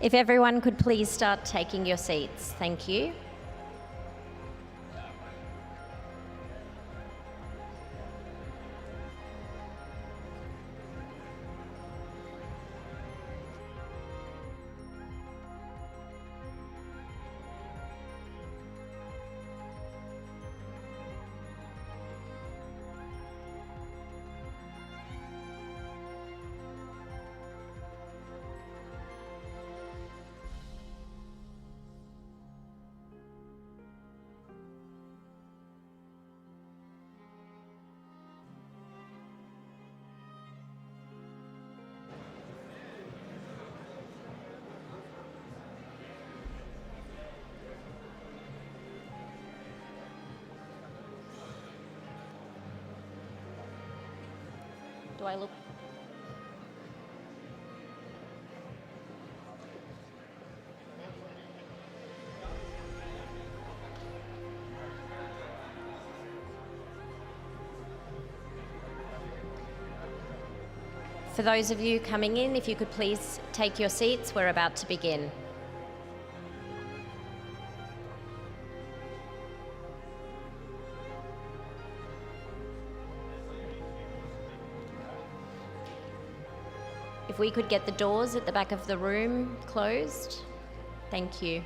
If everyone could please start taking your seats. Thank you. Do I look? For those of you coming in, if you could please take your seats, we're about to begin. If we could get the doors at the back of the room closed, thank you.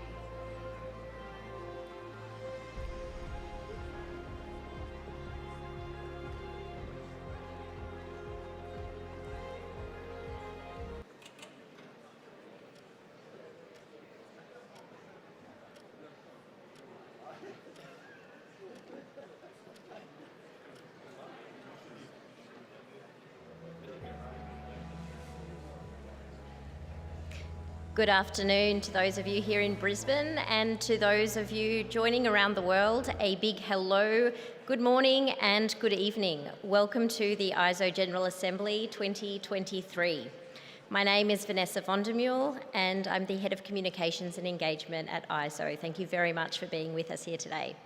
Good afternoon to those of you here in Brisbane, and to those of you joining around the world, a big hello, good morning and good evening. Welcome to the ISO General Assembly 2023. My name is Vanessa von der Meulen and I'm the Head of Communications and Engagement at ISO. Thank you very much for being with us here today.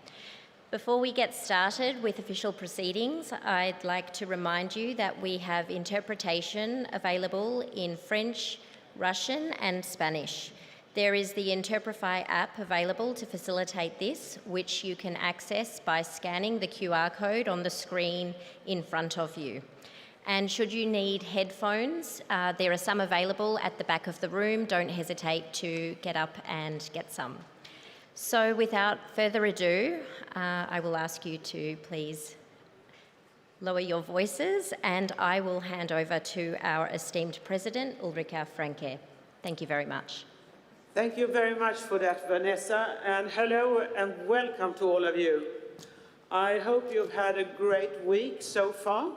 Before we get started with official proceedings, I'd like to remind you that we have interpretation available in French, Russian and Spanish. There is the Interprefy app available to facilitate this, which you can access by scanning the QR code on the screen in front of you. And should you need headphones, there are some available at the back of the room. Don't hesitate to get up and get some. So without further ado, I will ask you to please lower your voices, and I will hand over to our esteemed President, Ulrika Franke. Thank you very much. Thank you very much for that, Vanessa, and hello and welcome to all of you. I hope you've had a great week so far,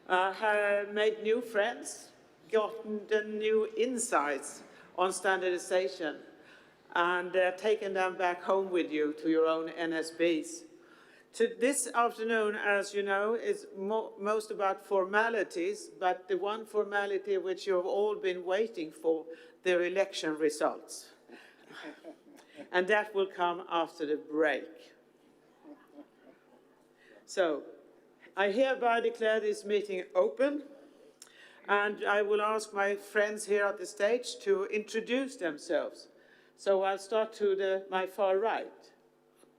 have made new friends, gotten the new insights on standardization, and taken them back home with you to your own NSBs. This afternoon, as you know, is most about formalities, but the one formality which you've all been waiting for, their election results. And that will come after the break. So, I hereby declare this meeting open, and I will ask my friends here at the stage to introduce themselves. So I'll start to my far right.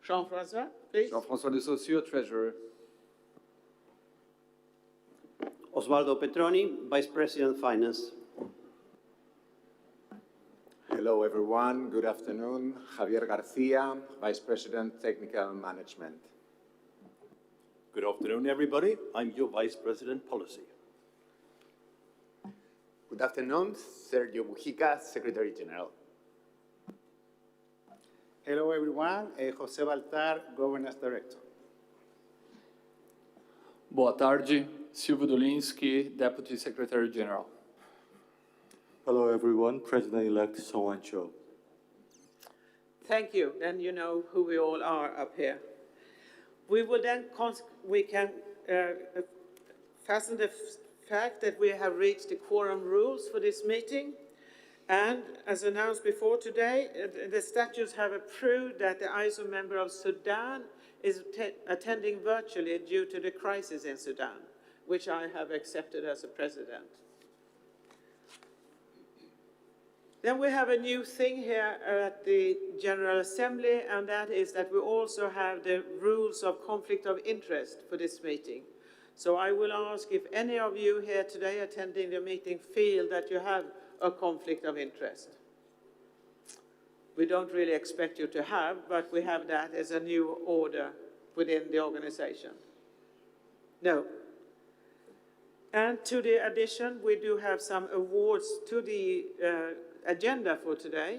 Jean-François, please. Jean-François de Saussure, Treasurer. Osvaldo Petroni, Vice President Finance. Hello, everyone. Good afternoon. Javier Garcia, Vice President, Technical Management. Good afternoon, everybody. I'm your Vice President, Policy. Good afternoon. Sergio Bujica, Secretary General. Hello, everyone. José Baltar, Governance Director. Boa tarde. Silvio Dolinski, Deputy Secretary General. Hello, everyone. President-elect Song Wan-cho. Thank you. Then you know who we all are up here. We will then fasten the fact that we have reached the quorum rules for this meeting. And as announced before today, the statutes have approved that the ISO member of Sudan is attending virtually due to the crisis in Sudan, which I have accepted as a president. Then we have a new thing here at the General Assembly, and that is that we also have the rules of conflict of interest for this meeting. So I will ask if any of you here today attending the meeting feel that you have a conflict of interest. We don't really expect you to have, but we have that as a new order within the organization. No. And to the addition, we do have some awards to the agenda for today,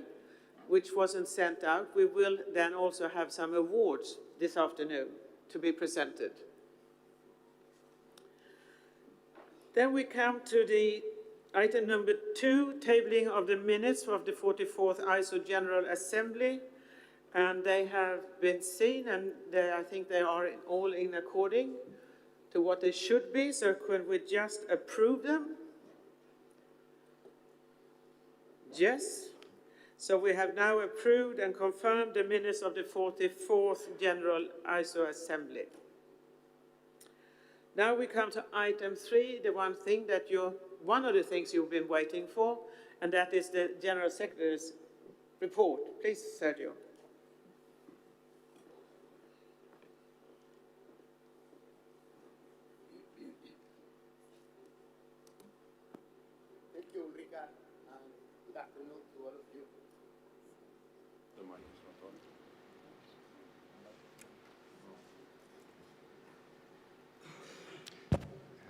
which wasn't sent out. We will then also have some awards this afternoon to be presented. Then we come to the item number 2, tabling of the minutes of the 44th ISO General Assembly. And they have been seen, and I think they are all in according to what they should be. So could we just approve them? Yes. So we have now approved and confirmed the minutes of the 44th General ISO Assembly. Now we come to item 3, the one of the things you've been waiting for, and that is the General Secretary's report. Please, Sergio. Thank you, Ulrika, and good afternoon to all of you.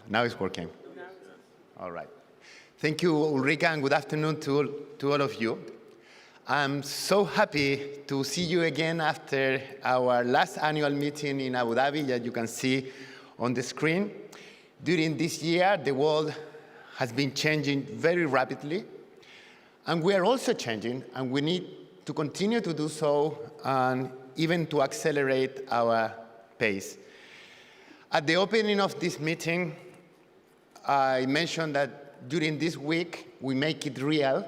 Now it's working. All right. Thank you, Ulrika, and good afternoon to all of you. I'm so happy to see you again after our last annual meeting in Abu Dhabi that you can see on the screen. During this year, the world has been changing very rapidly, and we are also changing, and we need to continue to do so and even to accelerate our pace. At the opening of this meeting, I mentioned that during this week, we make it real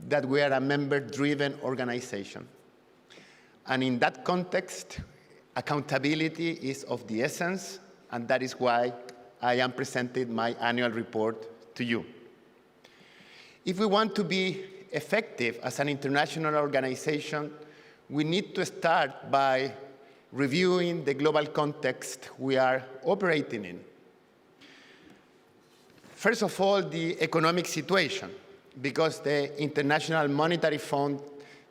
that we are a member-driven organization. And in that context, accountability is of the essence, and that is why I am presenting my annual report to you. If we want to be effective as an international organization, we need to start by reviewing the global context we are operating in. First of all, the economic situation, because the International Monetary Fund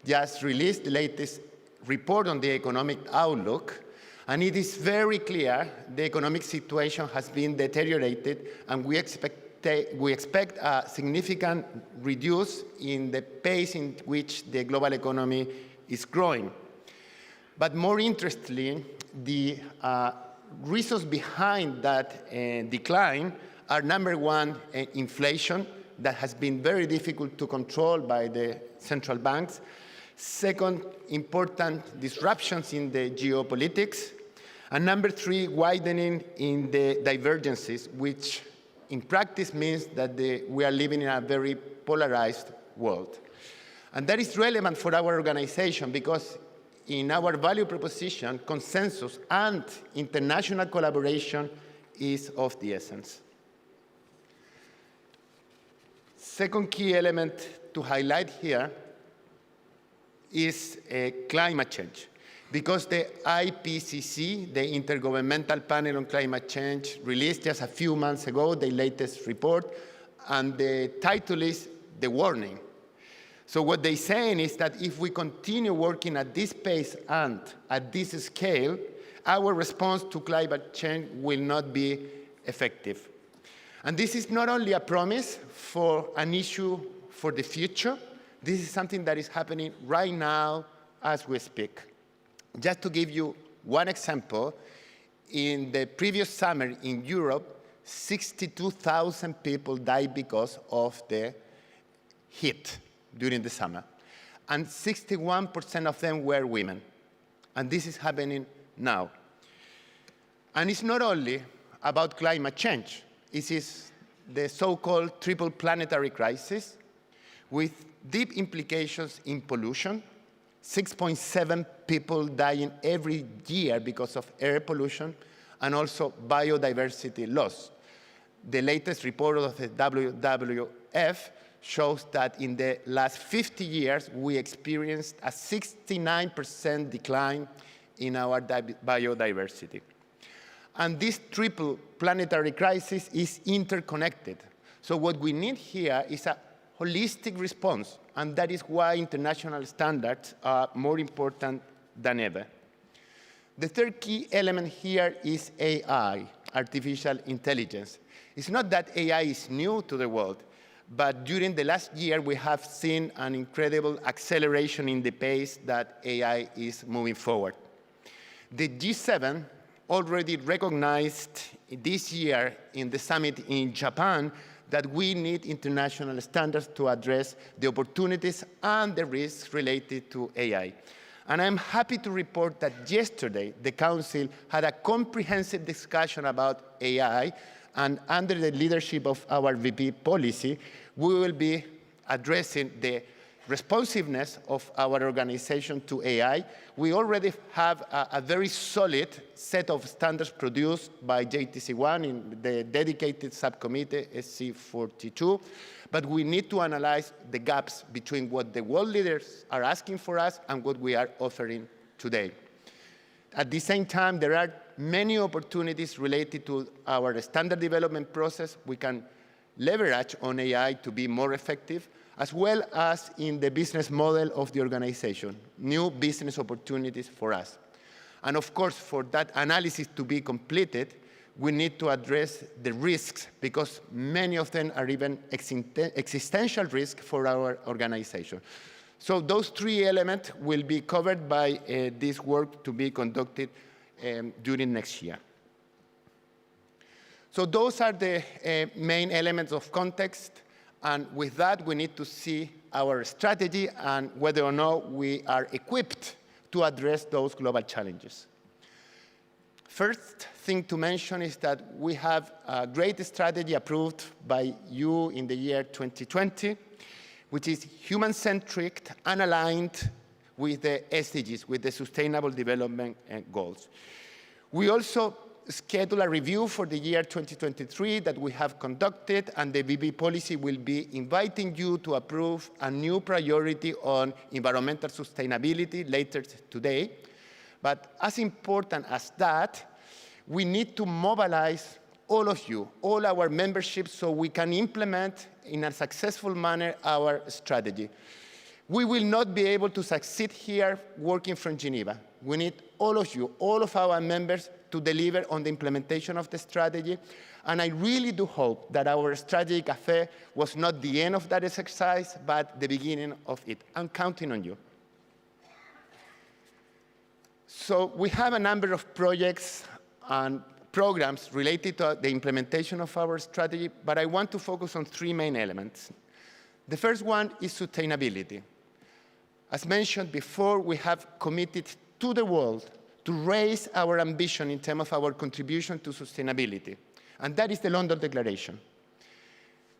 just released the latest report on the economic outlook, and it is very clear the economic situation has been deteriorated, and we expect a significant reduce in the pace in which the global economy is growing. But more interestingly, the reasons behind that decline are, number one, inflation that has been very difficult to control by the central banks. Second, important disruptions in the geopolitics. And number three, widening in the divergences, which in practice means that we are living in a very polarized world. And that is relevant for our organization because in our value proposition, consensus and international collaboration is of the essence. Second key element to highlight here is climate change. Because the IPCC, the Intergovernmental Panel on Climate Change, released just a few months ago the latest report, and the title is The Warning. So what they're saying is that if we continue working at this pace and at this scale, our response to climate change will not be effective. And this is not only a promise for an issue for the future, this is something that is happening right now as we speak. Just to give you one example, in the previous summer in Europe, 62,000 people died because of the heat during the summer. And 61% of them were women. And this is happening now. And it's not only about climate change. It is the so-called triple planetary crisis with deep implications in pollution, 6.7 people dying every year because of air pollution, and also biodiversity loss. The latest report of the WWF shows that in the last 50 years, we experienced a 69% decline in our biodiversity. And this triple planetary crisis is interconnected. So what we need here is a holistic response, and that is why international standards are more important than ever. The third key element here is AI, artificial intelligence. It's not that AI is new to the world, but during the last year, we have seen an incredible acceleration in the pace that AI is moving forward. The G7 already recognized this year in the summit in Japan that we need international standards to address the opportunities and the risks related to AI. And I'm happy to report that yesterday, the Council had a comprehensive discussion about AI, and under the leadership of our VP policy, we will be addressing the responsiveness of our organization to AI. We already have a very solid set of standards produced by JTC1 in the dedicated subcommittee, SC42, but we need to analyze the gaps between what the world leaders are asking for us and what we are offering today. At the same time, there are many opportunities related to our standard development process. We can leverage on AI to be more effective, as well as in the business model of the organization, new business opportunities for us. And of course, for that analysis to be completed, we need to address the risks, because many of them are even existential risks for our organization. So those three elements will be covered by this work to be conducted during next year. So those are the main elements of context. And with that, we need to see our strategy and whether or not we are equipped to address those global challenges. First thing to mention is that we have a great strategy approved by you in the year 2020, which is human-centric and aligned with the SDGs, with the Sustainable Development Goals. We also schedule a review for the year 2023 that we have conducted, and the VP policy will be inviting you to approve a new priority on environmental sustainability later today. But as important as that, we need to mobilize all of you, all our membership, so we can implement in a successful manner our strategy. We will not be able to succeed here working from Geneva. We need all of you, all of our members, to deliver on the implementation of the strategy. And I really do hope that our strategy café was not the end of that exercise, but the beginning of it. I'm counting on you. So we have a number of projects and programs related to the implementation of our strategy, but I want to focus on three main elements. The first one is sustainability. As mentioned before, we have committed to the world to raise our ambition in terms of our contribution to sustainability, and that is the London Declaration.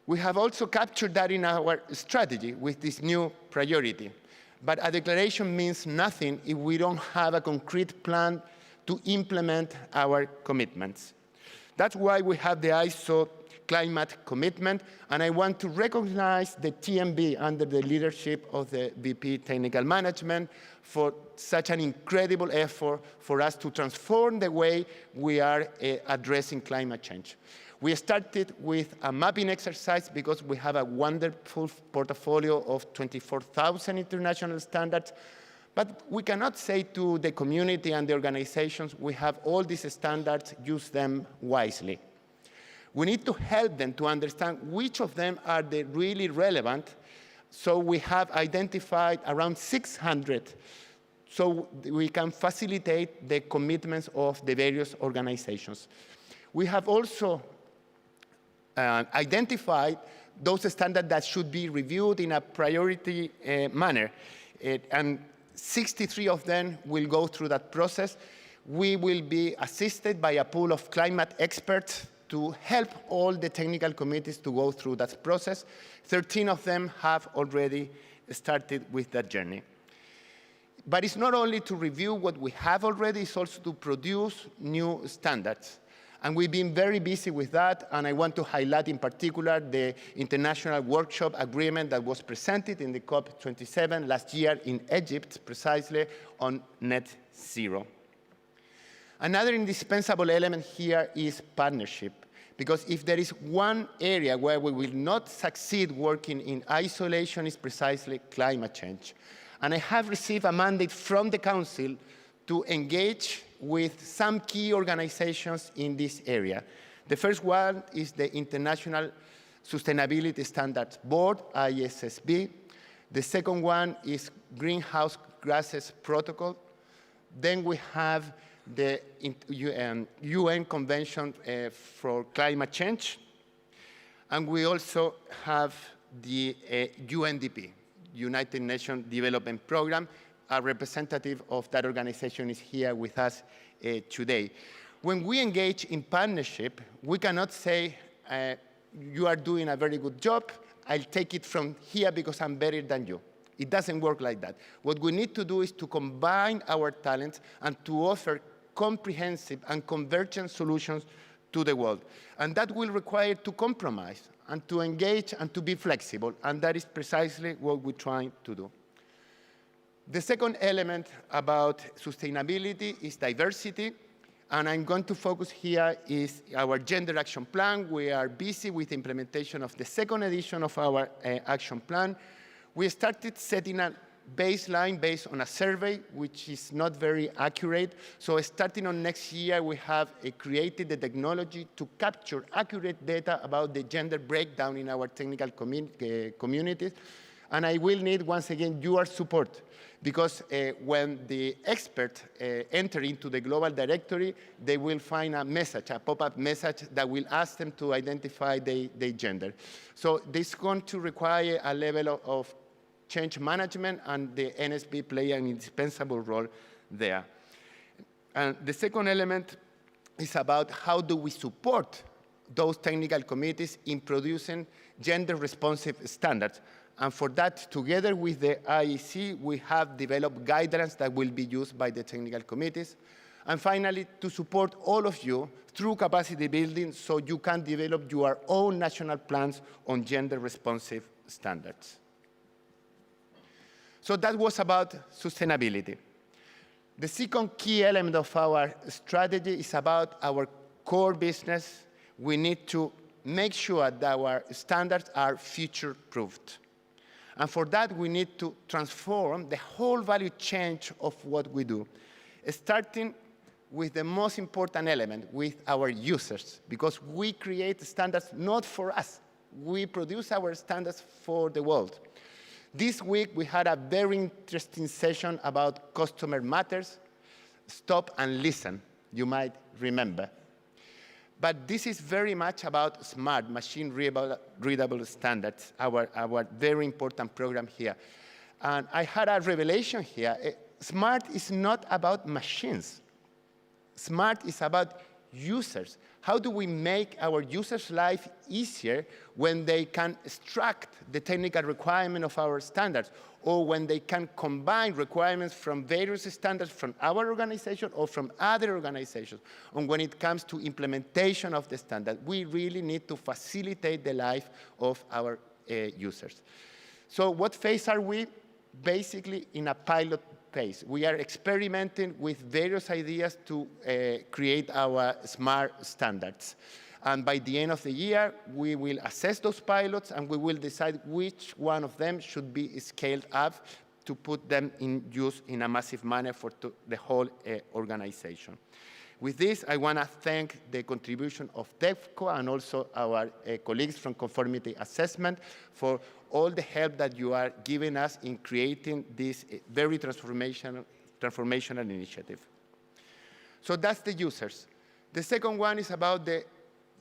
We have also captured that in our strategy with this new priority, but a declaration means nothing if we don't have a concrete plan to implement our commitments. That's why we have the ISO climate commitment, and I want to recognize the TMB under the leadership of the VP Technical Management for such an incredible effort for us to transform the way we are addressing climate change. We started with a mapping exercise because we have a wonderful portfolio of 24,000 international standards, but we cannot say to the community and the organizations, we have all these standards, use them wisely. We need to help them to understand which of them are the really relevant. So we have identified around 600 so we can facilitate the commitments of the various organizations. We have also identified those standards that should be reviewed in a priority manner. And 63 of them will go through that process. We will be assisted by a pool of climate experts to help all the technical committees to go through that process. 13 of them have already started with that journey. But it's not only to review what we have already, it's also to produce new standards. And we've been very busy with that, and I want to highlight in particular the international workshop agreement that was presented in the COP27 last year in Egypt, precisely on net zero. Another indispensable element here is partnership, because if there is one area where we will not succeed working in isolation, is precisely climate change. And I have received a mandate from the Council to engage with some key organizations in this area. The first one is the International Sustainability Standards Board, ISSB. The second one is Greenhouse Gases Protocol. Then we have the UN Convention for Climate Change. And we also have the UNDP, United Nations Development Program. A representative of that organization is here with us today. When we engage in partnership, we cannot say, you are doing a very good job, I'll take it from here because I'm better than you. It doesn't work like that. What we need to do is to combine our talents and to offer comprehensive and convergent solutions to the world. And that will require to compromise and to engage and to be flexible, and that is precisely what we're trying to do. The second element about sustainability is diversity, and I'm going to focus here is our Gender Action Plan. We are busy with the implementation of the second edition of our action plan. We started setting a baseline based on a survey, which is not very accurate. So starting on next year, we have created the technology to capture accurate data about the gender breakdown in our technical communities. And I will need, once again, your support, because when the experts enter into the global directory, they will find a message, a pop-up message that will ask them to identify their gender. So this is going to require a level of change management, and the NSB play an indispensable role there. And the second element is about how do we support those technical committees in producing gender-responsive standards. And for that, together with the IEC, we have developed guidelines that will be used by the technical committees. And finally, to support all of you through capacity building so you can develop your own national plans on gender-responsive standards. So that was about sustainability. The second key element of our strategy is about our core business. We need to make sure that our standards are future-proofed. And for that, we need to transform the whole value chain of what we do, starting with the most important element, with our users, because we create standards not for us. We produce our standards for the world. This week, we had a very interesting session about customer matters. Stop and listen, you might remember. But this is very much about SMART, machine-readable standards, our very important program here. And I had a revelation here. SMART is not about machines. SMART is about users. How do we make our users' life easier when they can extract the technical requirement of our standards, or when they can combine requirements from various standards from our organization or from other organizations? And when it comes to implementation of the standard, we really need to facilitate the life of our users. So what phase are we? Basically in a pilot phase. We are experimenting with various ideas to create our SMART standards. And by the end of the year, we will assess those pilots and we will decide which one of them should be scaled up to put them in use in a massive manner for the whole organization. With this, I want to thank the contribution of DEFCO and also our colleagues from Conformity Assessment for all the help that you are giving us in creating this very transformational initiative. So that's the users. The second one is about the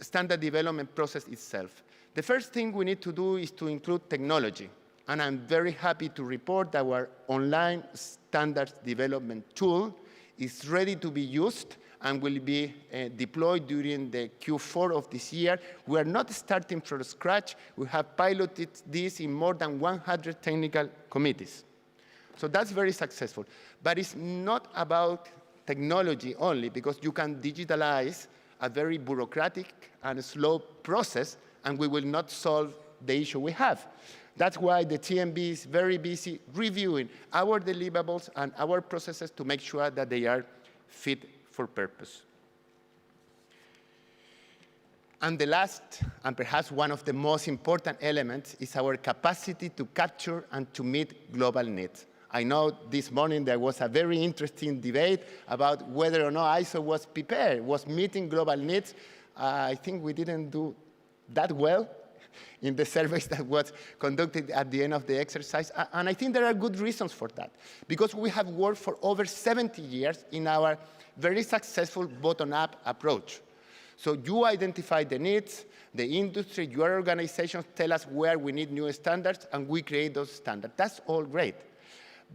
standard development process itself. The first thing we need to do is to include technology. And I'm very happy to report that our online standards development tool is ready to be used and will be deployed during the Q4 of this year. We are not starting from scratch. We have piloted this in more than 100 technical committees. So that's very successful. But it's not about technology only, because you can digitalize a very bureaucratic and slow process, and we will not solve the issue we have. That's why the TMB is very busy reviewing our deliverables and our processes to make sure that they are fit for purpose. And the last, and perhaps one of the most important elements, is our capacity to capture and to meet global needs. I know this morning there was a very interesting debate about whether or not ISO was prepared, was meeting global needs. I think we didn't do that well in the surveys that was conducted at the end of the exercise. And I think there are good reasons for that, because we have worked for over 70 years in our very successful bottom-up approach. So you identify the needs, the industry, your organizations tell us where we need new standards, and we create those standards. That's all great.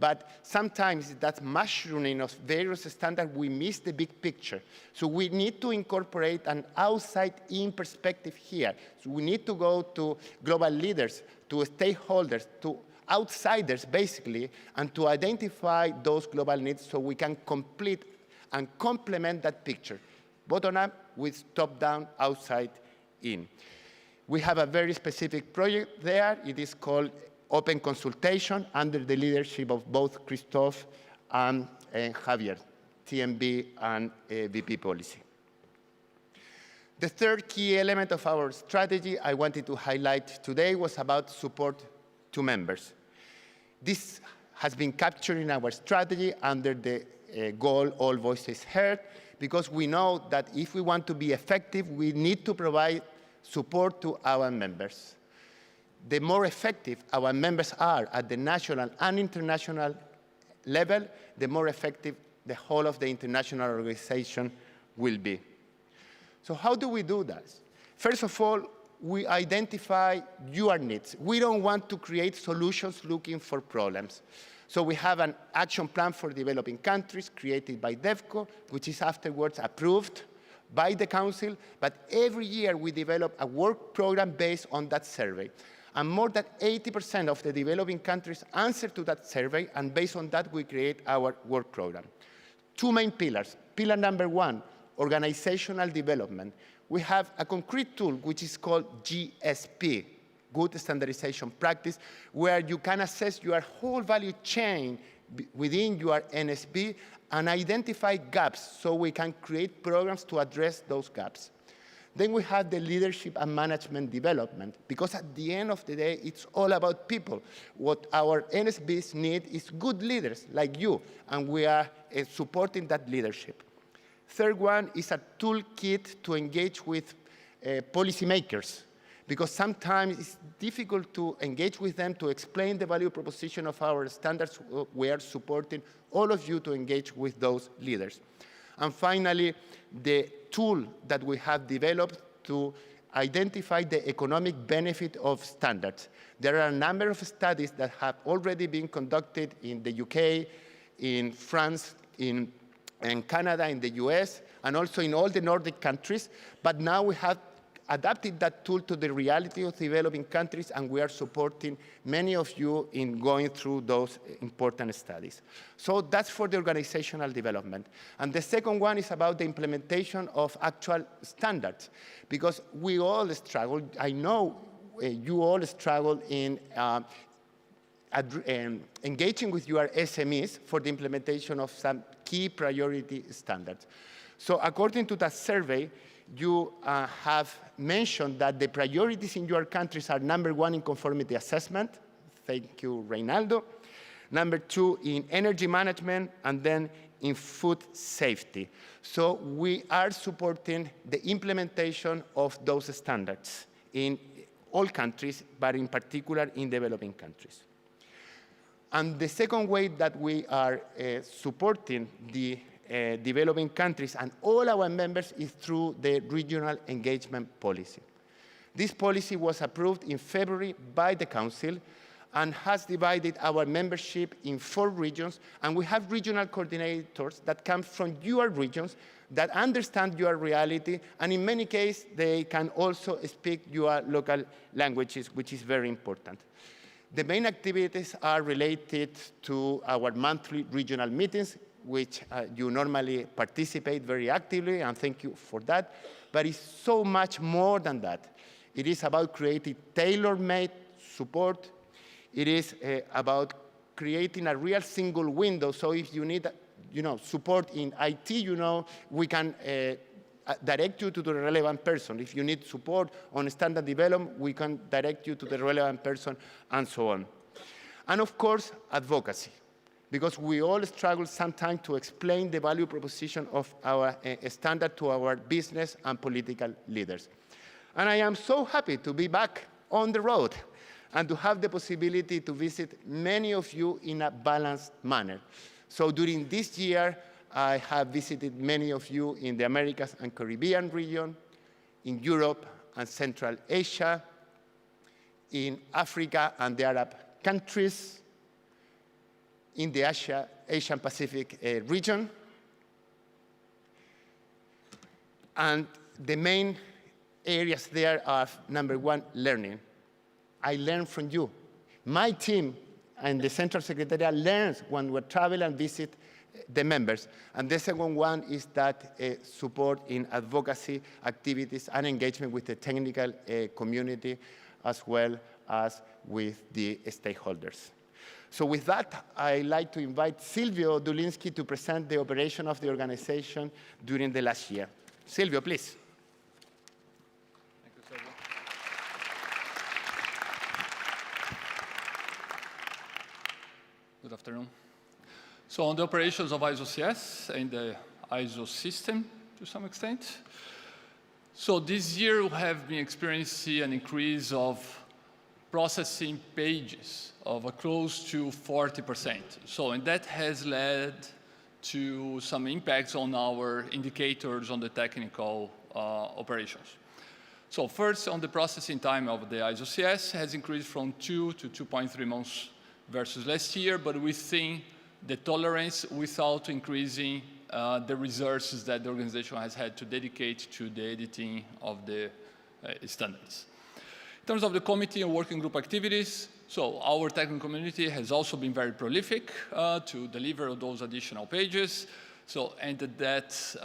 But sometimes that mushrooming of various standards, we miss the big picture. So we need to incorporate an outside-in perspective here. So we need to go to global leaders, to stakeholders, to outsiders, basically, and to identify those global needs so we can complete and complement that picture, bottom-up with top-down, outside-in. We have a very specific project there. It is called Open Consultation under the leadership of both Christophe and Javier, TMB and VP Policy. The third key element of our strategy I wanted to highlight today was about support to members. This has been captured in our strategy under the goal All Voices Heard, because we know that if we want to be effective, we need to provide support to our members. The more effective our members are at the national and international level, the more effective the whole of the international organization will be. So how do we do that? First of all, we identify your needs. We don't want to create solutions looking for problems. So we have an action plan for developing countries created by DEVCO, which is afterwards approved by the Council, but every year we develop a work program based on that survey. And more than 80% of the developing countries answer to that survey, and based on that we create our work program. Two main pillars. Pillar number one, organizational development. We have a concrete tool which is called GSP, Good Standardization Practice, where you can assess your whole value chain within your NSB and identify gaps so we can create programs to address those gaps. Then we have the leadership and management development, because at the end of the day, it's all about people. What our NSBs need is good leaders like you, and we are supporting that leadership. Third one is a toolkit to engage with policymakers, because sometimes it's difficult to engage with them to explain the value proposition of our standards. We are supporting all of you to engage with those leaders. And finally, the tool that we have developed to identify the economic benefit of standards. There are a number of studies that have already been conducted in the UK, in France, in Canada, in the US, and also in all the Nordic countries. But now we have adapted that tool to the reality of developing countries, and we are supporting many of you in going through those important studies. So that's for the organizational development. And the second one is about the implementation of actual standards, because we all struggle. I know you all struggle in engaging with your SMEs for the implementation of some key priority standards. So according to that survey, you have mentioned that the priorities in your countries are number one in conformity assessment. Thank you, Reynaldo. Number two in energy management, and then in food safety. So we are supporting the implementation of those standards in all countries, but in particular in developing countries. And the second way that we are supporting the developing countries and all our members is through the regional engagement policy. This policy was approved in February by the Council and has divided our membership in 4 regions, and we have regional coordinators that come from your regions that understand your reality, and in many cases they can also speak your local languages, which is very important. The main activities are related to our monthly regional meetings. which you normally participate very actively, and thank you for that. But it's so much more than that. It is about creating tailor-made support. It is about creating a real single window. So if you need support in IT, we can direct you to the relevant person. If you need support on standard development, we can direct you to the relevant person, and so on. And of course, advocacy, because we all struggle sometimes to explain the value proposition of our standard to our business and political leaders. And I am so happy to be back on the road and to have the possibility to visit many of you in a balanced manner. So during this year, I have visited many of you in the Americas and Caribbean region, in Europe and Central Asia, in Africa and the Arab countries, in the Asian Pacific region. And the main areas there are, number one, learning. I learn from you. My team and the Central Secretariat learns when we travel and visit the members. And the second one is that support in advocacy activities and engagement with the technical community, as well as with the stakeholders. So with that, I'd like to invite Silvio Dulinsky to present the operation of the organization during the last year. Silvio, please. Thank you, Silvio. Good afternoon. So on the operations of ISO-CS and the ISO system, to some extent. So this year we have been experiencing an increase of processing pages of close to 40%. So, and that has led to some impacts on our indicators on the technical operations. So first, on the processing time of the ISO-CS has increased from 2 to 2.3 months versus last year, but within the tolerance without increasing the resources that the organization has had to dedicate to the editing of the standards. In terms of the committee and working group activities, so our technical community has also been very prolific to deliver those additional pages. So, and that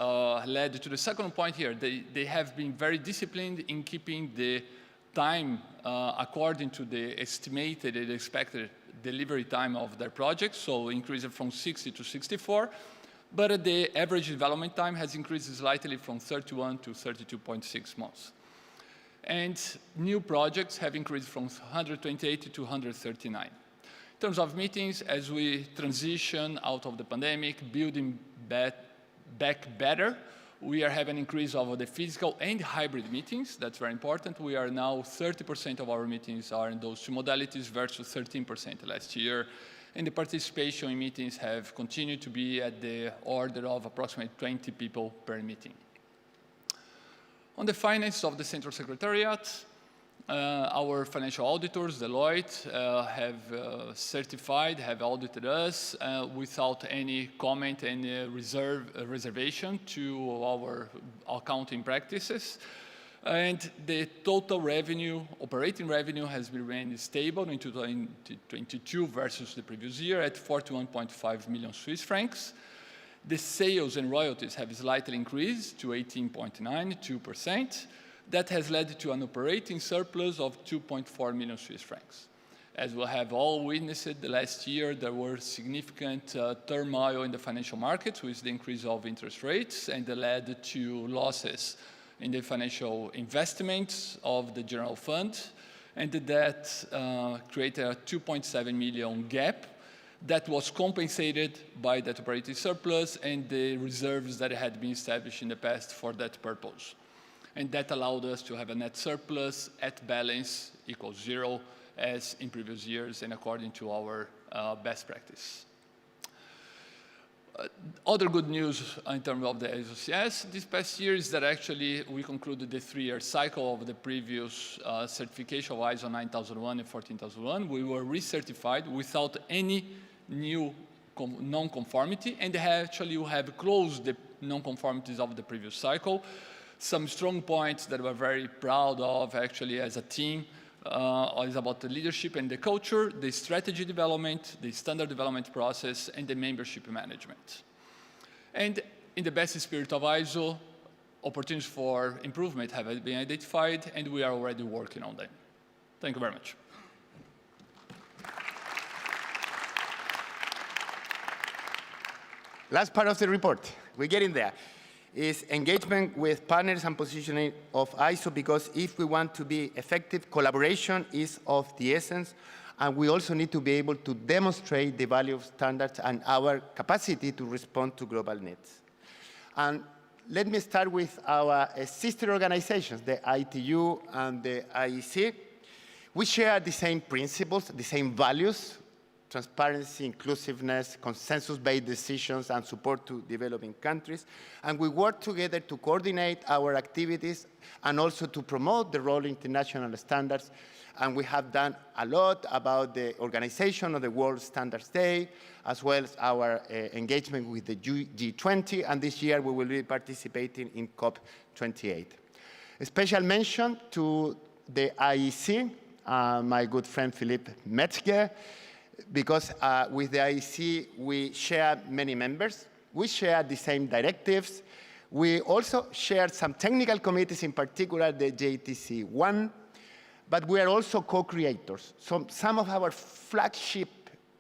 led to the second point here. They have been very disciplined in keeping the time according to the estimated and expected delivery time of their projects, so increased from 60 to 64. But the average development time has increased slightly from 31 to 32.6 months. And new projects have increased from 128 to 139. In terms of meetings, as we transition out of the pandemic, building back better, we are having an increase of the physical and hybrid meetings. That's very important. We are now 30% of our meetings are in those two modalities versus 13% last year. And the participation in meetings have continued to be at the order of approximately 20 people per meeting. On the finance of the Central Secretariat, our financial auditors, Deloitte, have audited us without any comment, any reservation to our accounting practices. And the total revenue, operating revenue, has remained stable in 2022 versus the previous year at 41.5 million Swiss francs. The sales and royalties have slightly increased to 18.92%. That has led to an operating surplus of 2.4 million Swiss francs. As we have all witnessed the last year, there were significant turmoil in the financial markets with the increase of interest rates, and that led to losses in the financial investments of the general fund, and that created a 2.7 million gap that was compensated by that operating surplus and the reserves that had been established in the past for that purpose. And that allowed us to have a net surplus at balance equals 0 as in previous years and according to our best practice. Other good news in terms of the ISO-CS this past year is that actually we concluded the 3-year cycle of the previous certification of ISO 9001 and 14001. We were recertified without any new non-conformity, and actually we have closed the non-conformities of the previous cycle. Some strong points that we're very proud of actually as a team is about the leadership and the culture, the strategy development, the standard development process, and the membership management. And in the best spirit of ISO, opportunities for improvement have been identified, and we are already working on them. Thank you very much. Last part of the report, we're getting there, is engagement with partners and positioning of ISO, because if we want to be effective, collaboration is of the essence, and we also need to be able to demonstrate the value of standards and our capacity to respond to global needs. And let me start with our sister organizations, the ITU and the IEC. We share the same principles, the same values: transparency, inclusiveness, consensus-based decisions, and support to developing countries. And we work together to coordinate our activities and also to promote the role of international standards. And we have done a lot about the organization of the World Standards Day, as well as our engagement with the G20. And this year, we will be participating in COP28. A special mention to the IEC, my good friend Philippe Metzger, because with the IEC, we share many members. We share the same directives. We also share some technical committees, in particular the JTC1, but we are also co-creators. So some of our flagship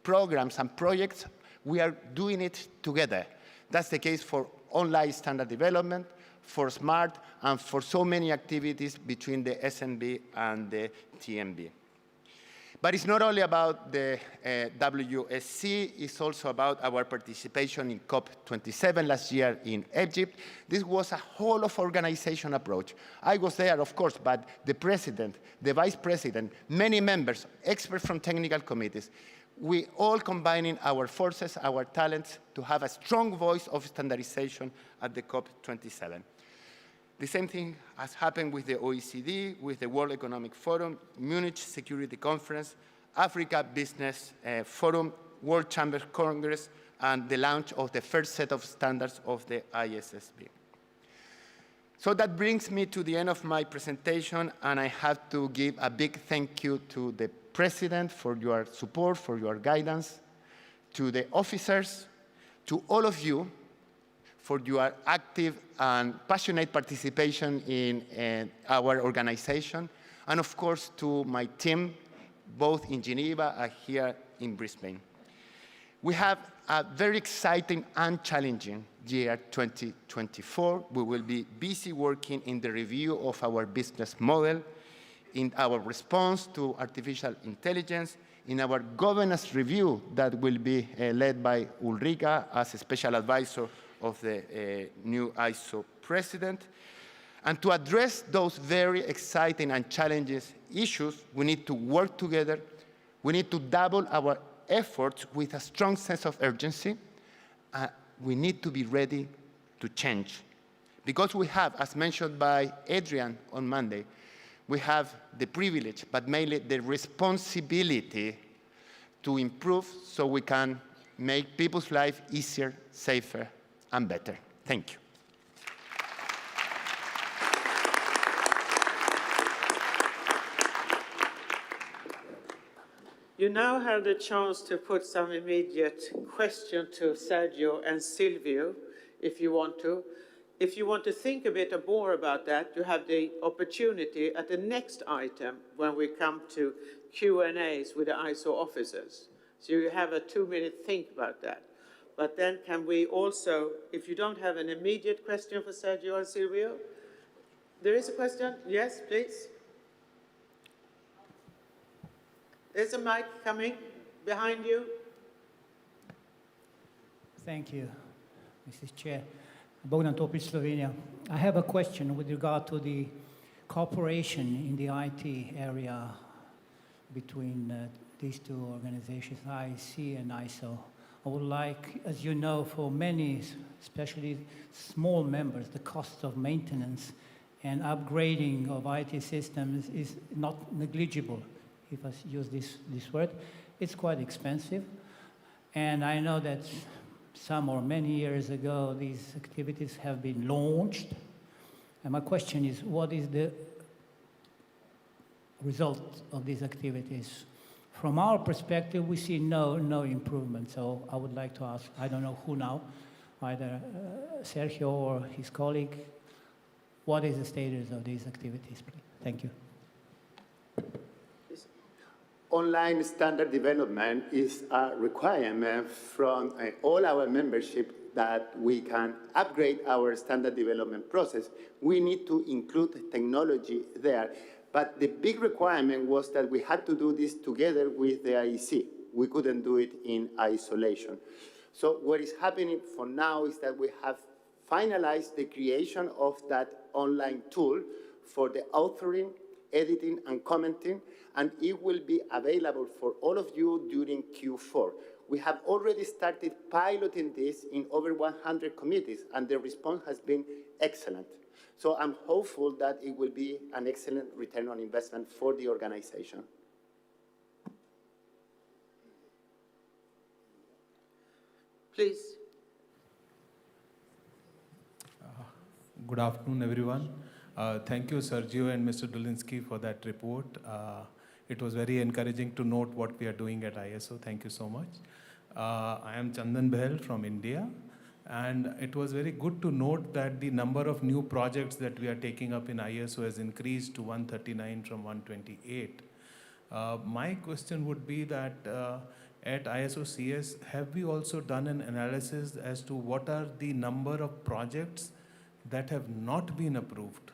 programs and projects, we are doing it together. That's the case for online standard development, for SMART, and for so many activities between the SNB and the TNB. But it's not only about the WSC, it's also about our participation in COP27 last year in Egypt. This was a whole of organization approach. I was there, of course, but the president, the vice president, many members, experts from technical committees, we all combining our forces, our talents, to have a strong voice of standardization at the COP27. The same thing has happened with the OECD, with the World Economic Forum, Munich Security Conference, Africa Business Forum, World Chamber Congress, and the launch of the first set of standards of the ISSB. So that brings me to the end of my presentation, and I have to give a big thank you to the President for your support, for your guidance, to the officers, to all of you, for your active and passionate participation in our organization, and of course to my team, both in Geneva and here in Brisbane. We have a very exciting and challenging year 2024. We will be busy working in the review of our business model, in our response to artificial intelligence, in our governance review that will be led by Ulrika as a special advisor of the new ISO president. And to address those very exciting and challenging issues, we need to work together. We need to double our efforts with a strong sense of urgency. We need to be ready to change. Because we have, as mentioned by Adrian on Monday, we have the privilege, but mainly the responsibility to improve so we can make people's life easier, safer, and better. Thank you. You now have the chance to put some immediate question to Sergio and Silvio, if you want to. If you want to think a bit more about that, you have the opportunity at the next item when we come to Q&As with the ISO officers. So you have a 2-minute think about that. But then can we also, if you don't have an immediate question for Sergio and Silvio, there is a question? Yes, please. There's a mic coming behind you. Thank you, Mrs. Chair. Bogdan Topic, Slovenia. I have a question with regard to the cooperation in the IT area between these two organizations, IEC and ISO. I would like, as you know, for many, especially small members, the cost of maintenance and upgrading of IT systems is not negligible, if I use this word. It's quite expensive. And I know that some or many years ago, these activities have been launched. And my question is, what is the result of these activities? From our perspective, we see no improvement. So I would like to ask, I don't know who now, either Sergio or his colleague. What is the status of these activities, please? Thank you. Online standard development is a requirement from all our membership that we can upgrade our standard development process. We need to include technology there. But the big requirement was that we had to do this together with the IEC. We couldn't do it in isolation. So what is happening for now is that we have finalized the creation of that online tool for the authoring, editing, and commenting, and it will be available for all of you during Q4. We have already started piloting this in over 100 committees, and the response has been excellent. So I'm hopeful that it will be an excellent return on investment for the organization. Please. Good afternoon, everyone. Thank you, Sergio and Mr. Dulinsky, for that report. It was very encouraging to note what we are doing at ISO. Thank you so much. I am Chandan Behel from India, and it was very good to note that the number of new projects that we are taking up in ISO has increased to 139 from 128. My question would be that at ISO CS, have we also done an analysis as to what are the number of projects that have not been approved?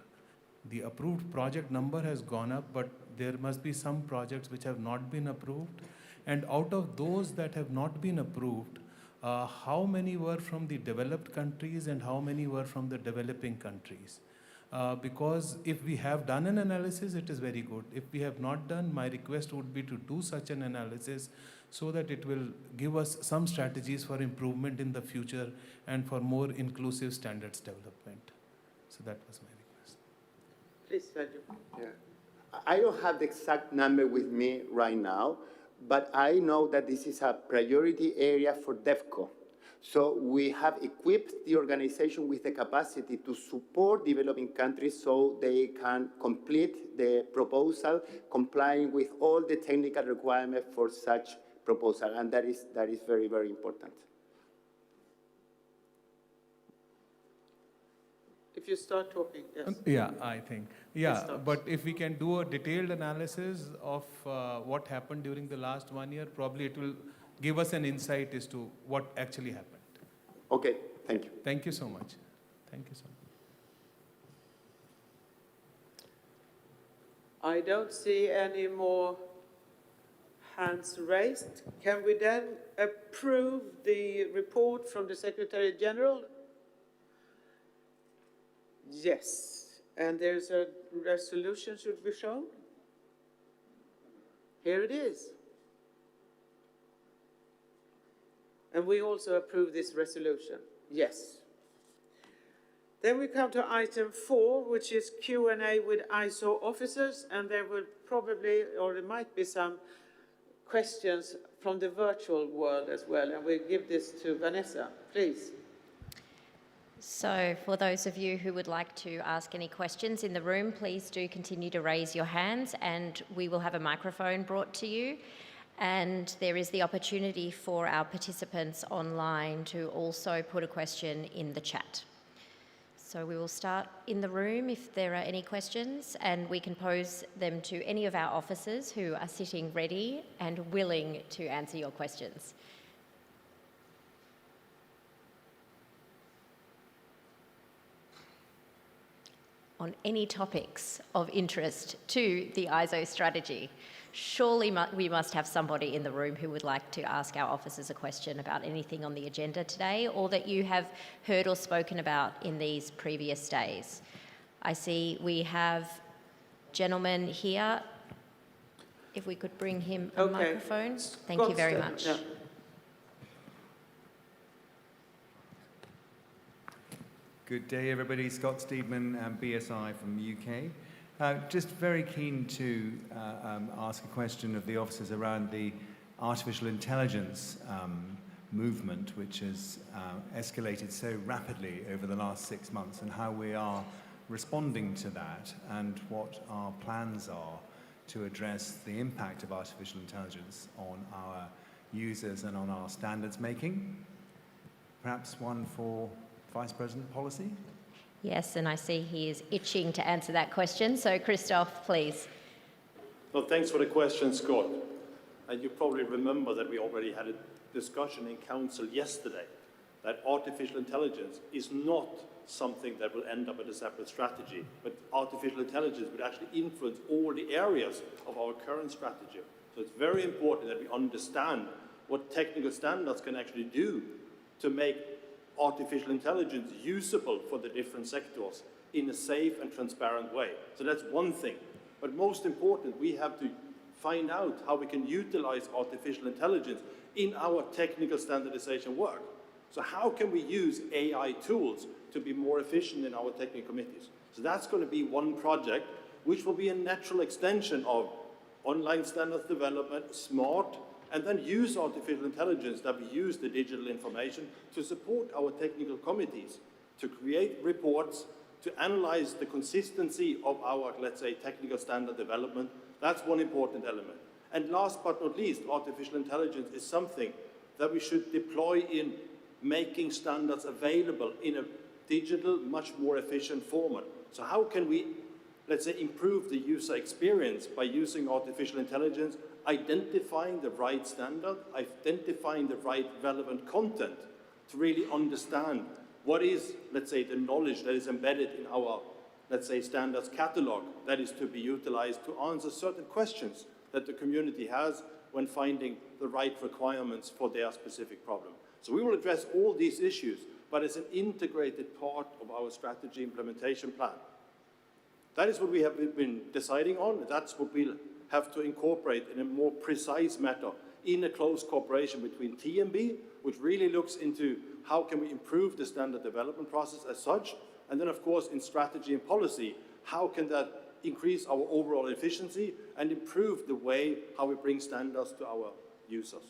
The approved project number has gone up, but there must be some projects which have not been approved. And out of those that have not been approved, how many were from the developed countries and how many were from the developing countries? Because if we have done an analysis, it is very good. If we have not done, my request would be to do such an analysis so that it will give us some strategies for improvement in the future and for more inclusive standards development. So that was my request. Please, Sergio. Yeah. I don't have the exact number with me right now, but I know that this is a priority area for DEVCO. So we have equipped the organization with the capacity to support developing countries so they can complete the proposal, complying with all the technical requirements for such proposal, and that is very, very important. If you start talking, yes. Yeah, I think. Yeah, but if we can do a detailed analysis of what happened during the last 1 year, probably it will give us an insight as to what actually happened. Okay, thank you. Thank you so much. Thank you so much. I don't see any more hands raised. Can we then approve the report from the Secretary General? Yes. And there's a resolution should be shown. Here it is. And we also approve this resolution. Yes. Then we come to item 4, which is Q&A with ISO officers, and there will probably, or there might be some questions from the virtual world as well, and we'll give this to Vanessa, please. So for those of you who would like to ask any questions in the room, please do continue to raise your hands and we will have a microphone brought to you. And there is the opportunity for our participants online to also put a question in the chat. So we will start in the room if there are any questions, and we can pose them to any of our officers who are sitting ready and willing to answer your questions. On any topics of interest to the ISO strategy. Surely we must have somebody in the room who would like to ask our officers a question about anything on the agenda today or that you have heard or spoken about in these previous days. I see we have a gentleman here. If we could bring him a microphone. Thank you very much. Yeah. Good day, everybody. Scott Steedman, BSI from the UK. Just very keen to ask a question of the officers around the artificial intelligence movement, which has escalated so rapidly over the last 6 months, and how we are responding to that, and what our plans are to address the impact of artificial intelligence on our users and on our standards making. perhaps one for Vice President Policy? Yes, and I see he is itching to answer that question. So, Christoph, please. Well, thanks for the question, Scott. And you probably remember that we already had a discussion in Council yesterday that artificial intelligence is not something that will end up in a separate strategy, but artificial intelligence would actually influence all the areas of our current strategy. So it's very important that we understand what technical standards can actually do to make artificial intelligence usable for the different sectors in a safe and transparent way. So that's one thing. But most important, we have to find out how we can utilize artificial intelligence in our technical standardization work. So how can we use AI tools to be more efficient in our technical committees? So that's going to be one project, which will be a natural extension of online standards development, SMART, and then use artificial intelligence that we use the digital information to support our technical committees, to create reports, to analyze the consistency of our, let's say, technical standard development. That's one important element. And last but not least, artificial intelligence is something that we should deploy in making standards available in a digital, much more efficient format. So how can we, let's say, improve the user experience by using artificial intelligence, identifying the right standard, identifying the right relevant content to really understand what is, let's say, the knowledge that is embedded in our, let's say, standards catalog that is to be utilized to answer certain questions that the community has when finding the right requirements for their specific problem. So we will address all these issues, but as an integrated part of our strategy implementation plan. That is what we have been deciding on. That's what we'll have to incorporate in a more precise manner in a close cooperation between TMB, which really looks into how can we improve the standard development process as such, and then, of course, in strategy and policy, how can that increase our overall efficiency and improve the way how we bring standards to our users.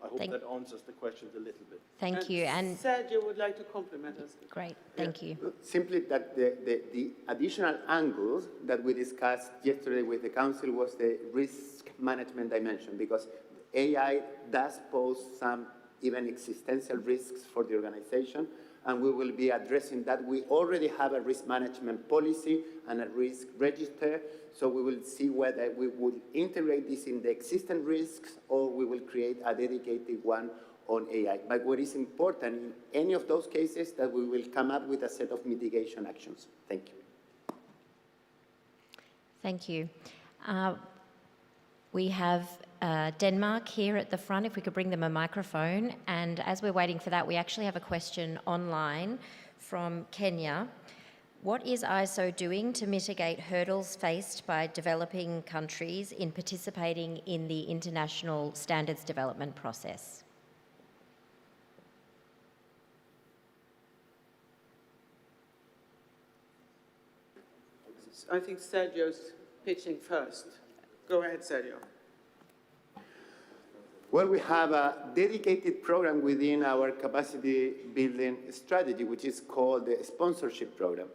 I hope that answers the question a little bit. Thank you. And Sergio would like to compliment us. great, thank you. Simply that the additional angle that we discussed yesterday with the Council was the risk management dimension, because AI does pose some even existential risks for the organization, and we will be addressing that. We already have a risk management policy and a risk register, so we will see whether we would integrate this in the existing risks or we will create a dedicated one on AI. But what is important in any of those cases that we will come up with a set of mitigation actions. Thank you. Thank you. We have Denmark here at the front, if we could bring them a microphone. And as we're waiting for that, we actually have a question online from Kenya. What is ISO doing to mitigate hurdles faced by developing countries in participating in the international standards development process? I think Sergio's pitching first. Go ahead, Sergio. Well, we have a dedicated program within our capacity building strategy, which is called the sponsorship program.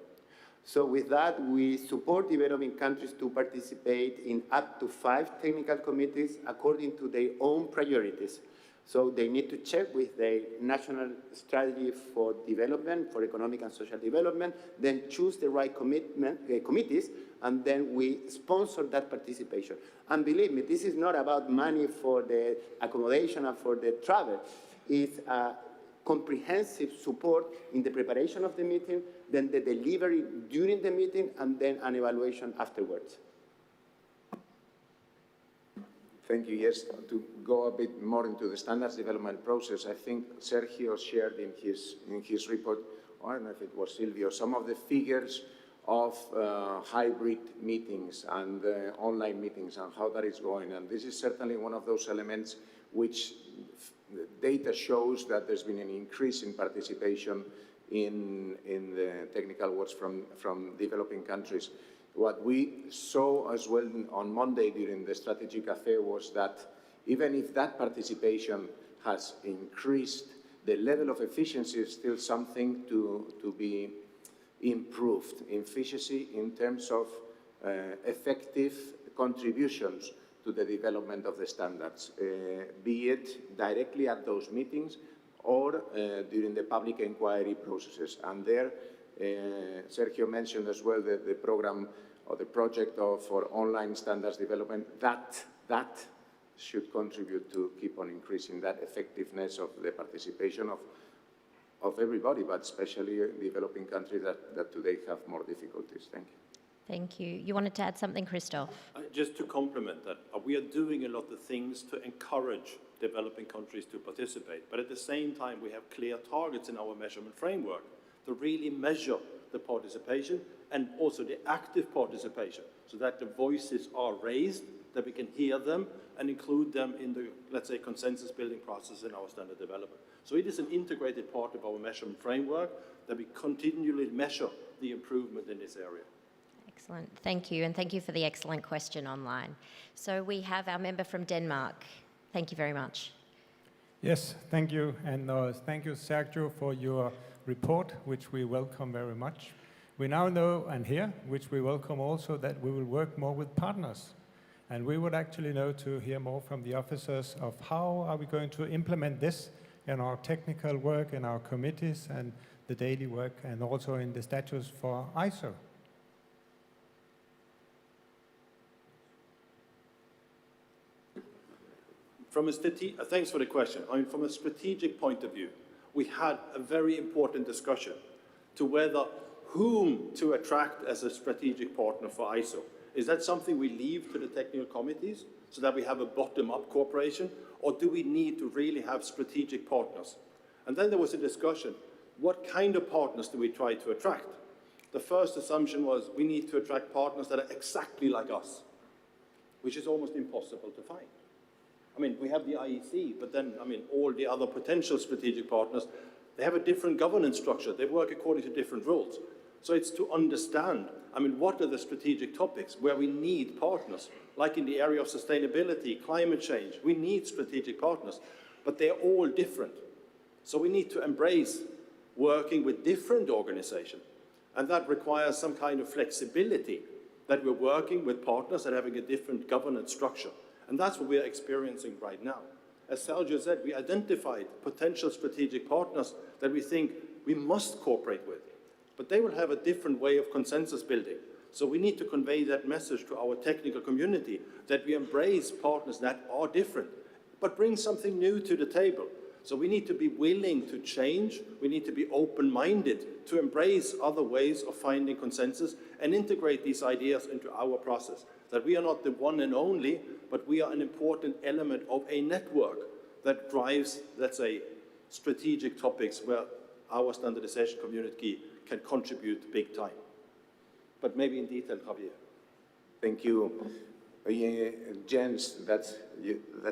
So with that, we support developing countries to participate in up to 5 technical committees according to their own priorities. So they need to check with their national strategy for development, for economic and social development, then choose the right committees, and then we sponsor that participation. And believe me, this is not about money for the accommodation and for the travel. It's a comprehensive support in the preparation of the meeting, then the delivery during the meeting, and then an evaluation afterwards. Thank you. Yes, to go a bit more into the standards development process, I think Sergio shared in his report, I don't know if it was Silvio, some of the figures of hybrid meetings and online meetings and how that is going. And this is certainly one of those elements which data shows that there's been an increase in participation in the technical works from developing countries. What we saw as well on Monday during the Strategy Café was that even if that participation has increased, the level of efficiency is still something to be improved. Efficiency in terms of effective contributions to the development of the standards, be it directly at those meetings or during the public inquiry processes. And there, Sergio mentioned as well the program or the project for online standards development. That should contribute to keep on increasing that effectiveness of the participation of everybody, but especially developing countries that today have more difficulties. Thank you. Thank you. You wanted to add something, Christoph? Just to complement that, we are doing a lot of things to encourage developing countries to participate, but at the same time we have clear targets in our measurement framework to really measure the participation and also the active participation, so that the voices are raised, that we can hear them and include them in the, let's say, consensus building process in our standard development. So it is an integrated part of our measurement framework that we continually measure the improvement in this area. Excellent. Thank you. And thank you for the excellent question online. So we have our member from Denmark. Thank you very much. Yes, thank you. And thank you, Sergio, for your report, which we welcome very much. We now know and hear, which we welcome also, that we will work more with partners. And we would actually know to hear more from the officers of how are we going to implement this in our technical work, in our committees, and the daily work, and also in the statutes for ISO. Thanks for the question. I mean, from a strategic point of view, we had a very important discussion to whether whom to attract as a strategic partner for ISO. Is that something we leave to the technical committees so that we have a bottom-up cooperation, or do we need to really have strategic partners? And then there was a discussion, what kind of partners do we try to attract? The first assumption was we need to attract partners that are exactly like us, which is almost impossible to find. I mean, we have the IEC, but then, I mean, all the other potential strategic partners, they have a different governance structure. They work according to different rules. So it's to understand, I mean, what are the strategic topics where we need partners? Like in the area of sustainability, climate change, we need strategic partners, but they're all different. So we need to embrace working with different organizations. And that requires some kind of flexibility, that we're working with partners that are having a different governance structure. And that's what we are experiencing right now. As Sergio said, we identified potential strategic partners that we think we must cooperate with, but they will have a different way of consensus building. So we need to convey that message to our technical community, that we embrace partners that are different, but bring something new to the table. So we need to be willing to change. We need to be open-minded to embrace other ways of finding consensus and integrate these ideas into our process. That we are not the one and only, but we are an important element of a network that drives, let's say, strategic topics where our standardization community can contribute big time. But maybe in detail, Javier. Thank you. Jens, that's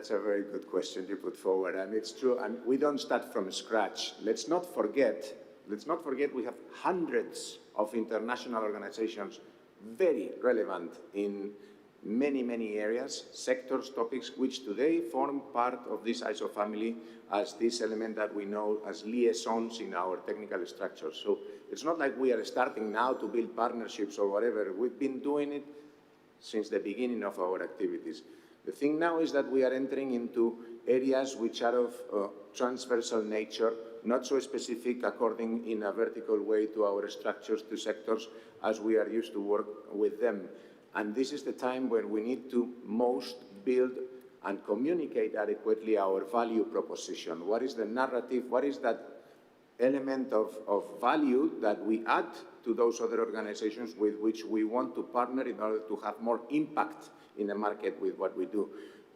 a very good question you put forward, and it's true, and we don't start from scratch. Let's not forget we have hundreds of international organizations very relevant in many, many areas, sectors, topics, which today form part of this ISO family as this element that we know as liaisons in our technical structure. So it's not like we are starting now to build partnerships or whatever. We've been doing it since the beginning of our activities. The thing now is that we are entering into areas which are of transversal nature, not so specific according in a vertical way to our structures, to sectors, as we are used to work with them. And this is the time when we need to most build and communicate adequately our value proposition. What is the narrative? What is that element of value that we add to those other organizations with which we want to partner in order to have more impact in the market with what we do?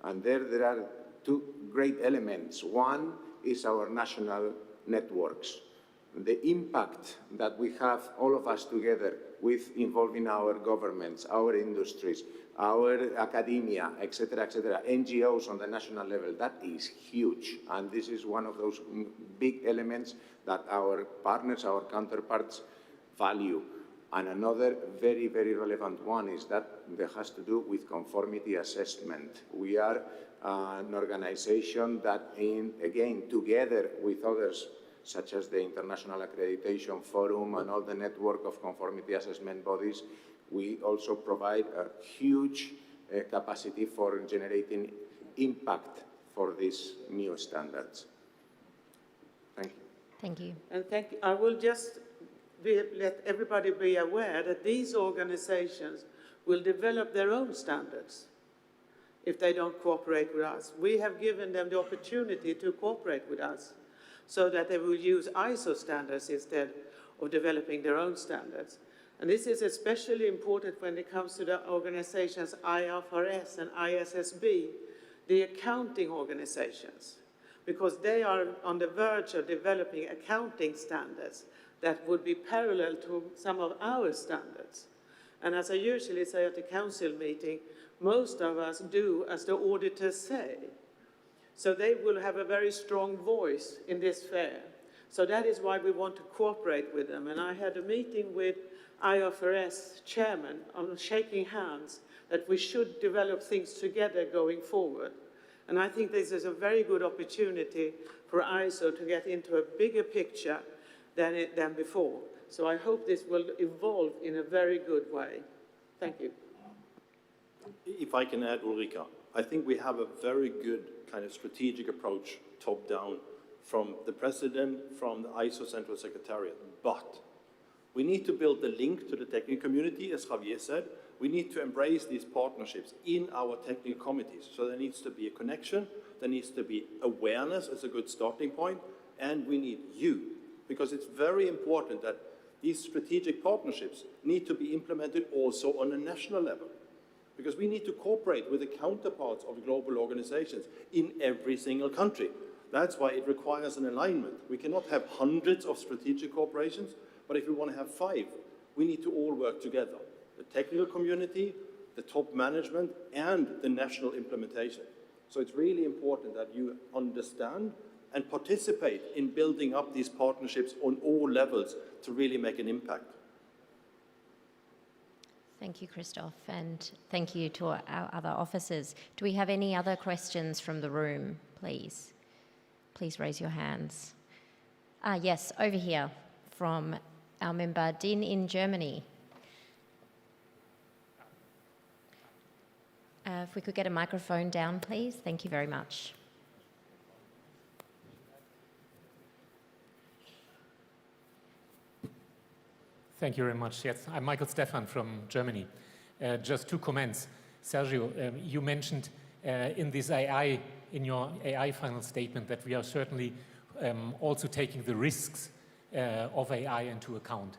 And there are two great elements. One is our national networks. The impact that we have, all of us together, with involving our governments, our industries, our academia, etc., NGOs on the national level, that is huge. And this is one of those big elements that our partners, our counterparts, value. And another very, very relevant one is that there has to do with conformity assessment. We are an organization that, again, together with others, such as the International Accreditation Forum and all the network of conformity assessment bodies, we also provide a huge capacity for generating impact for these new standards. Thank you. And I will just let everybody be aware that these organizations will develop their own standards if they don't cooperate with us. We have given them the opportunity to cooperate with us so that they will use ISO standards instead of developing their own standards. And this is especially important when it comes to the organizations IFRS and ISSB, the accounting organizations, because they are on the verge of developing accounting standards that would be parallel to some of our standards. And as I usually say at the council meeting, most of us do as the auditors say. So they will have a very strong voice in this fair. So that is why we want to cooperate with them. And I had a meeting with IFRS chairman on shaking hands that we should develop things together going forward. And I think this is a very good opportunity for ISO to get into a bigger picture than before. So I hope this will evolve in a very good way. Thank you. If I can add, Ulrika, I think we have a very good kind of strategic approach, top-down, from the president, from the ISO Central Secretariat. But we need to build the link to the technical community, as Javier said. We need to embrace these partnerships in our technical committees. So there needs to be a connection, there needs to be awareness as a good starting point, and we need you. Because it's very important that these strategic partnerships need to be implemented also on a national level. Because we need to cooperate with the counterparts of global organizations in every single country. That's why it requires an alignment. We cannot have hundreds of strategic cooperations, but if we want to have 5, we need to all work together. The technical community, the top management, and the national implementation. So it's really important that you understand and participate in building up these partnerships on all levels to really make an impact. Thank you, Christoph, and thank you to our other officers. Do we have any other questions from the room, please? Please raise your hands. Yes, over here from our member Din in Germany. If we could get a microphone down, please. Thank you very much. Thank you very much. Yes, I'm Michael Stefan from Germany. Just 2 comments. Sergio, you mentioned in your AI final statement that we are certainly also taking the risks of AI into account.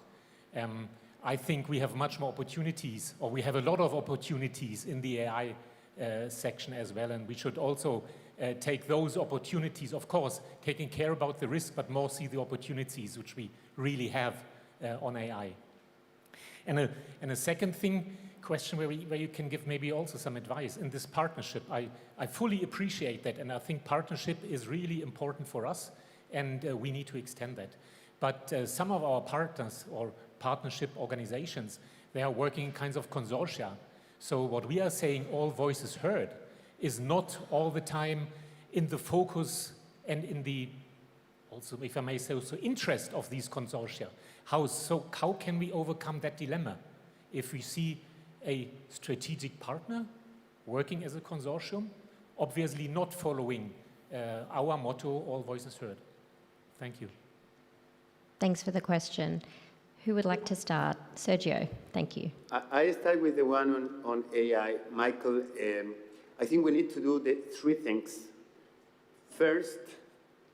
I think we have much more opportunities, or we have a lot of opportunities in the AI section as well, and we should also take those opportunities, of course, taking care about the risk, but more see the opportunities which we really have on AI. And a second question where you can give maybe also some advice in this partnership. I fully appreciate that, and I think partnership is really important for us, and we need to extend that. But some of our partners or partnership organizations, they are working in kinds of consortia. So what we are saying, all voices heard, is not all the time in the focus and in the, also, if I may say so, interest of these consortia. How can we overcome that dilemma? If we see a strategic partner working as a consortium, obviously not following our motto, all voices heard. Thank you. Thanks for the question. Who would like to start? Sergio, thank you. I start with the one on AI. Michael, I think we need to do the 3 things. First,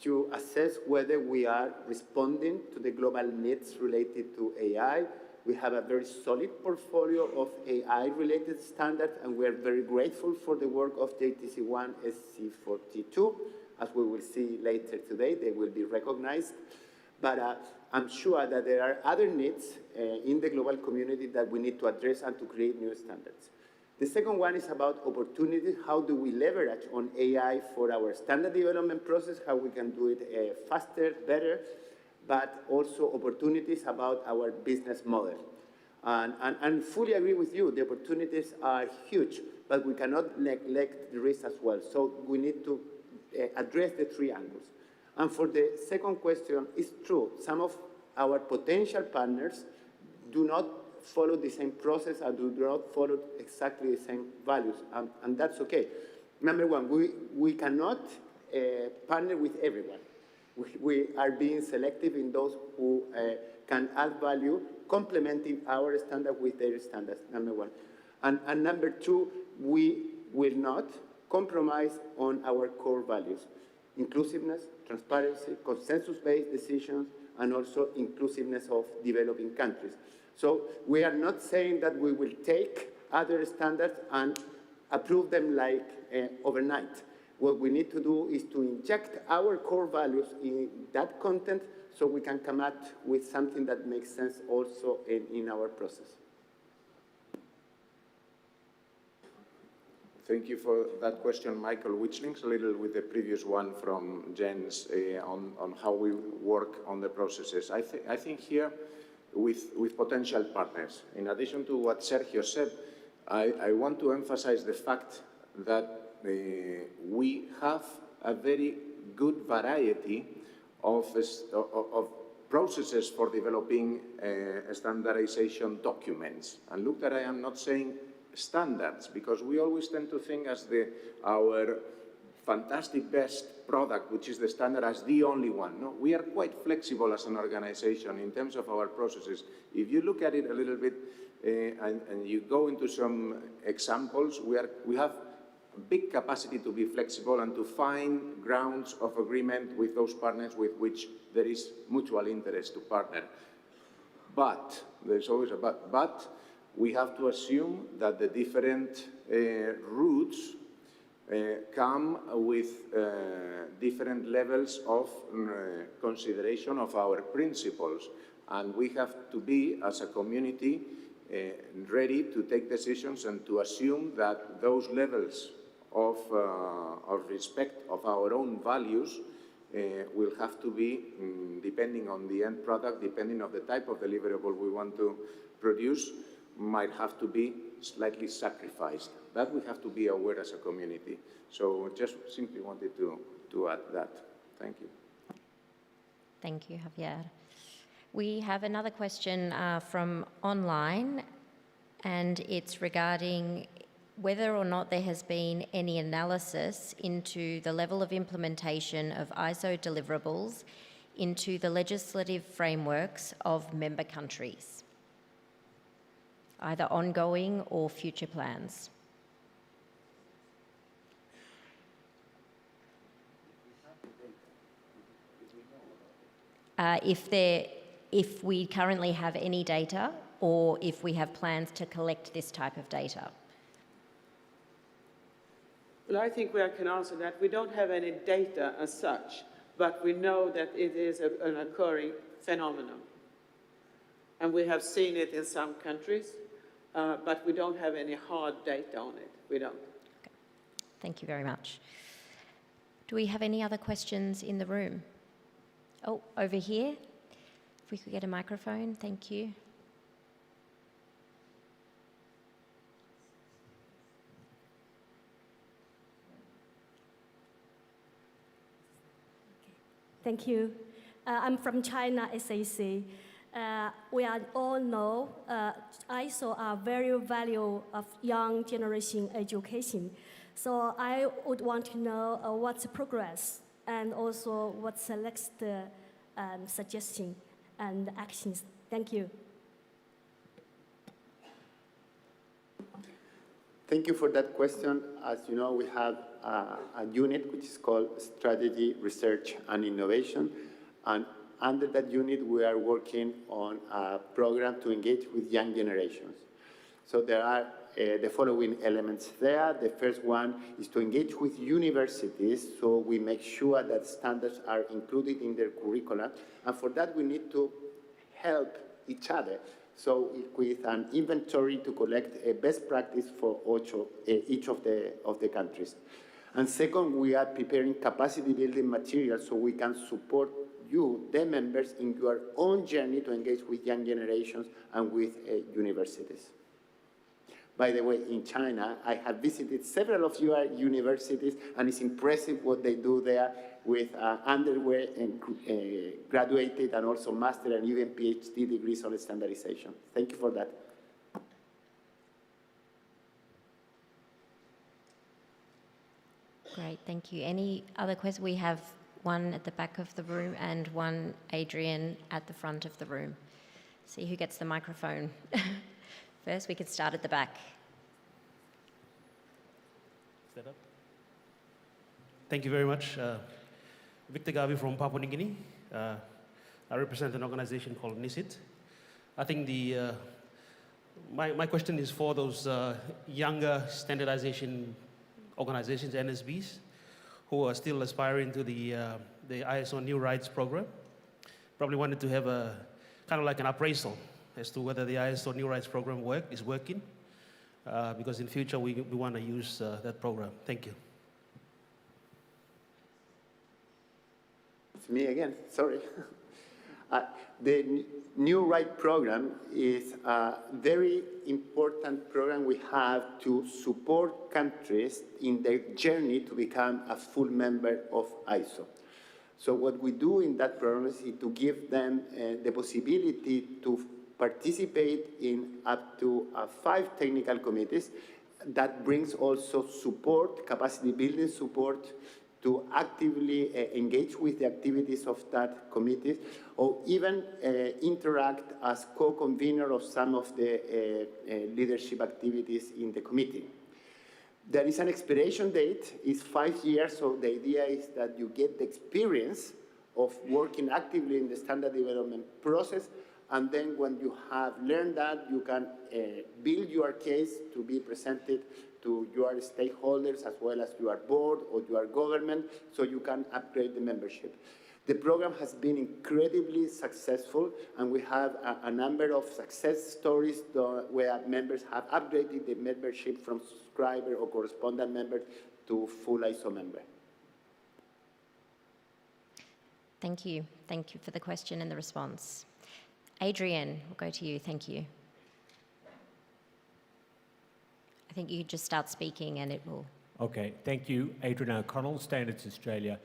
to assess whether we are responding to the global needs related to AI. We have a very solid portfolio of AI-related standards, and we are very grateful for the work of JTC1 SC42. As we will see later today, they will be recognized. But I'm sure that there are other needs in the global community that we need to address and to create new standards. The second one is about opportunities. How do we leverage on AI for our standard development process, how we can do it faster, better, but also opportunities about our business model. And fully agree with you, the opportunities are huge, but we cannot neglect the risks as well. So we need to address the 3 angles. And for the second question, it's true, some of our potential partners do not follow the same process or do not follow exactly the same values, and that's okay. Number one, we cannot partner with everyone. We are being selective in those who can add value, complementing our standard with their standards, number one. And number two, we will not compromise on our core values: inclusiveness, transparency, consensus-based decisions, and also inclusiveness of developing countries. So we are not saying that we will take other standards and approve them like overnight. What we need to do is to inject our core values in that content so we can come up with something that makes sense also in our process. Thank you for that question, Michael, which links a little with the previous one from Jens on how we work on the processes. I think here with potential partners, in addition to what Sergio said, I want to emphasize the fact that we have a very good variety of processes for developing standardization documents. And look that I am not saying standards, because we always tend to think as our fantastic best product, which is the standard, as the only one. No, we are quite flexible as an organization in terms of our processes. If you look at it a little bit and you go into some examples, we have big capacity to be flexible and to find grounds of agreement with those partners with which there is mutual interest to partner. But, there's always a but we have to assume that the different routes come with different levels of consideration of our principles. And we have to be, as a community, ready to take decisions and to assume that those levels of respect of our own values will have to be, depending on the end product, depending on the type of deliverable we want to produce, might have to be slightly sacrificed. That we have to be aware as a community. So just simply wanted to add that. Thank you. Thank you, Javier. We have another question from online, and it's regarding whether or not there has been any analysis into the level of implementation of ISO deliverables into the legislative frameworks of member countries, either ongoing or future plans. If we currently have any data, or if we have plans to collect this type of data. Well, I think we can answer that. We don't have any data as such, but we know that it is an occurring phenomenon. And we have seen it in some countries, but we don't have any hard data on it. We don't. Okay. Thank you very much. Do we have any other questions in the room? Oh, over here. If we could get a microphone, thank you. Thank you. I'm from China SAC. We all know ISO are very value of young generation education. So I would want to know what's the progress and also what's the next suggestion and actions. Thank you. Thank you for that question. As you know, we have a unit which is called Strategy, Research and Innovation. And under that unit, we are working on a program to engage with young generations. So there are the following elements there. The first one is to engage with universities so we make sure that standards are included in their curricula. And for that, we need to help each other. So with an inventory to collect a best practice for each of the countries. And second, we are preparing capacity building materials so we can support you, the members, in your own journey to engage with young generations and with universities. By the way, in China, I have visited several of your universities, and it's impressive what they do there with undergrad and graduated and also master and even PhD degrees on standardization. Thank you for that. Great, thank you. Any other questions? We have one at the back of the room and one, Adrian, at the front of the room. See who gets the microphone first. We can start at the back. Set up. Thank you very much. Victor Gavi from Papua New Guinea. I represent an organization called NISIT. I think my question is for those younger standardization organizations, NSBs, who are still aspiring to the ISO New Rights program. Probably wanted to have a kind of like an appraisal as to whether the ISO New Rights program is working, because in future we want to use that program. Thank you. It's me again, sorry. The New Right program is a very important program we have to support countries in their journey to become a full member of ISO. So what we do in that program is to give them the possibility to participate in up to 5 technical committees. That brings also support, capacity building support, to actively engage with the activities of that committee, or even interact as co-convener of some of the leadership activities in the committee. There is an expiration date, it's 5 years, so the idea is that you get the experience of working actively in the standard development process, and then when you have learned that, you can build your case to be presented to your stakeholders as well as your board or your government, so you can upgrade the membership. The program has been incredibly successful, and we have a number of success stories where members have upgraded the membership from subscriber or correspondent member to full ISO member. Thank you. Thank you for the question and the response. Adrian, we'll go to you. Thank you. I think you just start speaking and it will... Okay, thank you. Adrian O'Connell, Standards Australia.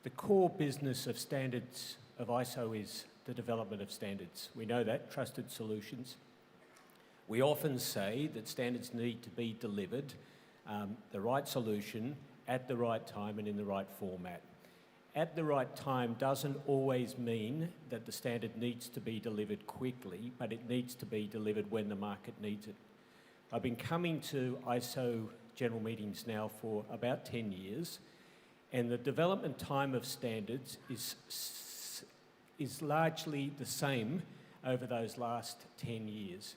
The core business of standards of ISO is the development of standards. We know that, trusted solutions. We often say that standards need to be delivered, the right solution, at the right time and in the right format. At the right time doesn't always mean that the standard needs to be delivered quickly, but it needs to be delivered when the market needs it. I've been coming to ISO general meetings now for about 10 years, and the development time of standards is largely the same over those last 10 years.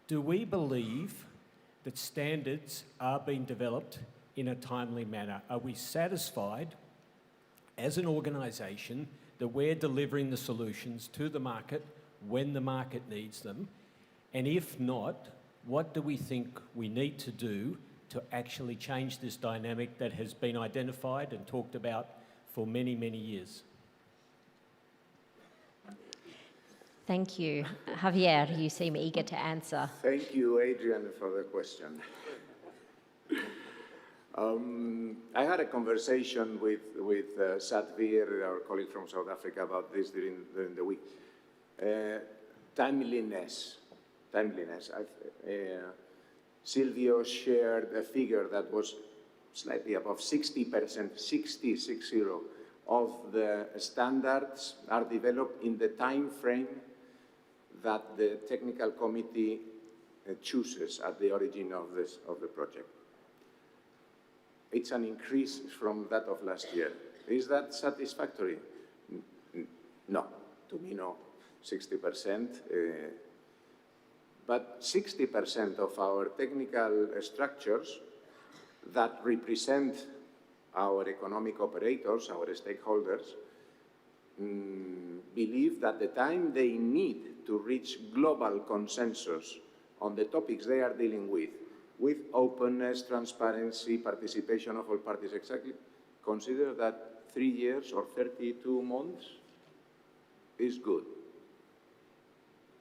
Do we believe that standards are being developed in a timely manner? Are we satisfied as an organisation that we're delivering the solutions to the market when the market needs them? And if not, what do we think we need to do to actually change this dynamic that has been identified and talked about for many, many years? Thank you. Javier, you seem eager to answer. Thank you, Adrian, for the question. I had a conversation with Satvir, our colleague from South Africa, about this during the week. Timeliness. Silvio shared a figure that was slightly above 60%, 60 of the standards are developed in the time frame that the technical committee chooses at the origin of the project. It's an increase from that of last year. Is that satisfactory? No, to me, no. 60%. But 60% of our technical structures that represent our economic operators, our stakeholders, believe that the time they need to reach global consensus on the topics they are dealing with openness, transparency, participation of all parties exactly, consider that 3 years or 32 months is good.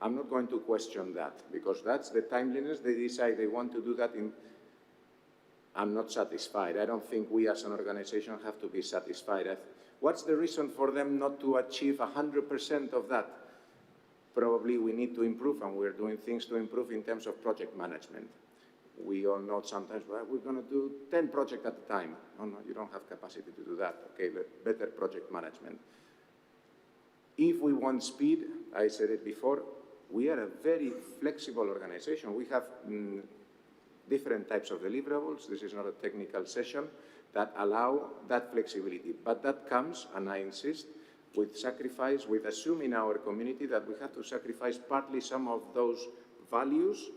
I'm not going to question that, because that's the timeliness. They decide they want to do that in... I'm not satisfied. I don't think we as an organization have to be satisfied. What's the reason for them not to achieve 100% of that? Probably we need to improve, and we're doing things to improve in terms of project management. We all know sometimes, well, we're going to do 10 projects at a time. No, you don't have capacity to do that. Okay, better project management. If we want speed, I said it before, we are a very flexible organization. We have different types of deliverables. This is not a technical session that allow that flexibility. But that comes, and I insist, with sacrifice, with assuming our community that we have to sacrifice partly some of those values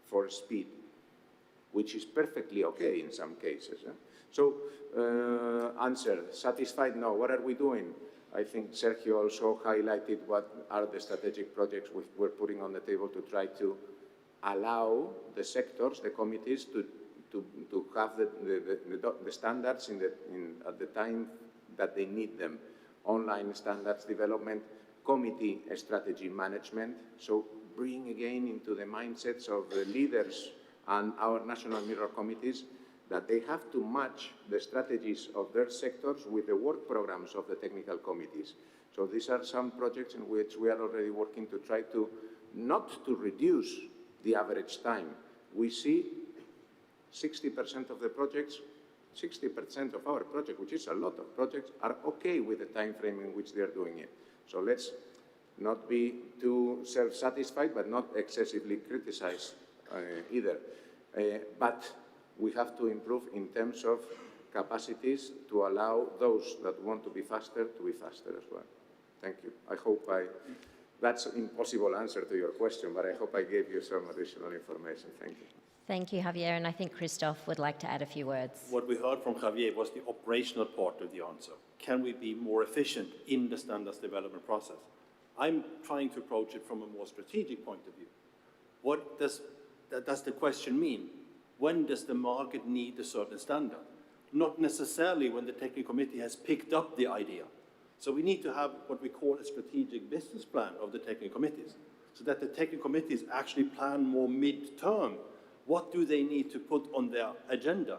for speed, which is perfectly okay in some cases. So, answer, satisfied? No. What are we doing? I think Sergio also highlighted what are the strategic projects we're putting on the table to try to allow the sectors, the committees, to have the standards at the time that they need them. Online standards development, committee strategy management. So bring again into the mindsets of the leaders and our national mirror committees that they have to match the strategies of their sectors with the work programs of the technical committees. So these are some projects in which we are already working to try to not to reduce the average time. We see 60% of the projects, 60% of our project, which is a lot of projects, are okay with the time frame in which they are doing it. So let's not be too self-satisfied, but not excessively criticize either. But we have to improve in terms of capacities to allow those that want to be faster as well. Thank you. I hope that's an impossible answer to your question, but I hope I gave you some additional information. Thank you. Thank you, Javier, and I think Christophe would like to add a few words. What we heard from Javier was the operational part of the answer. Can we be more efficient in the standards development process? I'm trying to approach it from a more strategic point of view. What does the question mean? When does the market need a certain standard? Not necessarily when the technical committee has picked up the idea. So we need to have what we call a strategic business plan of the technical committees, so that the technical committees actually plan more mid-term. What do they need to put on their agenda?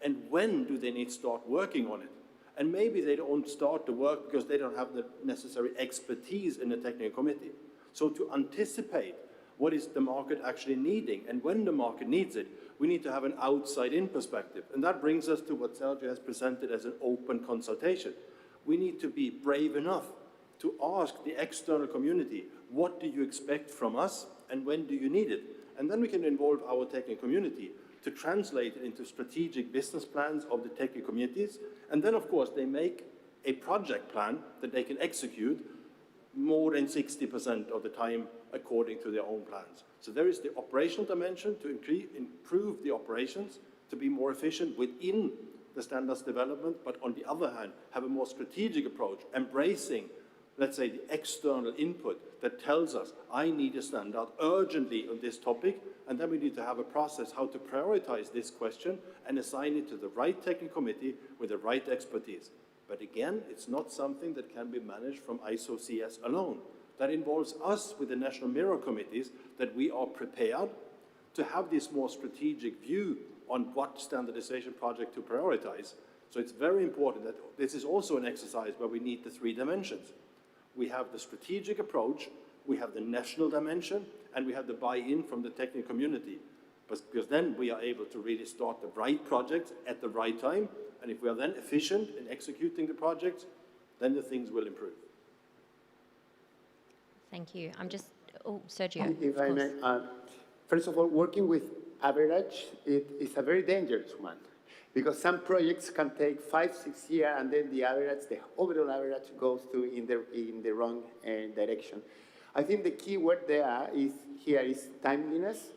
And when do they need to start working on it? And maybe they don't start the work because they don't have the necessary expertise in the technical committee. So to anticipate what is the market actually needing, and when the market needs it, we need to have an outside-in perspective. And that brings us to what Sergio has presented as an open consultation. We need to be brave enough to ask the external community, what do you expect from us, and when do you need it? And then we can involve our technical community to translate it into strategic business plans of the technical committees. And then, of course, they make a project plan that they can execute more than 60% of the time according to their own plans. So there is the operational dimension to improve the operations, to be more efficient within the standards development, but on the other hand, have a more strategic approach, embracing, let's say, the external input that tells us, I need a standard urgently on this topic, and then we need to have a process how to prioritize this question and assign it to the right technical committee with the right expertise. But again, it's not something that can be managed from ISO/CS alone. That involves us with the national mirror committees, that we are prepared to have this more strategic view on what standardization project to prioritize. So it's very important that this is also an exercise where we need the three dimensions. We have the strategic approach, we have the national dimension, and we have the buy-in from the technical community. Because then we are able to really start the right projects at the right time, and if we are then efficient in executing the projects, then the things will improve. Thank you. Sergio. If I may, first of all, working with average is a very dangerous one, because some projects can take 5-6 years, and then the overall average goes in the wrong direction. I think the key word here is timeliness,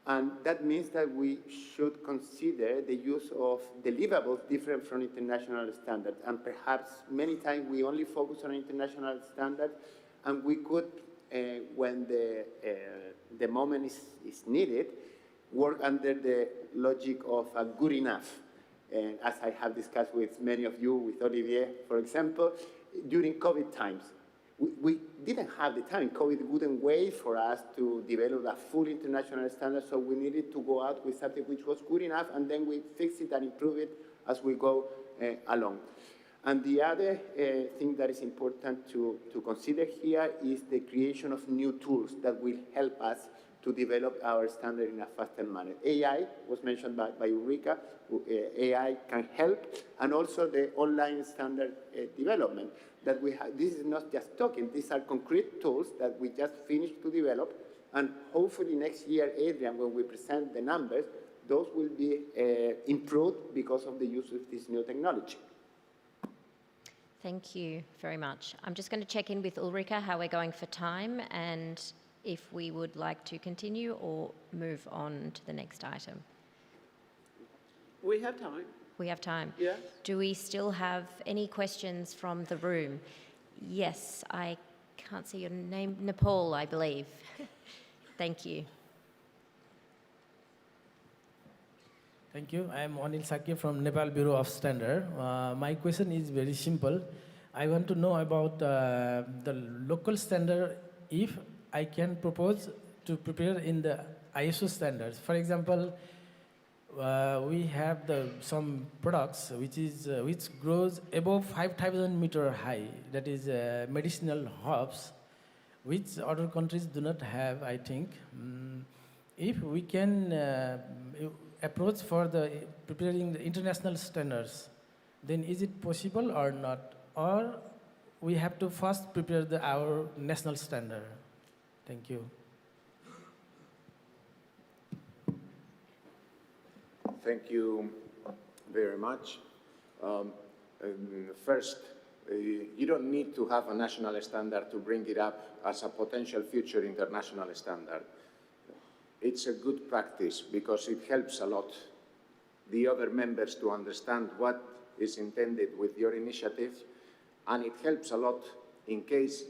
and that means that we should consider the use of deliverables different from international standards. And perhaps many times we only focus on international standards, and we could, when the moment is needed, work under the logic of good enough. And as I have discussed with many of you, with Olivier, for example, during COVID times, we didn't have the time. COVID wouldn't wait for us to develop a full international standard, so we needed to go out with something which was good enough, and then we fix it and improve it as we go along. And the other thing that is important to consider here is the creation of new tools that will help us to develop our standard in a faster manner. AI was mentioned by Ulrika. AI can help, and also the online standard development that we have. This is not just talking. These are concrete tools that we just finished to develop, and hopefully next year, Adrian, when we present the numbers, those will be improved because of the use of this new technology. Thank you very much. I'm just going to check in with Ulrika how we're going for time and if we would like to continue or move on to the next item. We have time. We have time. Yes. Do we still have any questions from the room? Yes, I can't see your name. Nepal, I believe. Thank you. Thank you. I am Anil Sakya from Nepal Bureau of Standard. My question is very simple. I want to know about the local standard if I can propose to prepare in the ISO standards. For example, we have some products which grows above 5,000 meter high, that is medicinal herbs, which other countries do not have, I think. If we can approach for preparing the international standards, then is it possible or not? Or we have to first prepare our national standard? Thank you. Thank you very much. First, you don't need to have a national standard to bring it up as a potential future international standard. It's a good practice because it helps a lot the other members to understand what is intended with your initiative, and it helps a lot in case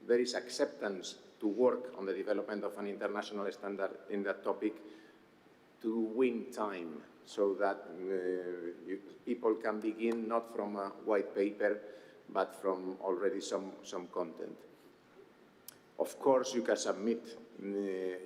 there is acceptance to work on the development of an international standard in that topic to win time so that people can begin not from a white paper but from already some content. Of course, you can submit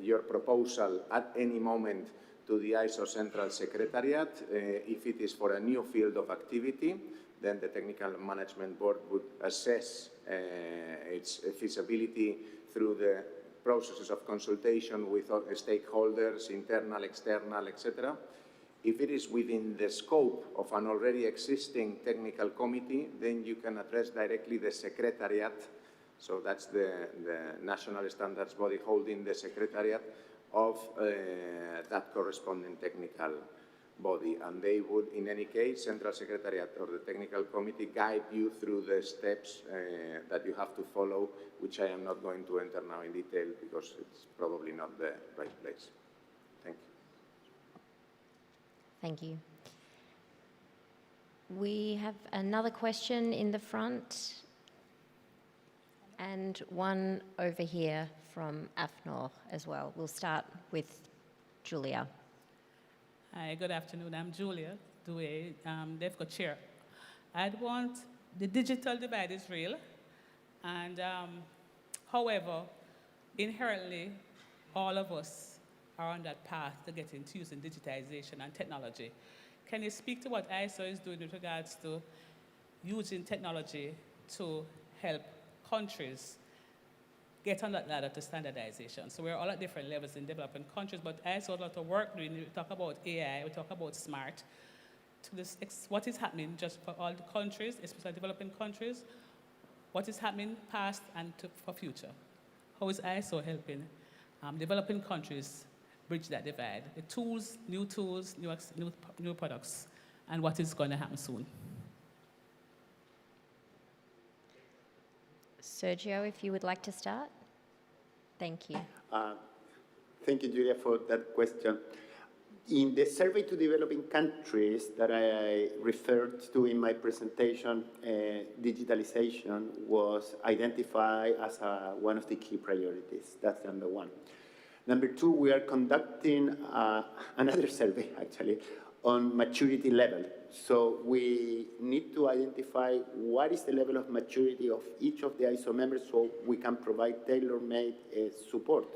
your proposal at any moment to the ISO Central Secretariat. If it is for a new field of activity, then the Technical Management Board would assess its feasibility through the processes of consultation with stakeholders, internal, external, etc. If it is within the scope of an already existing technical committee, then you can address directly the Secretariat. So that's the national standards body holding the Secretariat of that corresponding technical body. And they would, in any case, Central Secretariat or the Technical Committee, guide you through the steps that you have to follow, which I am not going to enter now in detail because it's probably not the right place. Thank you. Thank you. We have another question in the front and one over here from AFNOR as well. We'll start with Julia. Hi, good afternoon. I'm Julia Dewey, DEFCO Chair. I'd want, the digital divide is real, and however, inherently, all of us are on that path to get into using digitization and technology. Can you speak to what ISO is doing with regards to using technology to help countries get on that ladder to standardization? So we're all at different levels in developing countries, but ISO has a lot of work doing. We talk about AI, we talk about SMART. To this, what is happening just for all the countries, especially developing countries, what is happening past and for future? How is ISO helping developing countries bridge that divide? The tools, new products, and what is going to happen soon? Sergio, if you would like to start. Thank you. Thank you, Julia, for that question. In the survey to developing countries that I referred to in my presentation, digitalization was identified as one of the key priorities. That's number one. Number two, we are conducting another survey, actually, on maturity level. So we need to identify what is the level of maturity of each of the ISO members so we can provide tailor-made support.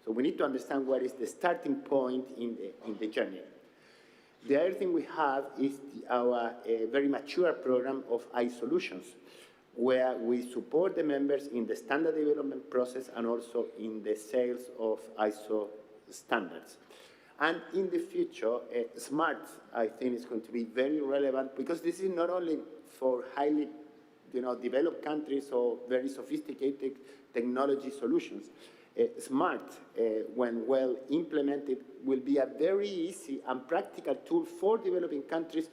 So we need to understand what is the starting point in the journey. The other thing we have is our very mature program of iSolutions, where we support the members in the standard development process and also in the sales of ISO standards. And in the future, SMART, I think, is going to be very relevant because this is not only for highly developed countries or very sophisticated technology solutions. SMART, when well implemented, will be a very easy and practical tool for developing countries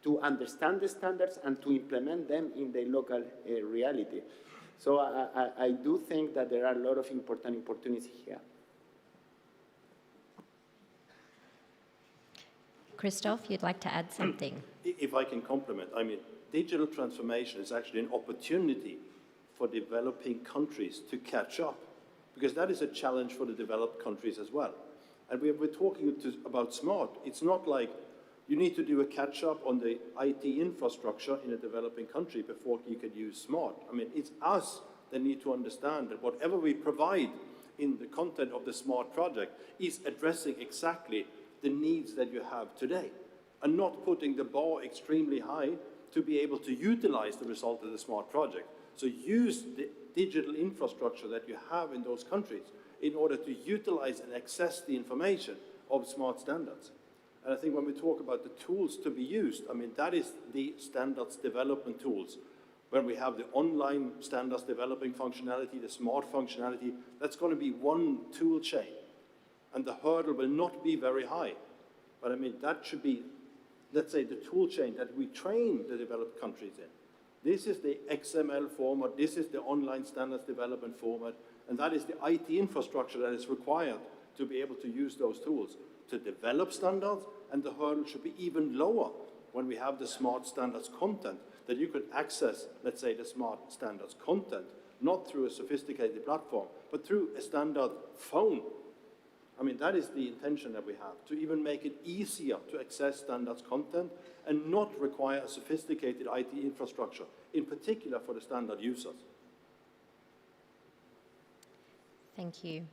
to understand the standards and to implement them in their local reality. So I do think that there are a lot of important opportunities here. Christoph, you'd like to add something? If I can complement, I mean, digital transformation is actually an opportunity for developing countries to catch up, because that is a challenge for the developed countries as well. And we're talking about SMART. It's not like you need to do a catch-up on the IT infrastructure in a developing country before you can use SMART. I mean, it's us that need to understand that whatever we provide in the content of the SMART project is addressing exactly the needs that you have today, and not putting the bar extremely high to be able to utilize the result of the SMART project. So use the digital infrastructure that you have in those countries in order to utilize and access the information of SMART standards. And I think when we talk about the tools to be used, I mean, that is the standards development tools. When we have the online standards developing functionality, the SMART functionality, that's going to be one tool chain. And the hurdle will not be very high. But I mean, that should be, let's say, the tool chain that we train the developed countries in. This is the XML format, this is the online standards development format, and that is the IT infrastructure that is required to be able to use those tools to develop standards, and the hurdle should be even lower when we have the SMART standards content, that you could access, let's say, the SMART standards content, not through a sophisticated platform, but through a standard phone. I mean, that is the intention that we have, to even make it easier to access standards content and not require a sophisticated IT infrastructure, in particular for the standard users. Thank you.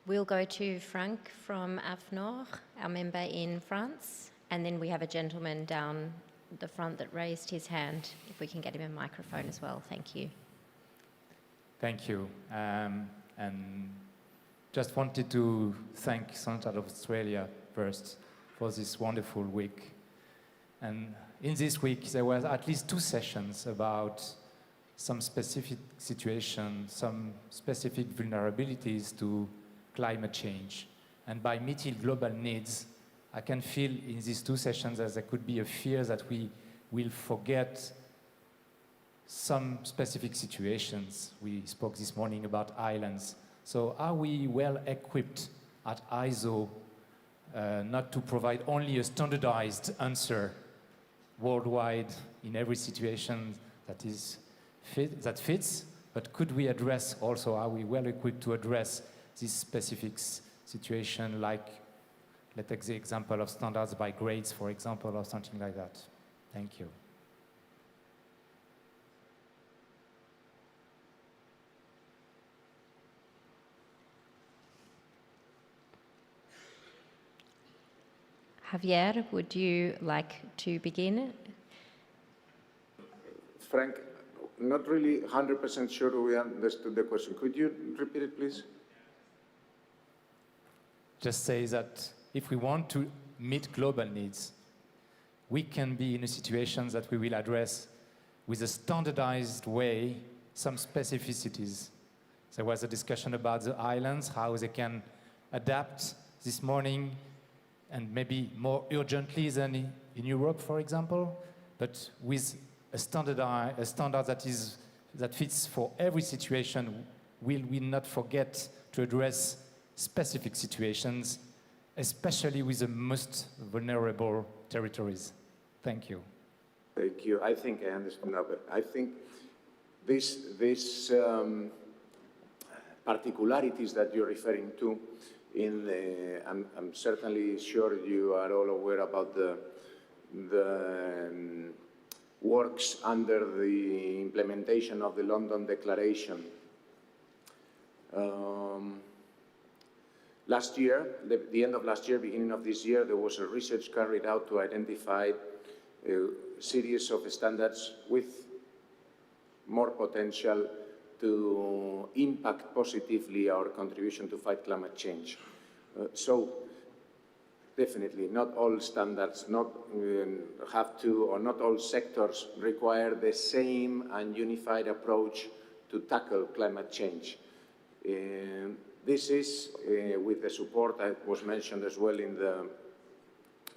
We'll go to Frank from AFNOR, our member in France, and then we have a gentleman down the front that raised his hand. If we can get him a microphone as well, thank you. Thank you. And just wanted to thank Central Australia first for this wonderful week. And in this week, there were at least 2 sessions about some specific situations, some specific vulnerabilities to climate change. And by meeting global needs, I can feel in these 2 sessions that there could be a fear that we will forget some specific situations. We spoke this morning about islands. So are we well equipped at ISO not to provide only a standardized answer worldwide in every situation that fits, but could we address also, are we well equipped to address this specific situation, like, let's take the example of standards by grades, for example, or something like that? Thank you. Javier, would you like to begin? Frank, not really 100% sure we understood the question. Could you repeat it, please? Just say that if we want to meet global needs, we can be in a situation that we will address with a standardized way some specificities. There was a discussion about the islands, how they can adapt this morning, and maybe more urgently than in Europe, for example, but with a standard that fits for every situation. Will we not forget to address specific situations, especially with the most vulnerable territories? Thank you. Thank you. I think I understand now, but I think these particularities that you're referring to, I'm certainly sure you are all aware about the works under the implementation of the London Declaration. Last year, the end of last year, beginning of this year, there was a research carried out to identify a series of standards with more potential to impact positively our contribution to fight climate change. So definitely, not all standards have to, or not all sectors require the same and unified approach to tackle climate change. This is with the support that was mentioned as well in the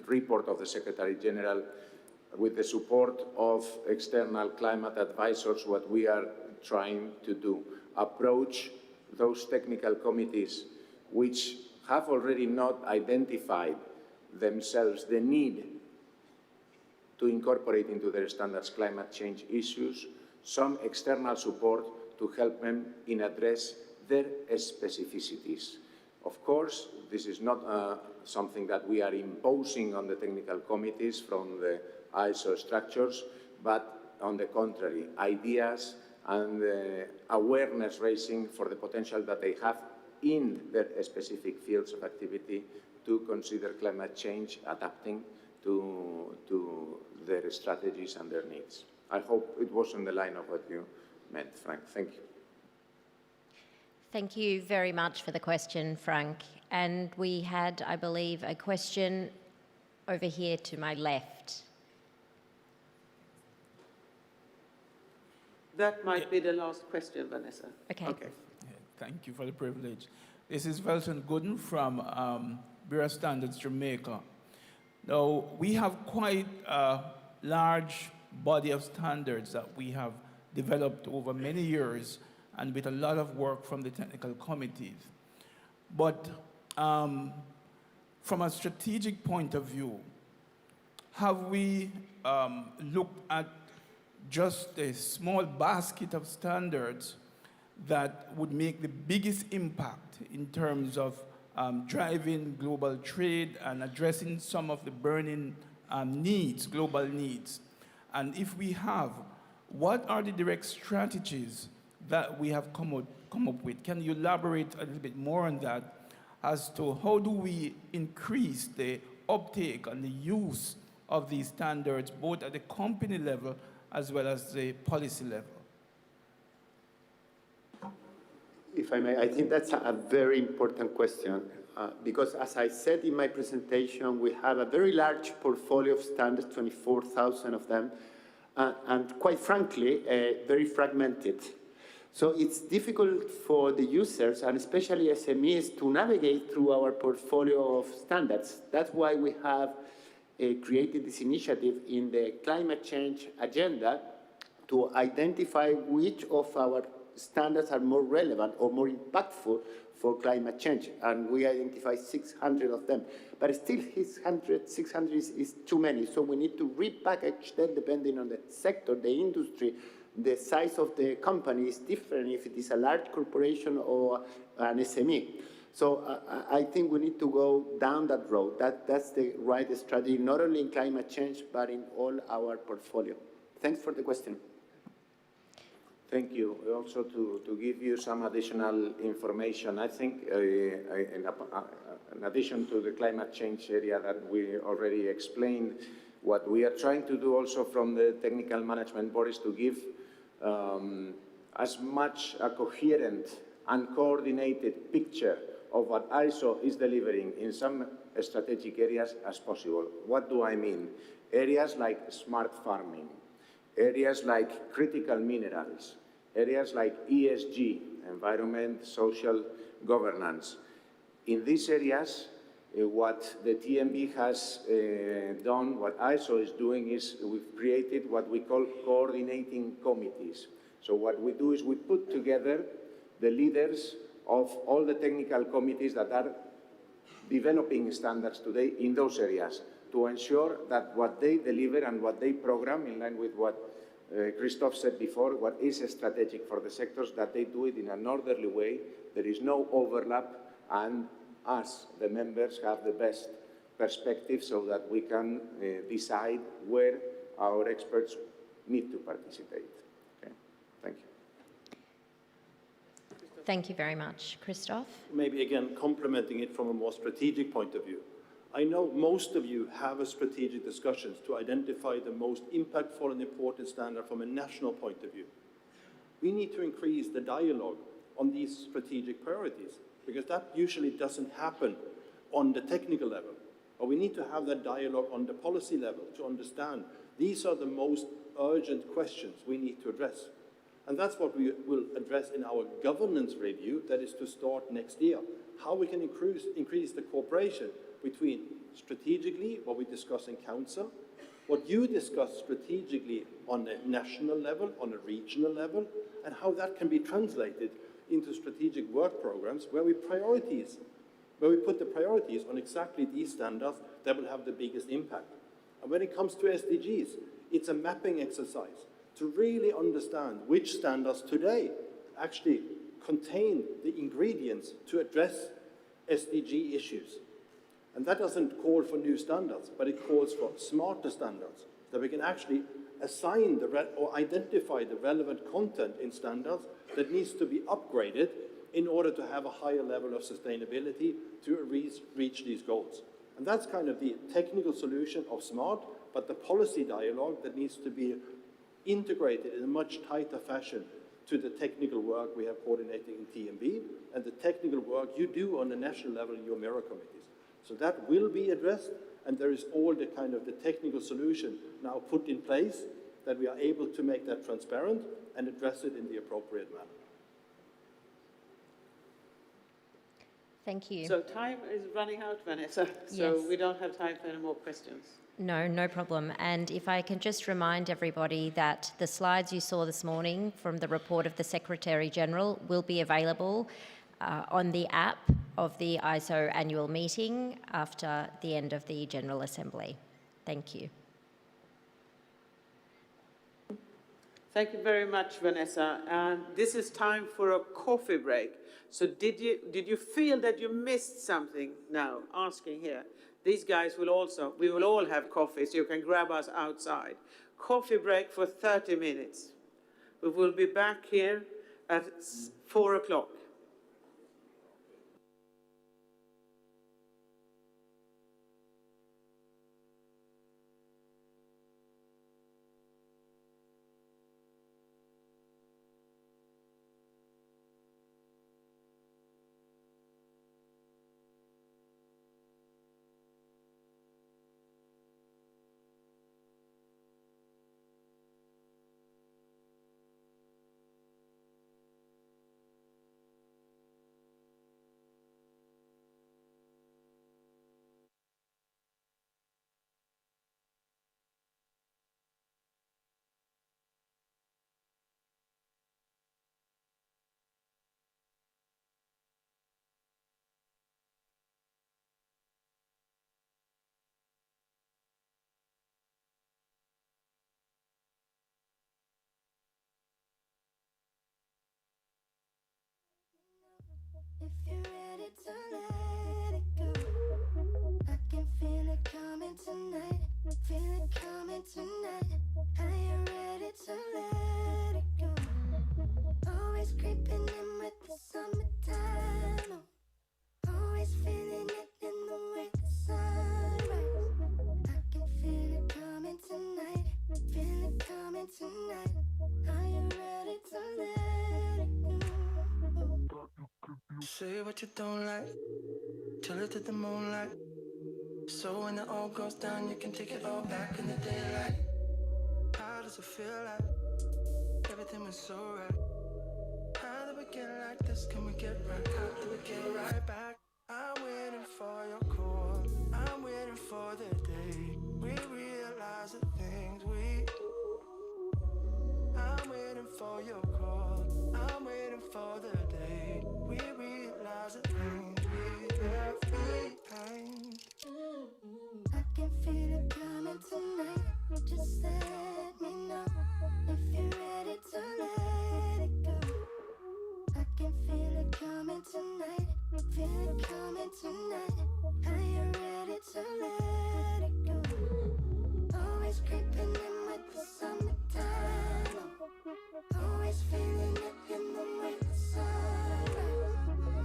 report of the Secretary General, with the support of external climate advisors, what we are trying to do, approach those technical committees which have already not identified themselves the need to incorporate into their standards climate change issues, some external support to help them in address their specificities. Of course, this is not something that we are imposing on the technical committees from the ISO structures, but on the contrary, ideas and awareness raising for the potential that they have in their specific fields of activity to consider climate change, adapting to their strategies and their needs. I hope it was in the line of what you meant, Frank. Thank you. Thank you very much for the question, Frank. And we had, I believe, a question over here to my left. That might be the last question, Vanessa. Okay. Thank you for the privilege. This is Velton Gooden from Bureau of Standards, Jamaica. Now, we have quite a large body of standards that we have developed over many years and with a lot of work from the technical committees. But from a strategic point of view, have we looked at just a small basket of standards that would make the biggest impact in terms of driving global trade and addressing some of the burning needs, global needs? And if we have, what are the direct strategies that we have come up with? Can you elaborate a little bit more on that as to how do we increase the uptake and the use of these standards, both at the company level as well as the policy level? If I may, I think that's a very important question because as I said in my presentation, we have a very large portfolio of standards, 24,000 of them, and quite frankly, very fragmented. So it's difficult for the users, and especially SMEs, to navigate through our portfolio of standards. That's why we have created this initiative in the climate change agenda to identify which of our standards are more relevant or more impactful for climate change. And we identify 600 of them. But still, 600 is too many. So we need to repackage them depending on the sector, the industry. The size of the company is different if it is a large corporation or an SME. So I think we need to go down that road. That's the right strategy, not only in climate change, but in all our portfolio. Thanks for the question. Thank you. Also, to give you some additional information, I think in addition to the climate change area that we already explained, what we are trying to do also from the technical management board is to give as much a coherent and coordinated picture of what ISO is delivering in some strategic areas as possible. What do I mean? Areas like smart farming, areas like critical minerals, areas like ESG, environment, social governance. In these areas, what the TMB has done, what ISO is doing is we've created what we call coordinating committees. So what we do is we put together the leaders of all the technical committees that are developing standards today in those areas to ensure that what they deliver and what they program, in line with what Christophe said before, what is strategic for the sectors, that they do it in an orderly way, there is no overlap, and us, the members, have the best perspective so that we can decide where our experts need to participate. Okay. Thank you. Thank you very much. Christophe? Maybe again, complementing it from a more strategic point of view. I know most of you have a strategic discussions to identify the most impactful and important standard from a national point of view. We need to increase the dialogue on these strategic priorities, because that usually doesn't happen on the technical level, but we need to have that dialogue on the policy level to understand these are the most urgent questions we need to address. And that's what we will address in our governance review that is to start next year. How we can increase the cooperation between strategically what we discuss in Council, what you discuss strategically on a national level, on a regional level, and how that can be translated into strategic work programs where we put the priorities on exactly these standards that will have the biggest impact. And when it comes to SDGs, it's a mapping exercise to really understand which standards today actually contain the ingredients to address SDG issues. And that doesn't call for new standards, but it calls for smarter standards, that we can actually assign or identify the relevant content in standards that needs to be upgraded in order to have a higher level of sustainability to reach these goals. And that's kind of the technical solution of SMART, but the policy dialogue that needs to be integrated in a much tighter fashion to the technical work we have coordinated in TMB and the technical work you do on the national level in your mirror committees. So that will be addressed, and there is all the kind of the technical solution now put in place that we are able to make that transparent and address it in the appropriate manner. Thank you. So time is running out, Vanessa, so Yes. we don't have time for any more questions. No, no problem. And if I can just remind everybody that the slides you saw this morning from the report of the Secretary-General will be available on the app of the ISO annual meeting after the end of the General Assembly. Thank you. Thank you very much, Vanessa. And this is time for a coffee break. So did you feel that you missed something now? Asking here. These guys we will all have coffee, so you can grab us outside. Coffee break for 30 minutes. We will be back here at 4 o'clock. If you're ready to let it go, I can feel it coming tonight. Feel it coming tonight. Are you ready to let it go? Always creeping in with the summertime. Always feeling it in the way the sunrise. I can feel it coming tonight. Feel it coming tonight. Are you ready to let it go? Say what you don't like, tell it to the moonlight. So when it all goes down, you can take it all back in the daylight. How does it feel like everything was so right? How did we get like this? Can we get right? How do we get right back? I'm waiting for your call. I'm waiting for the day we realize the things we. I'm waiting for your call. I'm waiting for the day we realize the things we left behind. I can feel it coming tonight. Just let me know if you're ready to let it go. I can feel it coming tonight. Feel it coming tonight. Are you ready to let it go? Always creeping in with the summertime. Always feeling it in the way the sunrise.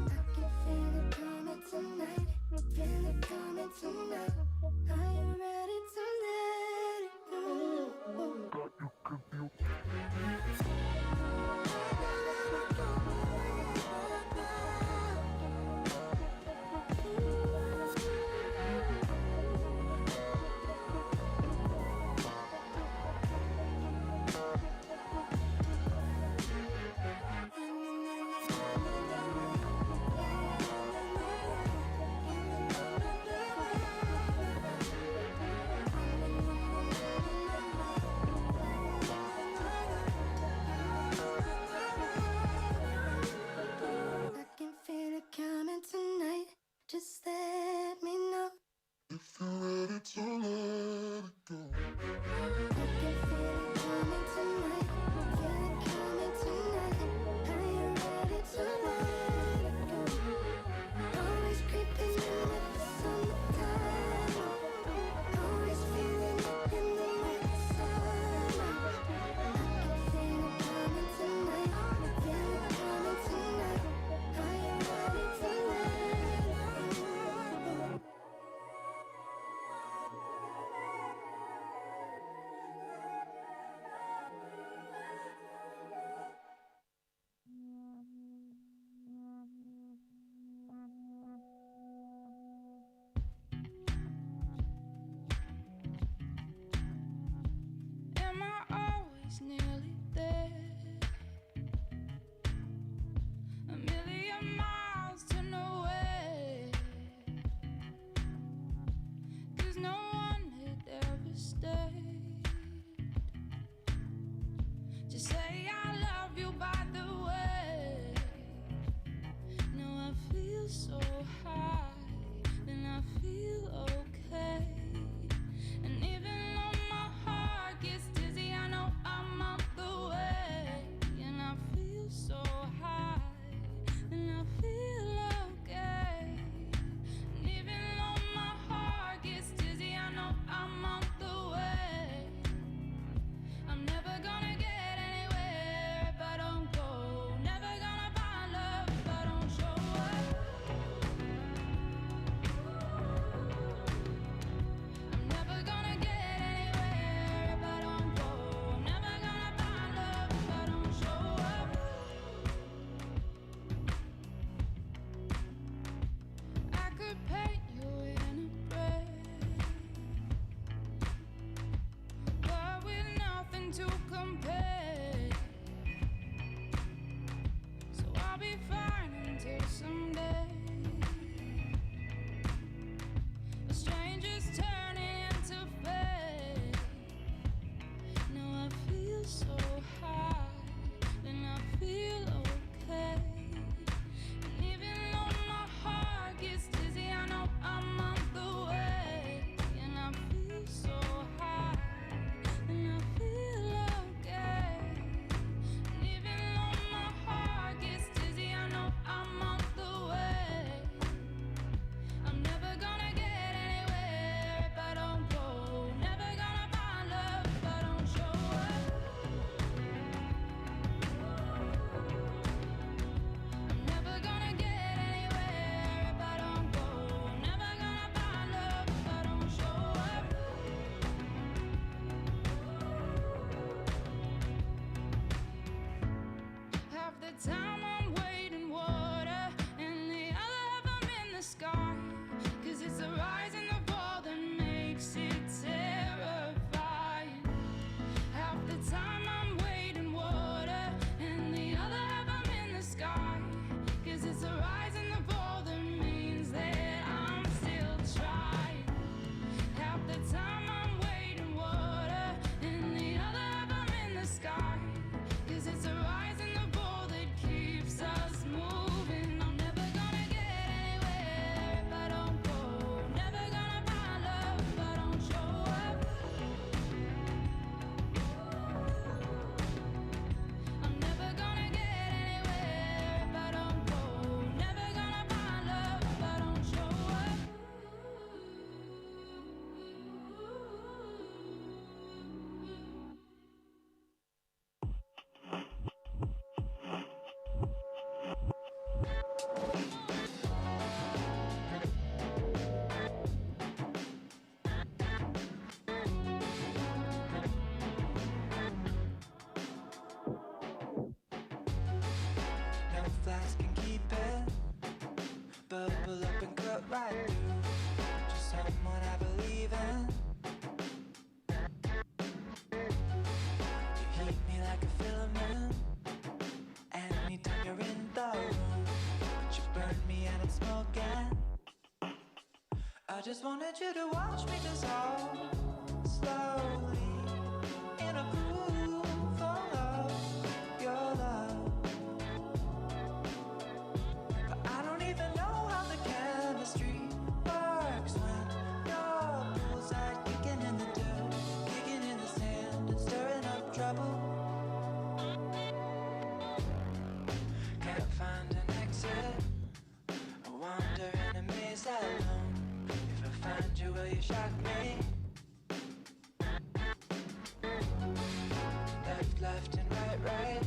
I can feel it coming tonight. Feel it coming tonight. Are you ready to feel okay. And even though my heart gets dizzy, I know I'm on the way. And I feel so high, and I feel okay. And even though my heart gets dizzy, I know I'm on the way. I'm never gonna get anywhere if I don't go. Never gonna find love if I don't show up. I'm never gonna get anywhere if I don't go. I'm never gonna find love if I don't show up. I could paint you in a prayer, but with nothing to compare. So I'll be fine until someday a stranger's turning into fate. Now I feel so high, and I feel okay. And even though my heart gets dizzy, I know I'm on the way. And I feel so high, and I feel okay. And even though my heart gets dizzy, I know I'm on the way. I'm never gonna get anywhere if I don't go. Never gonna find love if I don't show up. I'm never gonna get anywhere if I don't go. Never gonna find love if I don't show up. Half the time I'm wading water, and the other half I'm in the sky. 'Cause it's the rise and the fall that makes it terrifying. Half the time I'm wading water, and the other half I'm in the sky. 'Cause it's the rise and the fall that means that I'm still trying. Half the time I'm wading water, and the other half I'm in the sky. 'Cause it's the rise and the fall that keeps us moving. I'm never gonna get anywhere if I don't go. Never gonna find love if I don't show up. I'm never gonna get anywhere if I don't go. Never gonna find love if I don't show up. No flask can keep it. Bubble up and cut right through. Just someone I believe in. You heat me like a filament. Anytime you're in the room, but you burn me and I'm smoking. I just wanted you to watch me dissolve slowly in a groove of your love. But I don't even know how the chemistry works when your bullseye kicking in the dirt, kicking in the sand and stirring up trouble. Can't find an exit. I wander in a maze alone. If I find you, will you shock me? Left and right.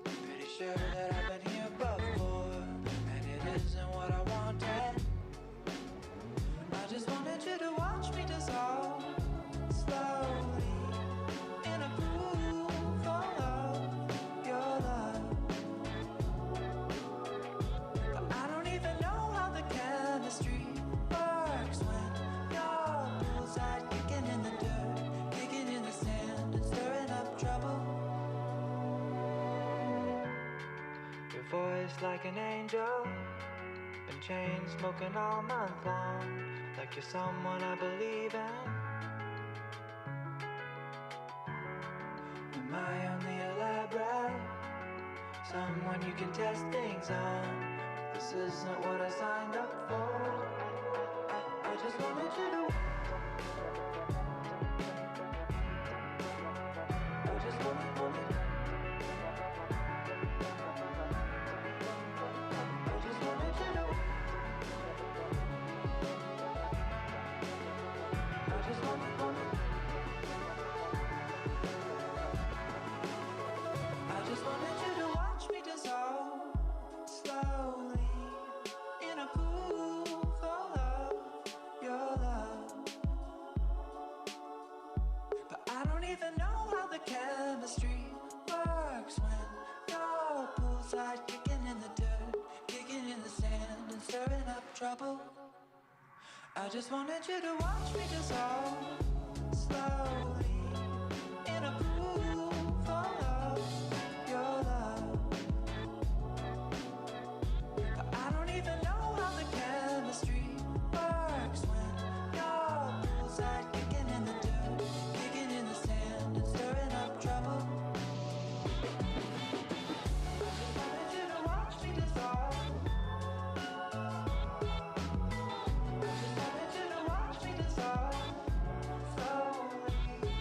Pretty sure that I've been here before, and it isn't what I wanted. I just wanted you to watch me dissolve slowly in a groove of your love. But I don't even know how the chemistry works when your bullseye kicking in the dirt, kicking in the sand and stirring up trouble. Your voice like an angel, been chain smoking all month long, like you're someone I believe in. Am I only elaborate? Someone you can test things on. This isn't what I signed up for. I just just wanted you to. I just wanted. I just wanted you to. I just wanted. I just wanted you to watch me dissolve slowly in a pool full of your love. But I don't even know how the chemistry works when you're poolside, kicking in the dirt, kicking in the sand, and stirring up trouble. I just wanted you to watch me dissolve slowly in a pool full of your love. But I don't even know how the chemistry works when you're poolside, kicking in the dirt, kicking in the sand, and stirring up trouble. I just wanted you to watch me dissolve. I just wanted you to watch me dissolve slowly.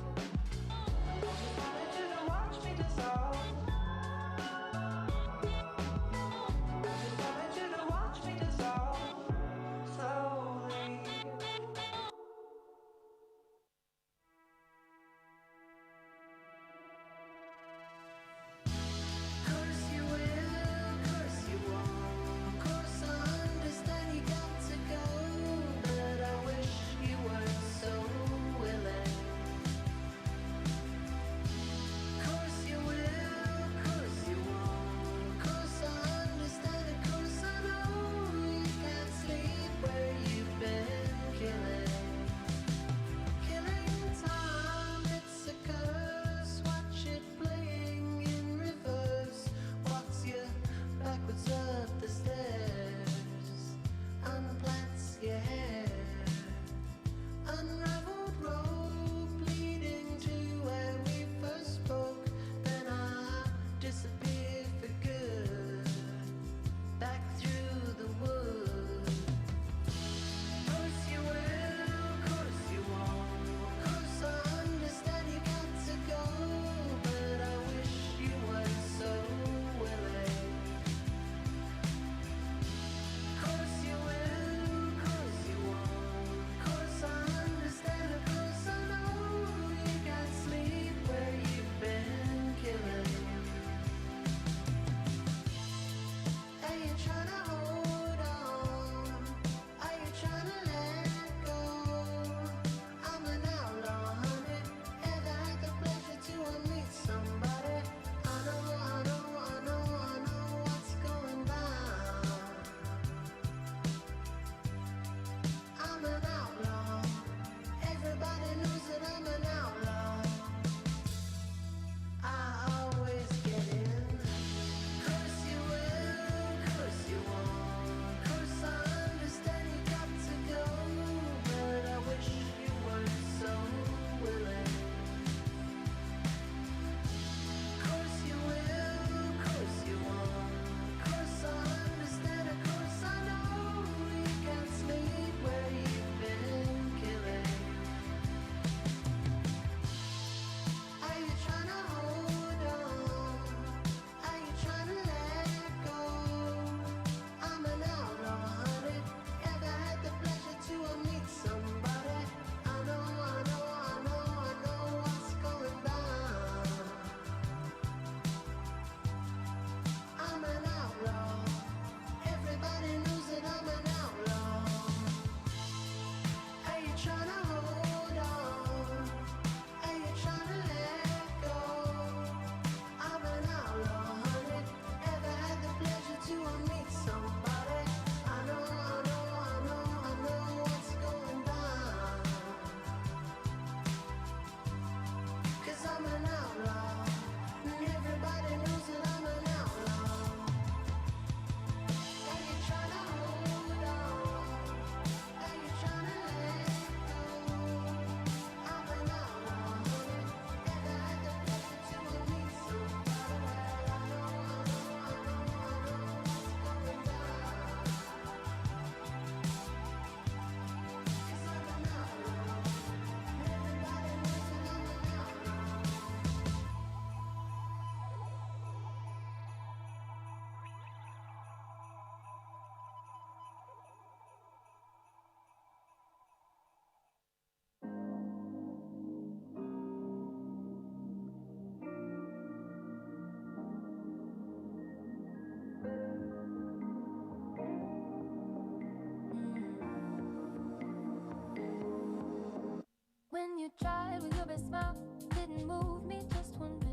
tried with your best smile, didn't move me just one bit.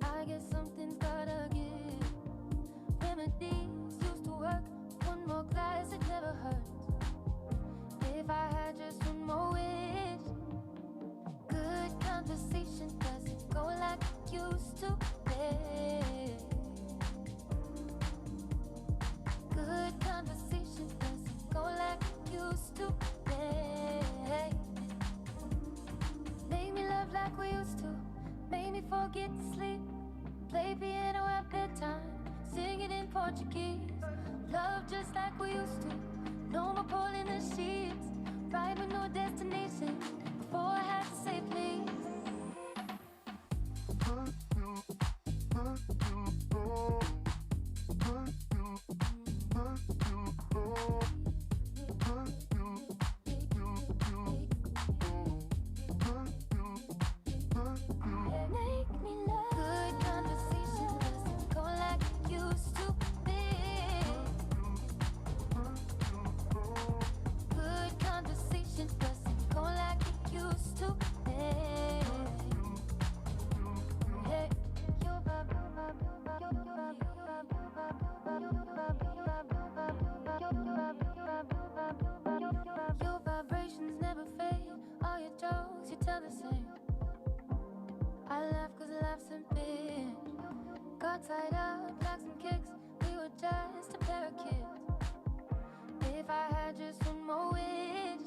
I guess something's gotta give. Remedies used to work. One more glass, it never hurts. If I had just one more wish. Good conversation doesn't go like it used to. Good conversation doesn't go like it used to. Made me love like we used to. Made me forget to sleep. Play piano at bedtime. Sing it in Portuguese. Love just like we used to. No more pulling the sheets. Right with no destination. Before I had to say please. Your vibrations never fade. All your jokes, you tell the same. I laugh cause laughs have been. Got tied up like some kicks. We were just a pair of kids. If I had just one more wish.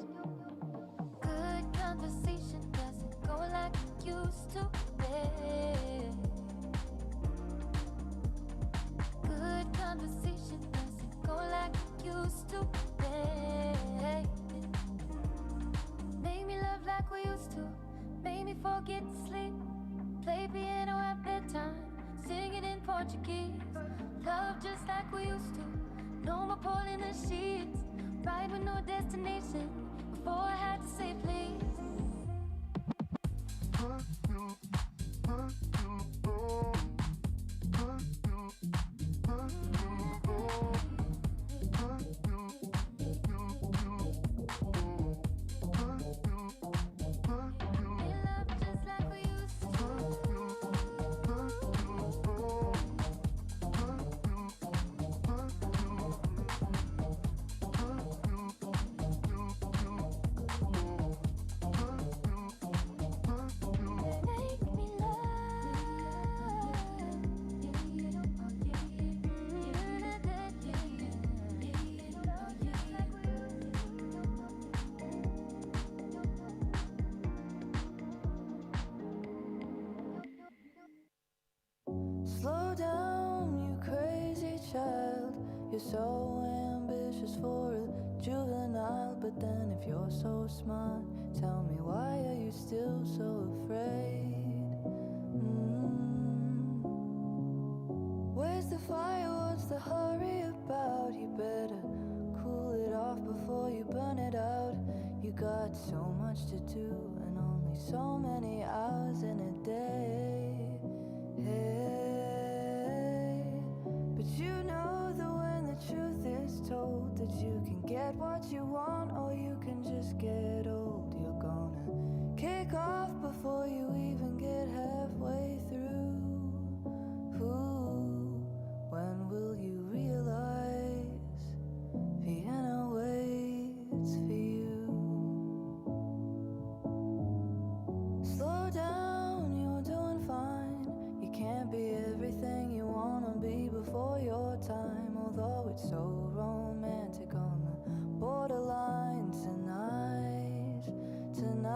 Good conversation doesn't go like it used to. Good conversation doesn't go like it used to. Made me love like we used to. Made me forget to sleep. Play piano at bedtime. Sing it in Portuguese. Love just like we used to. No more pulling the sheets. Right with no destination. Before I had to say please. Slow down, you crazy child. You're so ambitious for a juvenile. But then if you're so smart, tell me why are you still so afraid? Where's the fire? What's the hurry about? You better cool it off before you burn it out. You got so much to do and only so many hours in a day. Hey, but you know that when the truth is told, that you can get what you want or you can just get old. You're gonna kick off before you even get halfway through. Ooh, when will you realize Vienna waits for you? Slow down, you're doing fine. You can't be everything you wanna be before your time. Although it's so romantic on the borderline tonight, tonight.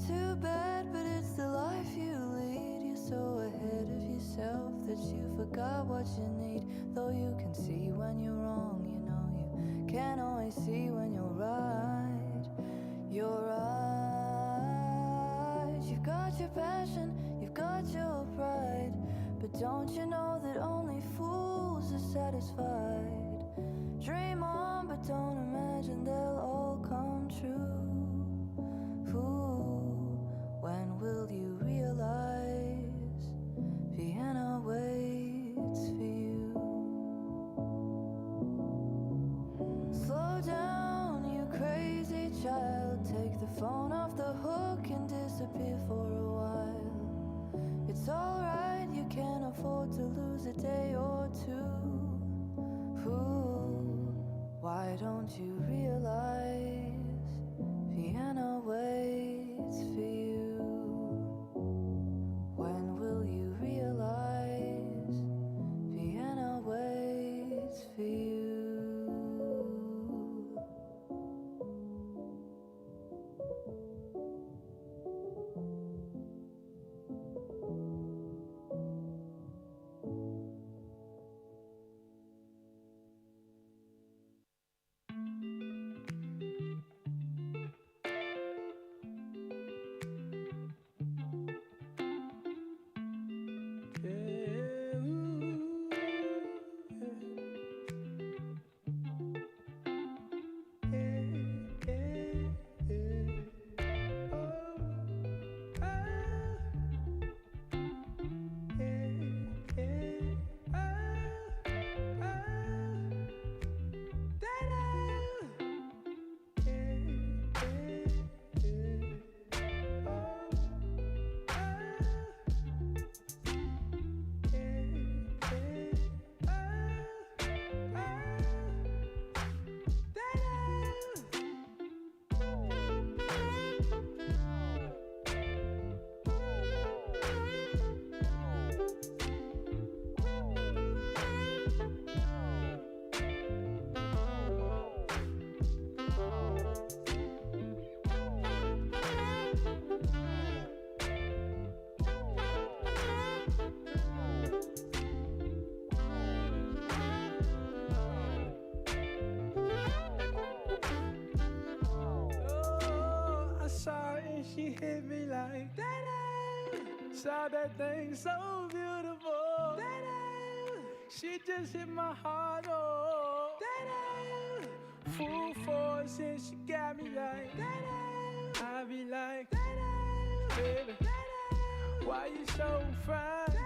Too bad, but it's the life you lead. You're so ahead of yourself that you forgot what you need. Though you can see when you're wrong, you know you can't always see when you're right. You're right. You've got your passion, you've got your pride. But don't you know that only fools are satisfied? Dream on, but don't imagine they'll all come true. Ooh, when will you realize Vienna waits for you? Slow down, you crazy child. hit me like that. Saw that thing so beautiful. She just hit my heart, oh. Full force and she got me like I be like, baby, why you so fine?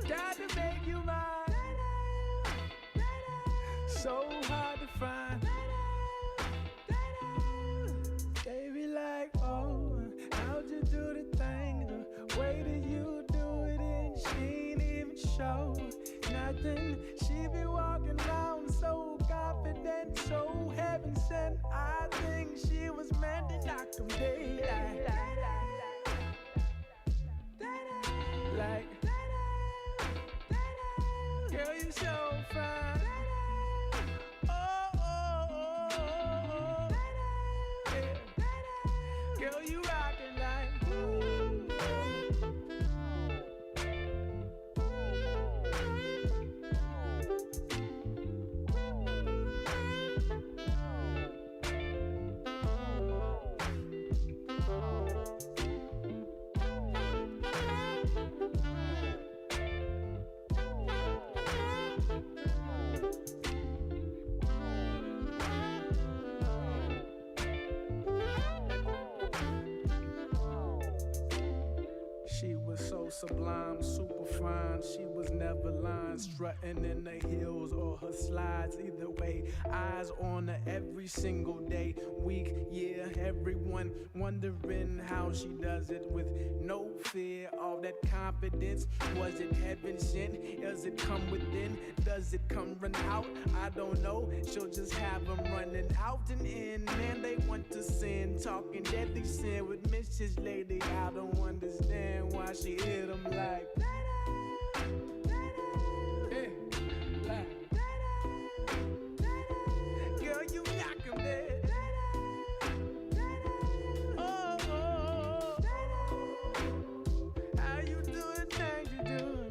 Got to make you mine. So hard to find. They be like, oh, how'd you do the thing? The way that you do it and she ain't even show nothing. She be walking around so confident, so heaven sent. I think she was meant to knock them daylight. Like, girl, you so fine. Oh, oh, oh, oh. Yeah. Girl, you rockin' like ooh. She was so sublime, super fine. She was never lying, strutting in the heels or her slides. Either way, eyes on her every single day, week, year. Everyone wondering how she does it with no fear. All that confidence, was it heaven sent? Does it come within? Does it come run out? I don't know. She'll just have them running out and in. Man, they want to sin, talking deadly sin with Mrs. Lady. I don't understand why she hit them like hey, like girl, you knock 'em dead. Oh, oh, oh. How you do the things you do?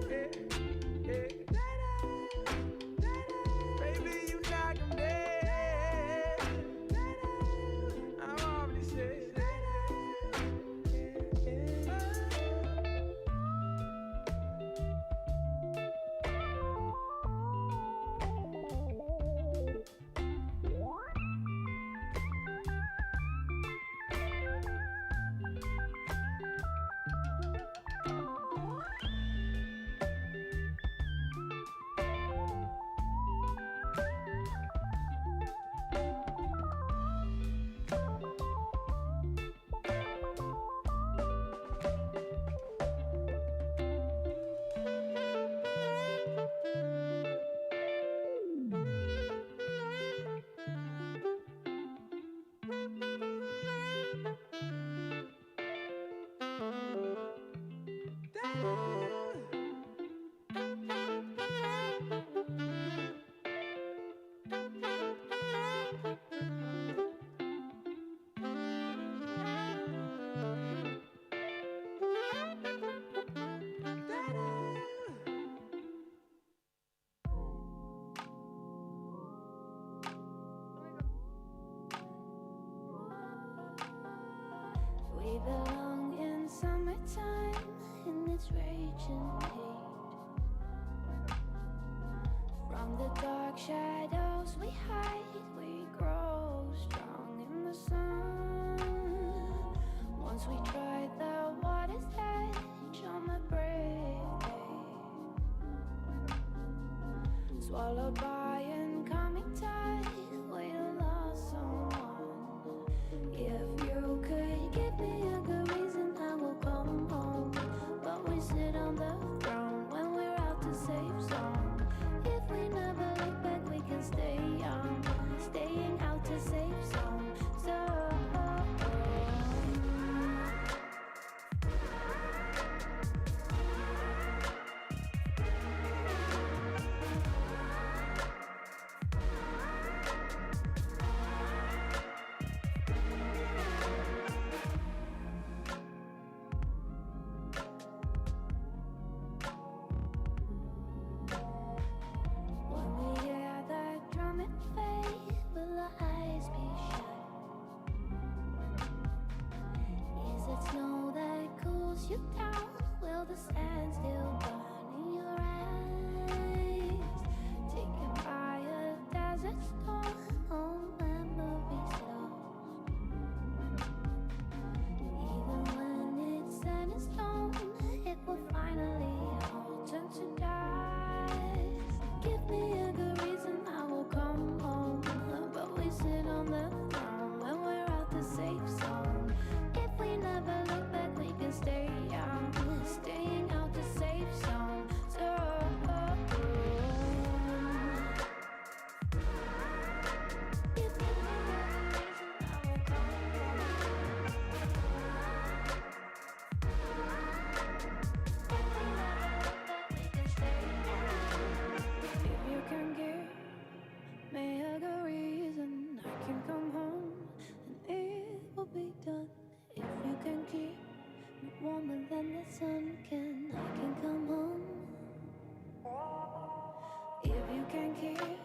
Hey, hey. Baby, you knock 'em dead. I'm already said. We belong in summertime, in its raging heat. From the dark shadows we hide, we grow strong in the sun. Once we try the water's edge on the brave day, swallowed by incoming tide, we lost someone. If you could give me a good reason, I will come home. But we sit on the throne when we're out to save zone. If we never look back, we can stay young, staying out to save zone. So chase you down? Will the sand still burn in your eyes? Taken by a desert storm, all memories lost. Even when it's set in stone, it will finally all turn to dust. Give me a good reason, I will come home. But we sit on the throne when we're out the safe zone. If we never look back, we can stay young, staying out the safe zone. So if you can give me a good reason, I can come home and it will be done. If you can keep me warmer than the sun can, I can come home. If you can keep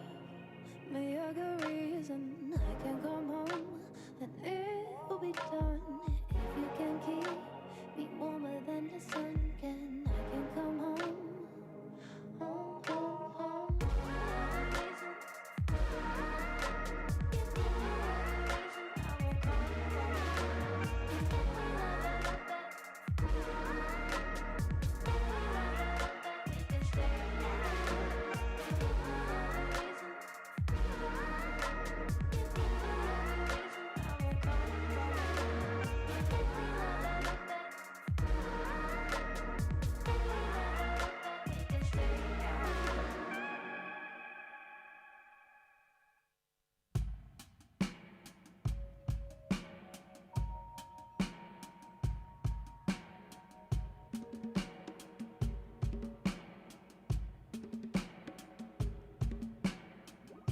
me a good reason, I can come home and it will be done. If you can keep me warmer than the sun can, I can come home. Home, home, home.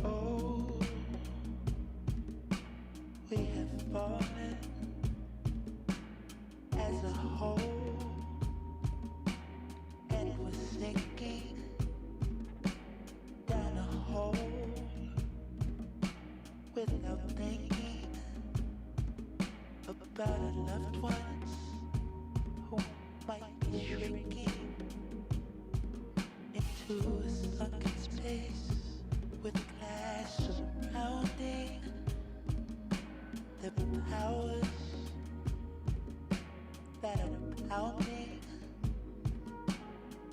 Oh, we have fallen as a whole, and we're sinking down a hole without thinking about our loved ones who might be shrinking into a sunken space with glass surrounding the powers that are pounding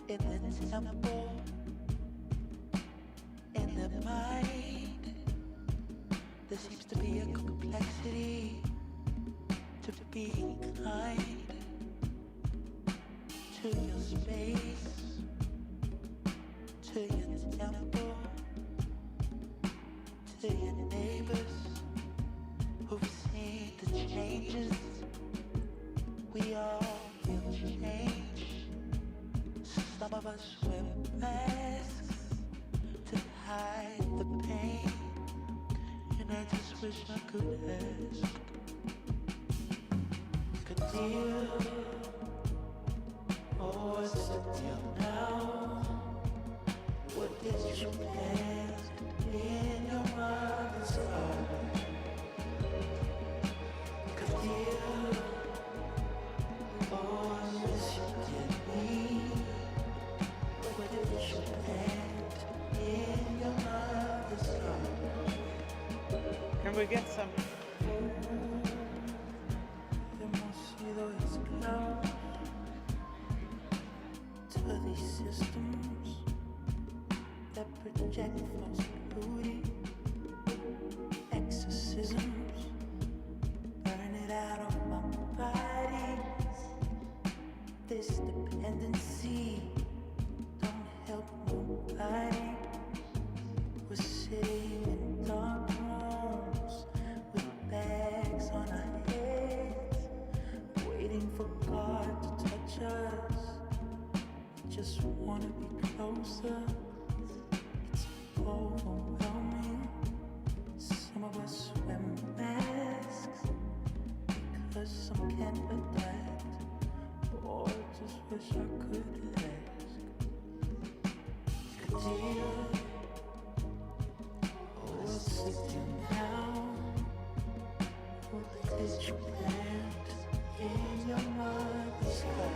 in the temple, in the mind. There seems to be a complexity to being kind to your space, to your temple, to your neighbors who've seen the changes. We all feel change. Some of us wear masks to hide the pain, and I just wish I could ask. Could deal, oh, what's the deal now? What did you plant in your mother's garden? Could deal, oh, I miss you dearly. What did you plant in your mother's garden? Can we get some? You must see those clouds to these systems that project false beauty, exorcisms, burn it out of my body. This dependency don't help nobody. We're sitting in dark rooms with bags on our heads, waiting for God to touch us. We just wanna be closer. It's overwhelming. Some of us wear masks because some can't adapt. Oh, I just wish I could ask. Could deal. Oh, what's the deal now? What did you plant in your mother's love.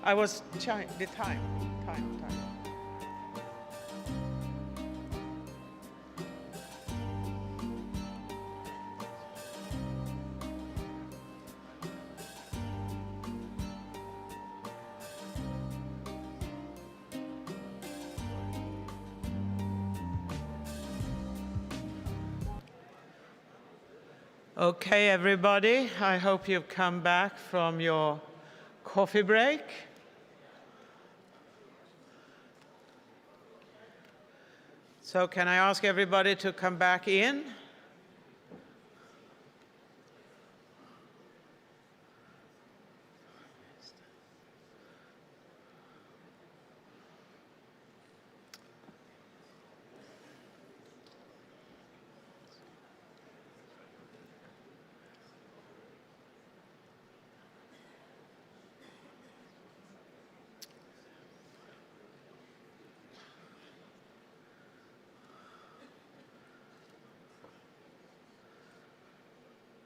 I was the time. Okay, everybody, I hope you've come back from your coffee break. So can I ask everybody to come back in?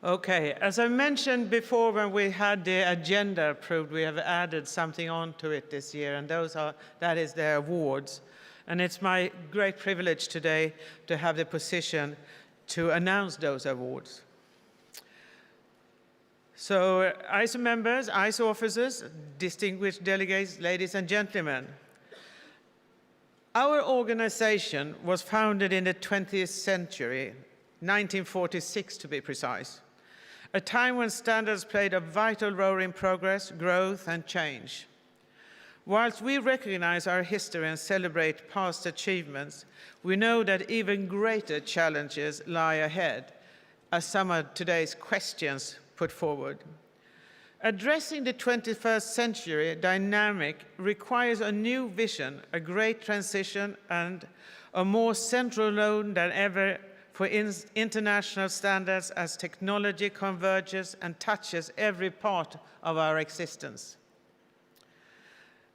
Okay, as I mentioned before when we had the agenda approved, we have added something onto it this year, and that is the awards. And it's my great privilege today to have the position to announce those awards. So, ISO members, ISO officers, distinguished delegates, ladies and gentlemen, our organization was founded in the 20th century, 1946 to be precise. A time when standards played a vital role in progress, growth, and change. Whilst we recognize our history and celebrate past achievements, we know that even greater challenges lie ahead, as some of today's questions put forward. Addressing the 21st century dynamic requires a new vision, a great transition, and a more central role than ever for international standards as technology converges and touches every part of our existence.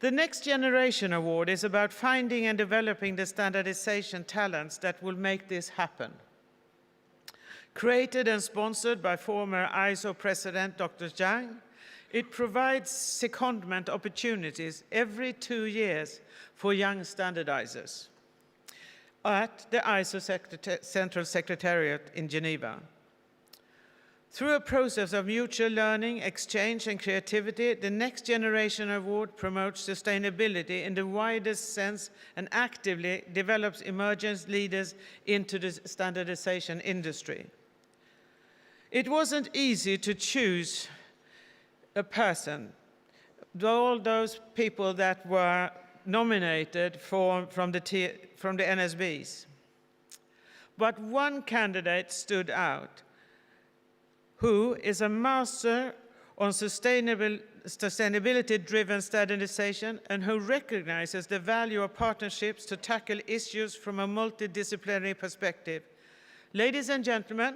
The Next Generation Award is about finding and developing the standardization talents that will make this happen. Created and sponsored by former ISO President Dr. Zhang, it provides secondment opportunities every 2 years for young standardizers at the ISO Central Secretariat in Geneva. Through a process of mutual learning, exchange, and creativity, the Next Generation Award promotes sustainability in the widest sense and actively develops emerging leaders into the standardization industry. It wasn't easy to choose a person. All those people that were nominated from the NSBs. But one candidate stood out, who is a master on sustainability-driven standardization and who recognizes the value of partnerships to tackle issues from a multidisciplinary perspective. Ladies and gentlemen,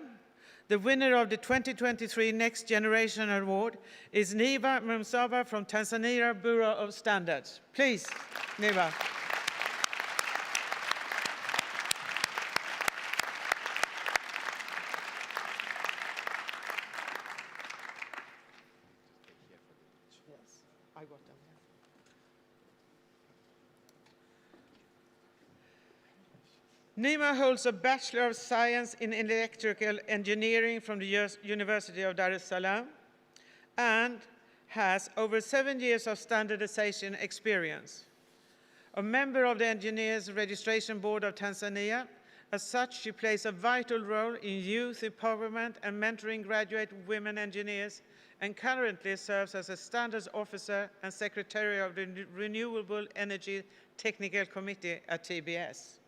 the winner of the 2023 Next Generation Award is Niva Mumsava from Tanzania Bureau of Standards. Please, Niva. Yes, I got them. Nima holds a Bachelor of Science in Electrical Engineering from the University of Dar es Salaam and has over 7 years of standardization experience. A member of the Engineers Registration Board of Tanzania, as such, she plays a vital role in youth empowerment and mentoring graduate women engineers, and currently serves as a standards officer and secretary of the Renewable Energy Technical Committee at TBS.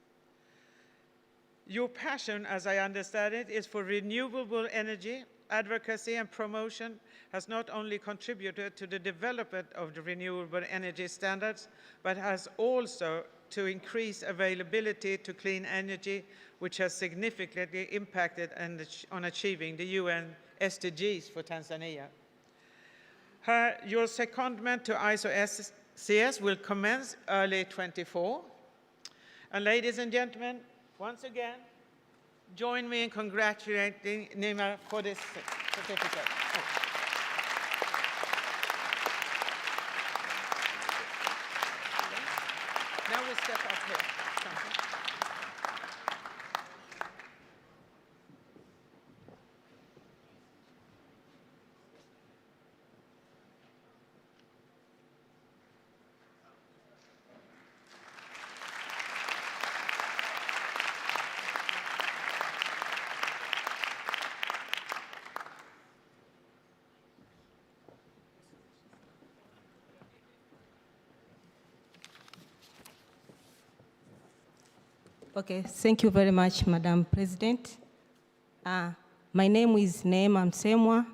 Your passion, as I understand it, is for renewable energy. Advocacy and promotion has not only contributed to the development of the renewable energy standards, but has also to increase availability to clean energy, which has significantly impacted on achieving the UN SDGs for Tanzania. Your secondment to ISO CS will commence early 24. And ladies and gentlemen, once again, join me in congratulating Nima for this certificate. Now we step up here. Okay, thank you very much, Madam President. My name is Neema Msemwa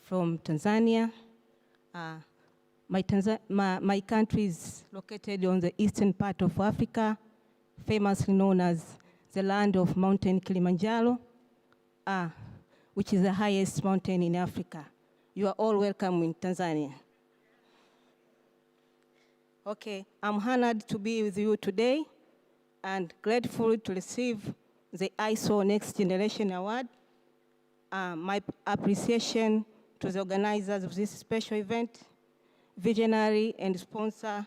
from Tanzania. My country is located on the eastern part of Africa, famously known as the land of Mountain Kilimanjaro, which is the highest mountain in Africa. You are all welcome in Tanzania. Okay, I'm honored to be with you today and grateful to receive the ISO Next Generation Award. My appreciation to the organizers of this special event, visionary and sponsor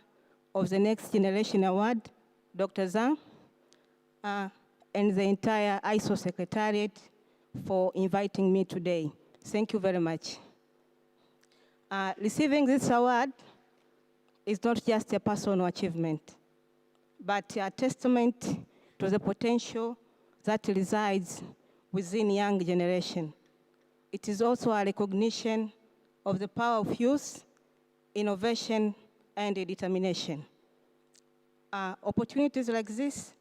of the Next Generation Award, Dr. Zhang, and the entire ISO Secretariat for inviting me today. Thank you very much. Receiving this award is not just a personal achievement, but a testament to the potential that resides within young generation. It is also a recognition of the power of youth, innovation, and determination. Opportunities like this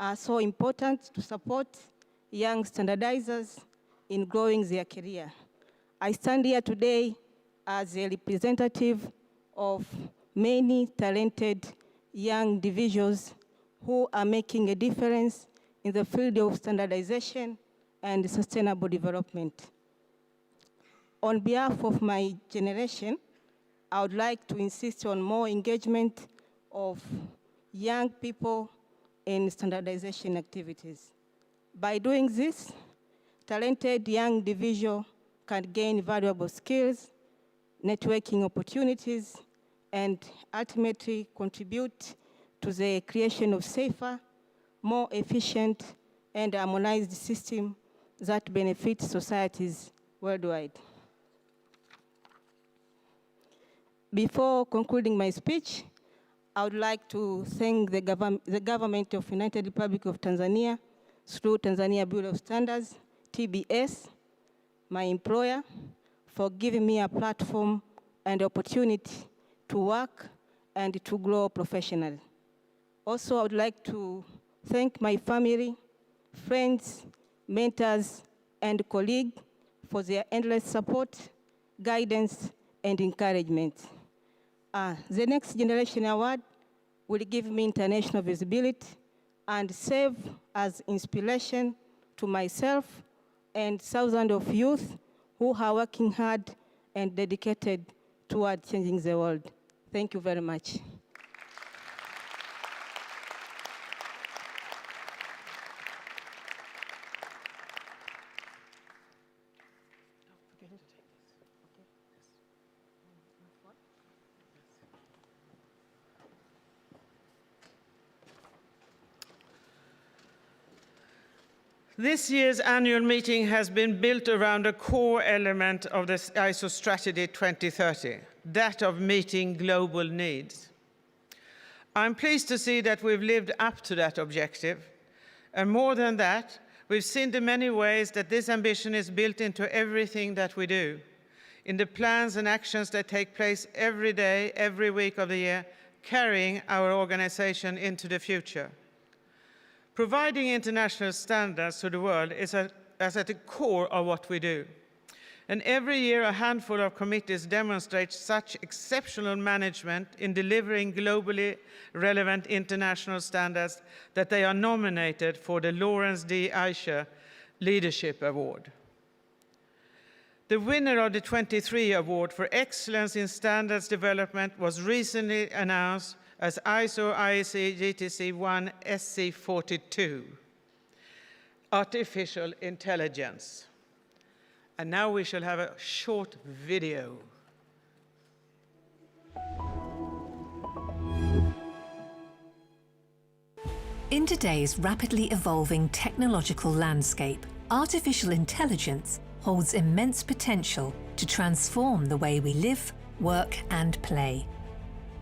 are so important to support young standardizers in growing their career. I stand here today as a representative of many talented young individuals who are making a difference in the field of standardization and sustainable development. On behalf of my generation, I would like to insist on more engagement of young people in standardization activities. By doing this, talented young individuals can gain valuable skills, networking opportunities, and ultimately contribute to the creation of safer, more efficient, and harmonized systems that benefit societies worldwide. Before concluding my speech, I would like to thank the government of United Republic of Tanzania through Tanzania Bureau of Standards, TBS, my employer, for giving me a platform and opportunity to work and to grow professionally. Also, I would like to thank my family, friends, mentors, and colleagues for their endless support, guidance, and encouragement. The Next Generation Award will give me international visibility and serve as inspiration to myself and thousands of youth who are working hard and dedicated toward changing the world. Thank you very much. This year's annual meeting has been built around a core element of this ISO Strategy 2030, that of meeting global needs. I'm pleased to see that we've lived up to that objective. And more than that, we've seen the many ways that this ambition is built into everything that we do, in the plans and actions that take place every day, every week of the year, carrying our organization into the future. Providing international standards to the world is at the core of what we do. And every year, a handful of committees demonstrate such exceptional management in delivering globally relevant international standards that they are nominated for the Lawrence D. Eicher Leadership Award. The winner of the 23 Award for Excellence in Standards Development was recently announced as ISO IEC GTC 1 SC42, Artificial Intelligence. And now we shall have a short video. In today's rapidly evolving technological landscape, artificial intelligence holds immense potential to transform the way we live, work, and play.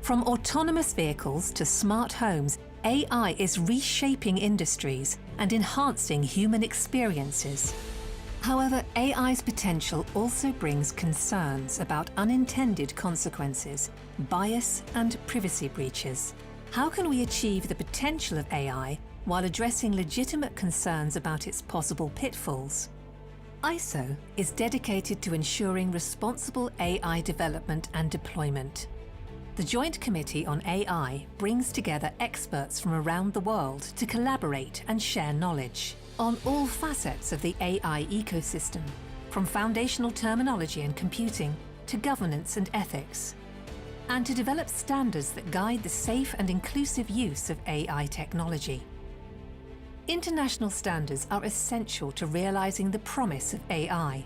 From autonomous vehicles to smart homes, AI is reshaping industries and enhancing human experiences. However, AI's potential also brings concerns about unintended consequences, bias, and privacy breaches. How can we achieve the potential of AI while addressing legitimate concerns about its possible pitfalls? ISO is dedicated to ensuring responsible AI development and deployment. The Joint Committee on AI brings together experts from around the world to collaborate and share knowledge on all facets of the AI ecosystem, from foundational terminology and computing to governance and ethics, and to develop standards that guide the safe and inclusive use of AI technology. International standards are essential to realizing the promise of AI.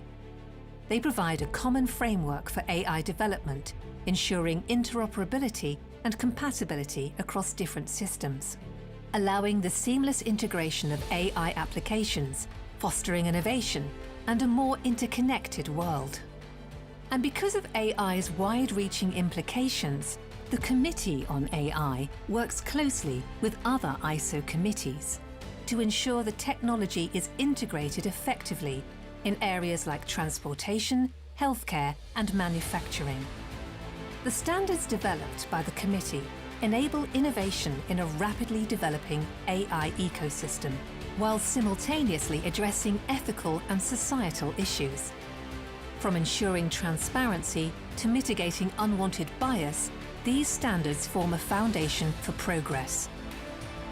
They provide a common framework for AI development, ensuring interoperability and compatibility across different systems, allowing the seamless integration of AI applications, fostering innovation and a more interconnected world. And because of AI's wide-reaching implications, the Committee on AI works closely with other ISO committees to ensure the technology is integrated effectively in areas like transportation, healthcare, and manufacturing. The standards developed by the committee enable innovation in a rapidly developing AI ecosystem, while simultaneously addressing ethical and societal issues. From ensuring transparency to mitigating unwanted bias, these standards form a foundation for progress.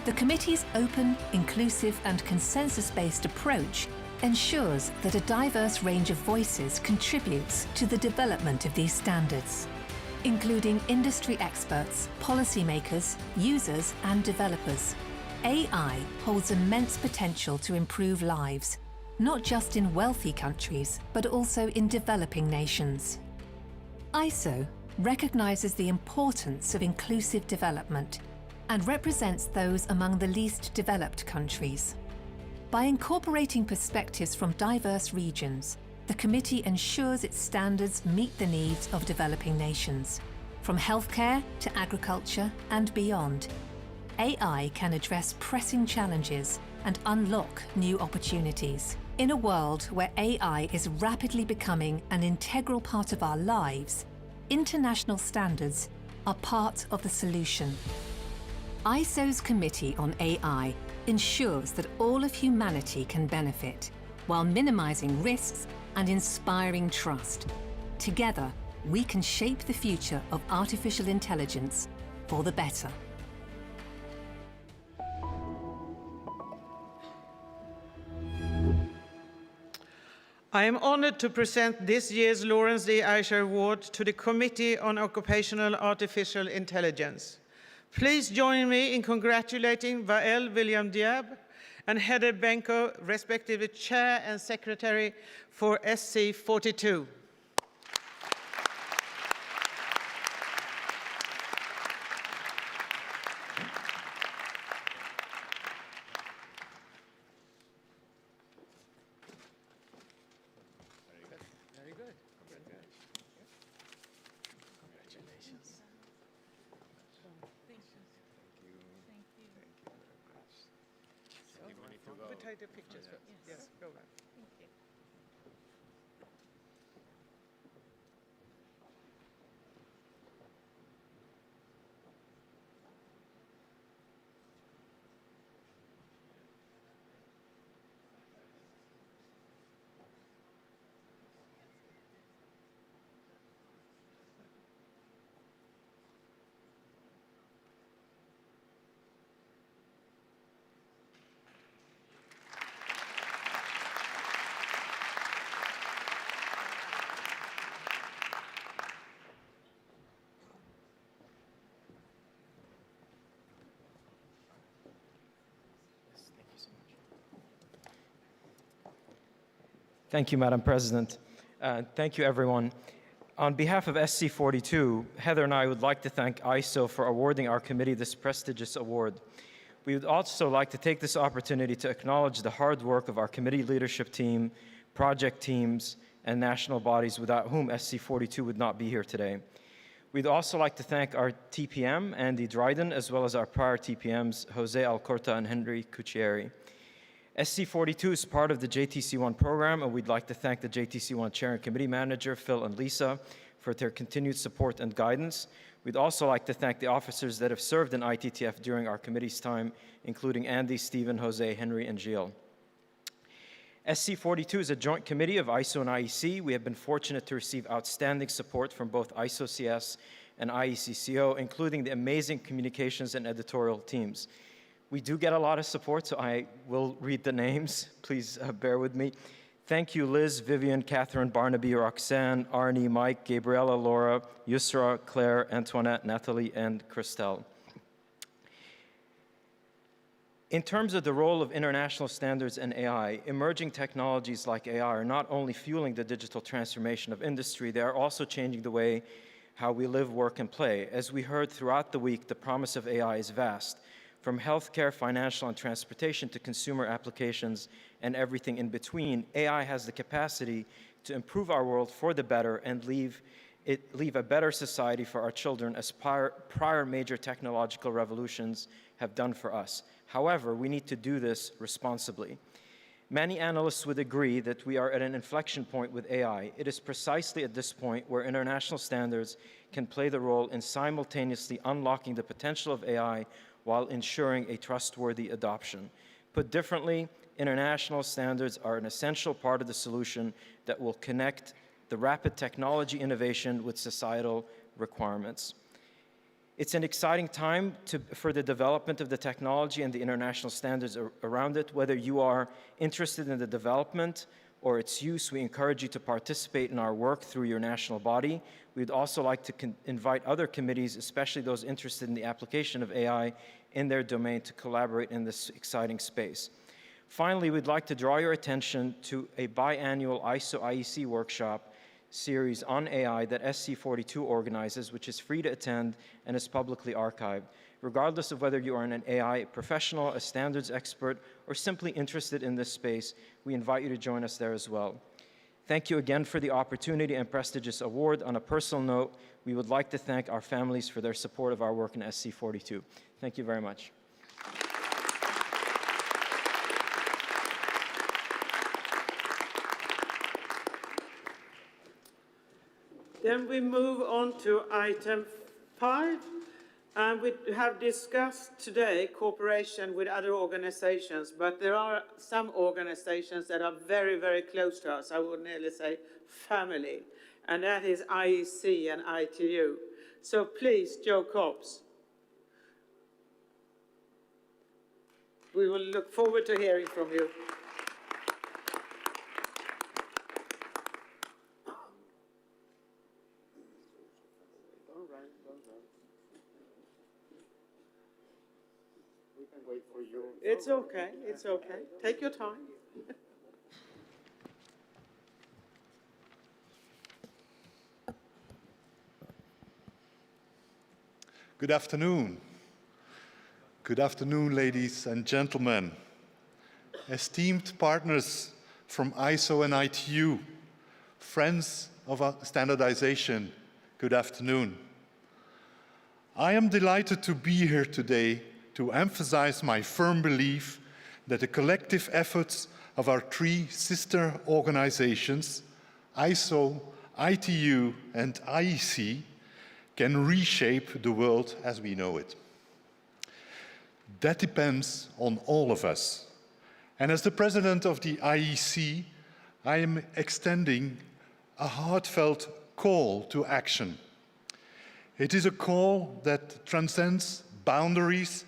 The committee's open, inclusive, and consensus-based approach ensures that a diverse range of voices contributes to the development of these standards, including industry experts, policymakers, users, and developers. AI holds immense potential to improve lives, not just in wealthy countries, but also in developing nations. ISO recognizes the importance of inclusive development and represents those among the least developed countries. By incorporating perspectives from diverse regions, the committee ensures its standards meet the needs of developing nations. From healthcare to agriculture and beyond, AI can address pressing challenges and unlock new opportunities. In a world where AI is rapidly becoming an integral part of our lives, international standards are part of the solution. ISO's Committee on AI ensures that all of humanity can benefit, while minimizing risks and inspiring trust. Together, we can shape the future of artificial intelligence for the better. I am honored to present this year's Lawrence D. Eicher Award to the Committee on Occupational Artificial Intelligence. Please join me in congratulating Wael William Diab and Heather Benko, respectively Chair and Secretary for SC42. Potato pictures. Yes, go right. Thank you, Madam President. Thank you, everyone. On behalf of SC42, Heather and I would like to thank ISO for awarding our committee this prestigious award. We would also like to take this opportunity to acknowledge the hard work of our committee leadership team, project teams, and national bodies without whom SC42 would not be here today. We'd also like to thank our TPM, Andy Dryden, as well as our prior TPMs, Jose Alcorta and Henry Cucchieri. SC42 is part of the JTC1 program, and we'd like to thank the JTC1 Chair and Committee Manager, Phil and Lisa, for their continued support and guidance. We'd also like to thank the officers that have served in ITTF during our committee's time, including Andy, Stephen, Jose, Henry, and Gilles. SC42 is a joint committee of ISO and IEC. We have been fortunate to receive outstanding support from both ISO-CS and IEC-CO, including the amazing communications and editorial teams. We do get a lot of support, so I will read the names. Please bear with me. Thank you, Liz, Vivian, Catherine, Barnaby, Roxanne, Arnie, Mike, Gabriella, Laura, Yusra, Claire, Antoinette, Natalie, and Christelle. In terms of the role of international standards and AI, emerging technologies like AI are not only fueling the digital transformation of industry, they are also changing the way how we live, work, and play. As we heard throughout the week, the promise of AI is vast. From healthcare, financial, and transportation to consumer applications and everything in between, AI has the capacity to improve our world for the better and leave a better society for our children, as prior major technological revolutions have done for us. However, we need to do this responsibly. Many analysts would agree that we are at an inflection point with AI. It is precisely at this point where international standards can play the role in simultaneously unlocking the potential of AI while ensuring a trustworthy adoption. Put differently, international standards are an essential part of the solution that will connect the rapid technology innovation with societal requirements. It's an exciting time for the development of the technology and the international standards around it. Whether you are interested in the development or its use, we encourage you to participate in our work through your national body. We'd also like to invite other committees, especially those interested in the application of AI in their domain, to collaborate in this exciting space. Finally, we'd like to draw your attention to a biannual ISO-IEC workshop series on AI that SC42 organizes, which is free to attend and is publicly archived. Regardless of whether you are an AI professional, a standards expert, or simply interested in this space, we invite you to join us there as well. Thank you again for the opportunity and prestigious award. On a personal note, we would like to thank our families for their support of our work in SC42. Thank you very much. Then we move on to item 5. And we have discussed today cooperation with other organizations, but there are some organizations that are very, very close to us. I would nearly say family, and that is IEC and ITU. So please, Joe Cobbs. We will look forward to hearing from you. It's okay, it's okay. Take your time. Good afternoon. Good afternoon, ladies and gentlemen. Esteemed partners from ISO and ITU, friends of standardization, good afternoon. I am delighted to be here today to emphasize my firm belief that the collective efforts of our three sister organizations, ISO, ITU, and IEC, can reshape the world as we know it. That depends on all of us. And as the president of the IEC, I am extending a heartfelt call to action. It is a call that transcends boundaries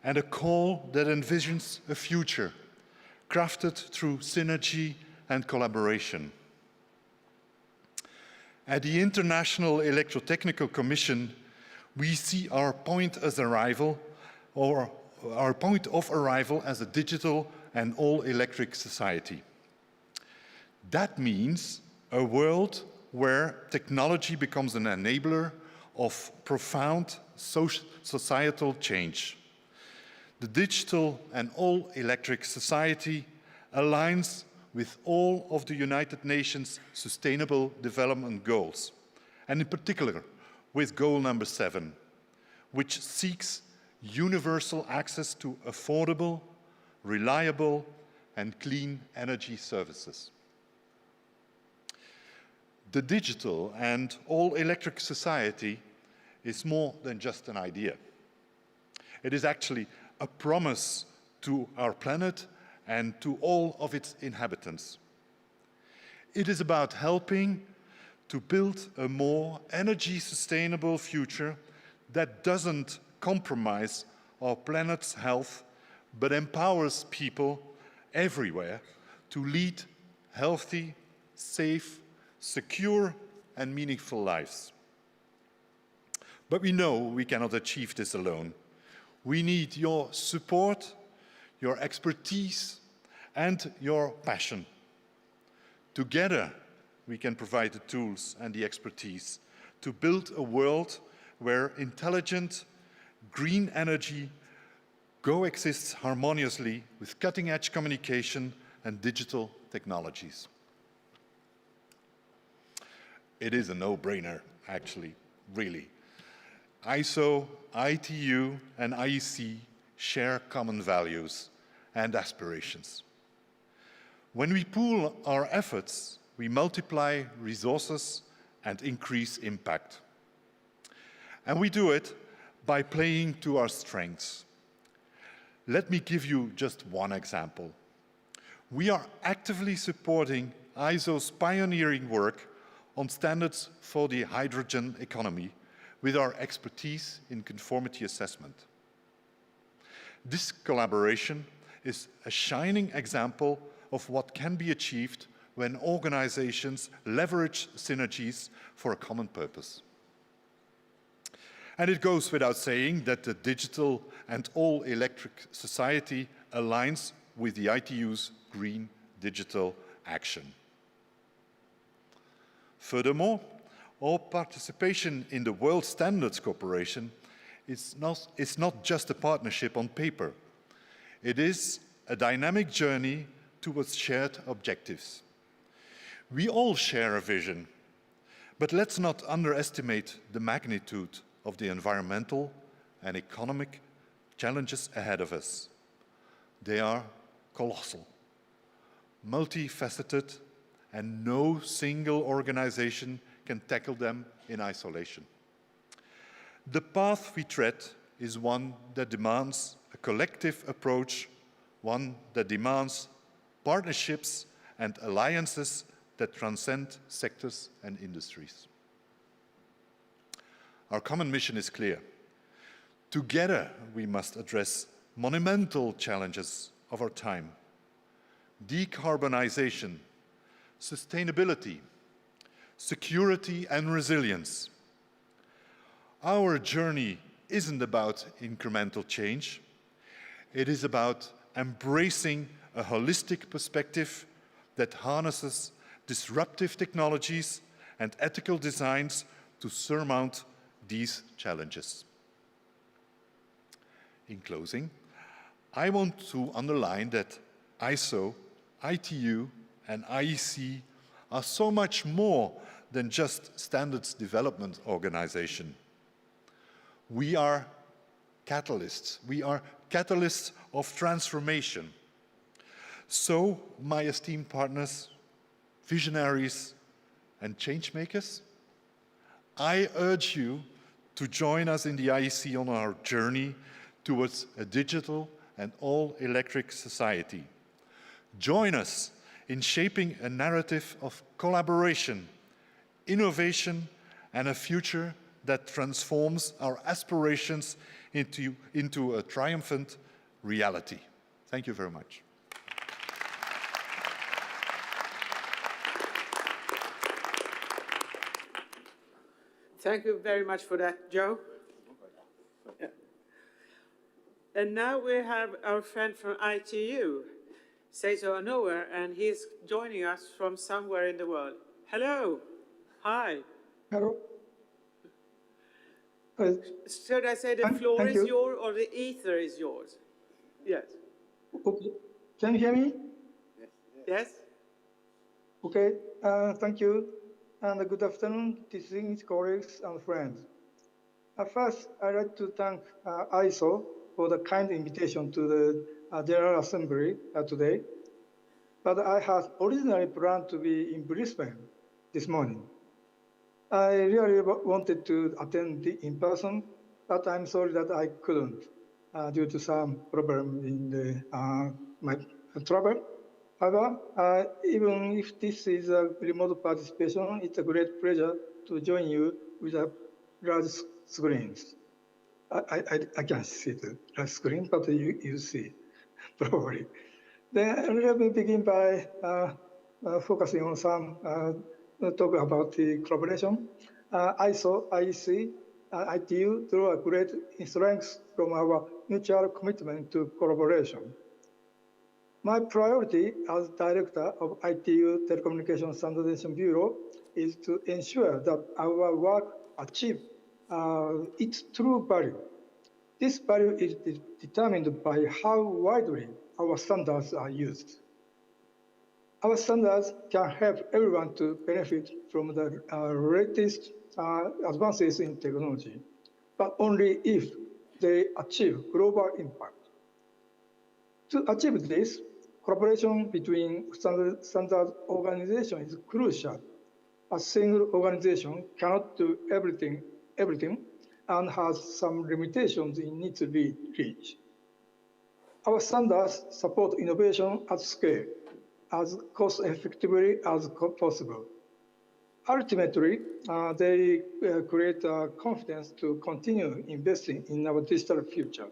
and a call that envisions a future crafted through synergy and collaboration. At the International Electrotechnical Commission, we see our point of arrival as a digital and all-electric society. That means a world where technology becomes an enabler of profound societal change. The digital and all-electric society aligns with all of the United Nations Sustainable Development Goals, and in particular with goal number 7, which seeks universal access to affordable, reliable, and clean energy services. The digital and all-electric society is more than just an idea. It is actually a promise to our planet and to all of its inhabitants. It is about helping to build a more energy-sustainable future that doesn't compromise our planet's health, but empowers people everywhere to lead healthy, safe, secure, and meaningful lives. But we know we cannot achieve this alone. We need your support, your expertise, and your passion. Together, we can provide the tools and the expertise to build a world where intelligent, green energy coexists harmoniously with cutting-edge communication and digital technologies. It is a no-brainer, actually, really. ISO, ITU, and IEC share common values and aspirations. When we pool our efforts, we multiply resources and increase impact. And we do it by playing to our strengths. Let me give you just one example. We are actively supporting ISO's pioneering work on standards for the hydrogen economy with our expertise in conformity assessment. This collaboration is a shining example of what can be achieved when organizations leverage synergies for a common purpose. And it goes without saying that the digital and all-electric society aligns with the ITU's Green Digital Action. Furthermore, our participation in the World Standards Corporation is not just a partnership on paper. It is a dynamic journey towards shared objectives. We all share a vision, but let's not underestimate the magnitude of the environmental and economic challenges ahead of us. They are colossal, multifaceted, and no single organization can tackle them in isolation. The path we tread is one that demands a collective approach, one that demands partnerships and alliances that transcend sectors and industries. Our common mission is clear. Together, we must address monumental challenges of our time: decarbonization, sustainability, security, and resilience. Our journey isn't about incremental change. It is about embracing a holistic perspective that harnesses disruptive technologies and ethical designs to surmount these challenges. In closing, I want to underline that ISO, ITU, and IEC are so much more than just standards development organization. We are catalysts. We are catalysts of transformation. So, my esteemed partners, visionaries, and change makers, I urge you to join us in the IEC on our journey towards a digital and all-electric society. Join us in shaping a narrative of collaboration, innovation, and a future that transforms our aspirations into a triumphant reality. Thank you very much. Thank you very much for that, Joe. Yeah. And now we have our friend from ITU, Seizo Onoe, and he's joining us from somewhere in the world. Hello. Hi. Hello. Should I say the floor thank is you. yours or the ether is yours? Yes. Okay. Can you hear me? Yes? Okay. Thank you. And good afternoon, distinguished colleagues and friends. First, I'd like to thank ISO for the kind invitation to the General Assembly today. But I had originally planned to be in Brisbane this morning. I really wanted to attend in person, but I'm sorry that I couldn't due to some problem in my travel. However, even if this is a remote participation, it's a great pleasure to join you with a large screens. I can't see the large screen, but you see, probably. Then let me begin by focusing on some talk about the collaboration. ISO, IEC, ITU draw a great strength from our mutual commitment to collaboration. My priority as director of ITU Telecommunications Standardization Bureau is to ensure that our work achieves its true value. This value is determined by how widely our standards are used. Our standards can help everyone to benefit from the latest advances in technology, but only if they achieve global impact. To achieve this, collaboration between standard organizations is crucial. A single organization cannot do everything, and has some limitations in its reach. Our standards support innovation at scale, as cost-effectively as possible. Ultimately, they create confidence to continue investing in our digital future.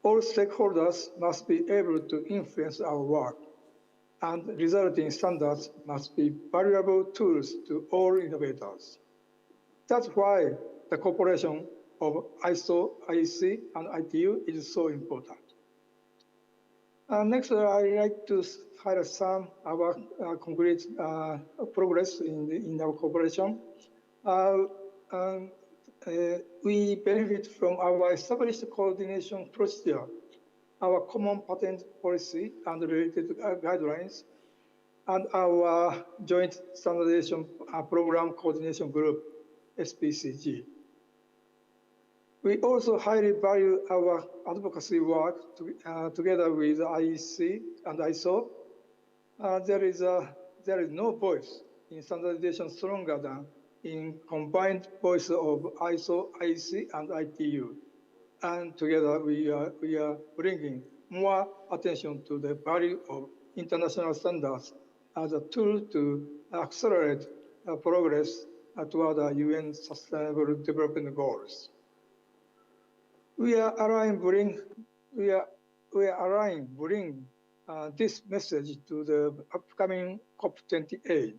All stakeholders must be able to influence our work, and resulting standards must be valuable tools to all innovators. That's why the cooperation of ISO, IEC, and ITU is so important. Next, I'd like to highlight some of our concrete progress in our cooperation. We benefit from our established coordination procedure, our common patent policy and related guidelines, and our joint standardization program coordination group, SPCG. We also highly value our advocacy work together with IEC and ISO. There is no voice in standardization stronger than in combined voice of ISO, IEC, and ITU. And together we are bringing more attention to the value of international standards as a tool to accelerate progress toward the UN Sustainable Development Goals. We are allowing bring this message to the upcoming COP28.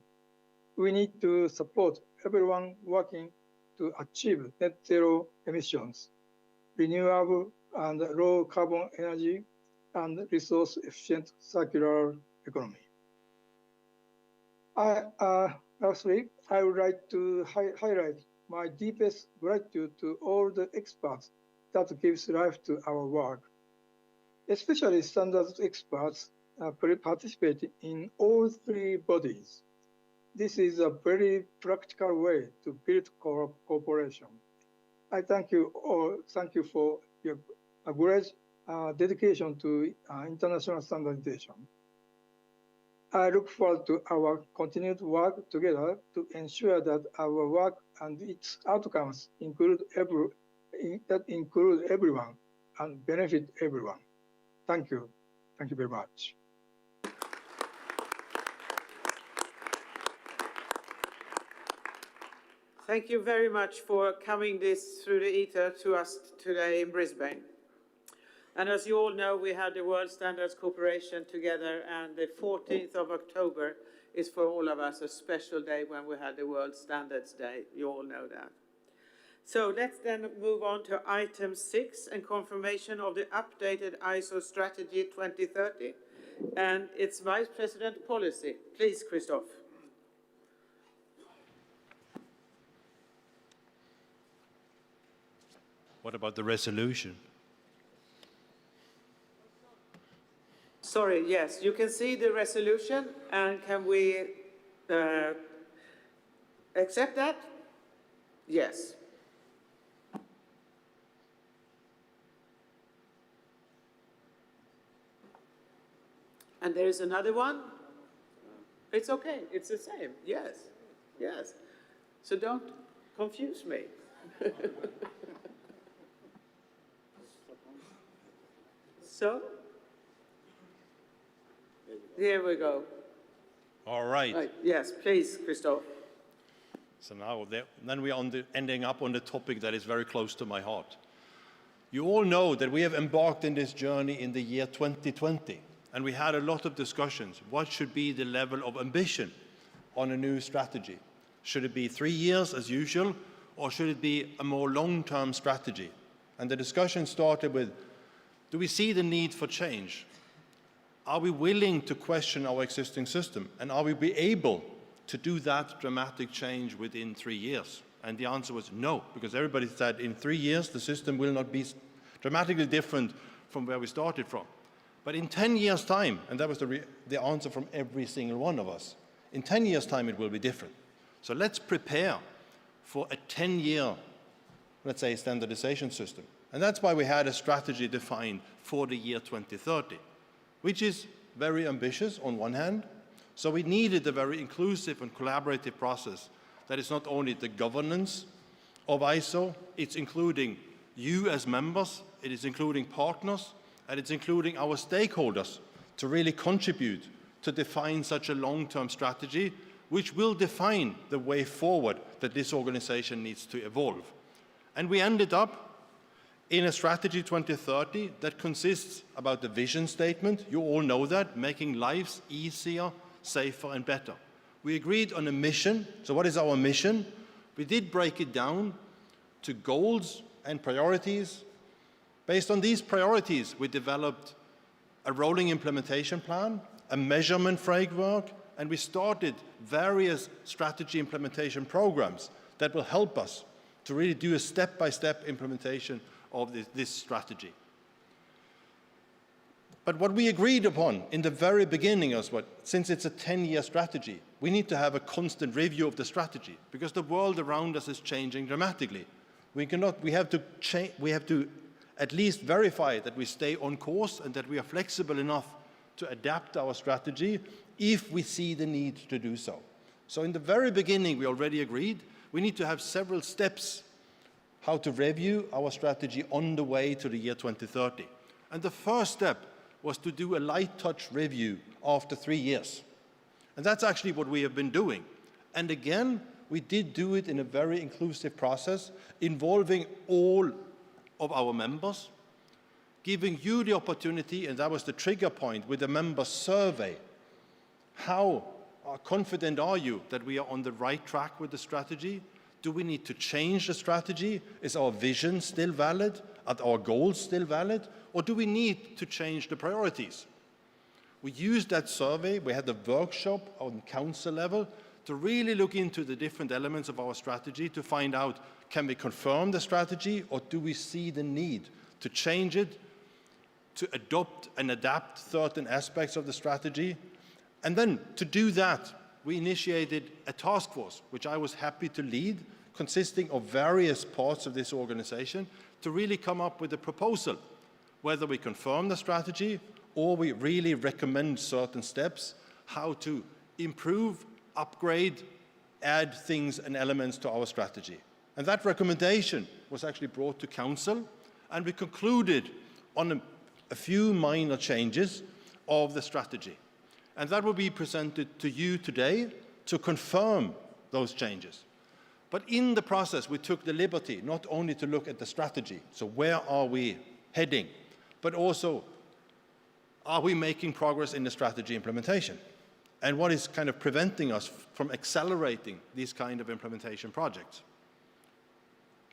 We need to support everyone working to achieve net zero emissions, renewable and low carbon energy, and resource efficient circular economy. Lastly, I would like to highlight my deepest gratitude to all the experts that gives life to our work, especially standards experts participating in all three bodies. This is a very practical way to build cooperation. I thank you all. Thank you for your great dedication to international standardization. I look forward to our continued work together to ensure that our work and its outcomes include everyone and benefit everyone. Thank you. Thank you very much. Thank you very much for coming this through the ether to us today in Brisbane. And as you all know, we had the World Standards Cooperation together, and the 14th of October is for all of us a special day when we had the World Standards Day. You all know that. So let's then move on to item 6 and confirmation of the updated ISO Strategy 2030 and its Vice President Policy. Please, Christophe. What about the resolution? Sorry, yes, you can see the resolution, and can we accept that? Yes. And there is another one? It's okay, it's the same, yes, yes. So don't confuse me. So? Here we go. All right. Yes, please, Christophe. So now then we are ending up on the topic that is very close to my heart. You all know that we have embarked in this journey in the year 2020, and we had a lot of discussions. What should be the level of ambition on a new strategy? Should it be 3 years as usual, or should it be a more long-term strategy? And the discussion started with, do we see the need for change? Are we willing to question our existing system? And are we able to do that dramatic change within 3 years? And the answer was no, because everybody said in 3 years the system will not be dramatically different from where we started from. But in 10 years' time, and that was the answer from every single one of us, in 10 years' time it will be different. So let's prepare for a 10-year, let's say, standardization system. And that's why we had a strategy defined for the year 2030, which is very ambitious on one hand. So we needed a very inclusive and collaborative process that is not only the governance of ISO, it's including you as members, it is including partners, and it's including our stakeholders to really contribute to define such a long-term strategy, which will define the way forward that this organization needs to evolve. And we ended up in a strategy 2030 that consists about the vision statement. You all know that, making lives easier, safer, and better. We agreed on a mission. So what is our mission? We did break it down to goals and priorities. Based on these priorities, we developed a rolling implementation plan, a measurement framework, and we started various strategy implementation programs that will help us to really do a step-by-step implementation of this strategy. But what we agreed upon in the very beginning is since it's a 10-year strategy, we need to have a constant review of the strategy because the world around us is changing dramatically. We have to at least verify that we stay on course and that we are flexible enough to adapt our strategy if we see the need to do so. So in the very beginning, we already agreed we need to have several steps how to review our strategy on the way to the year 2030. And the first step was to do a light touch review after 3 years. And that's actually what we have been doing. And again, we did do it in a very inclusive process involving all of our members, giving you the opportunity, and that was the trigger point with the member survey. How confident are you that we are on the right track with the strategy? Do we need to change the strategy? Is our vision still valid? Are our goals still valid? Or do we need to change the priorities? We used that survey. We had a workshop on council level to really look into the different elements of our strategy to find out, can we confirm the strategy or do we see the need to change it, to adopt and adapt certain aspects of the strategy? And then to do that, we initiated a task force, which I was happy to lead, consisting of various parts of this organization, to really come up with a proposal whether we confirm the strategy or we really recommend certain steps, how to improve, upgrade, add things and elements to our strategy. And that recommendation was actually brought to Council, and we concluded on a few minor changes of the strategy. And that will be presented to you today to confirm those changes. But in the process, we took the liberty not only to look at the strategy, so where are we heading, but also, are we making progress in the strategy implementation? And what is kind of preventing us from accelerating these kind of implementation projects?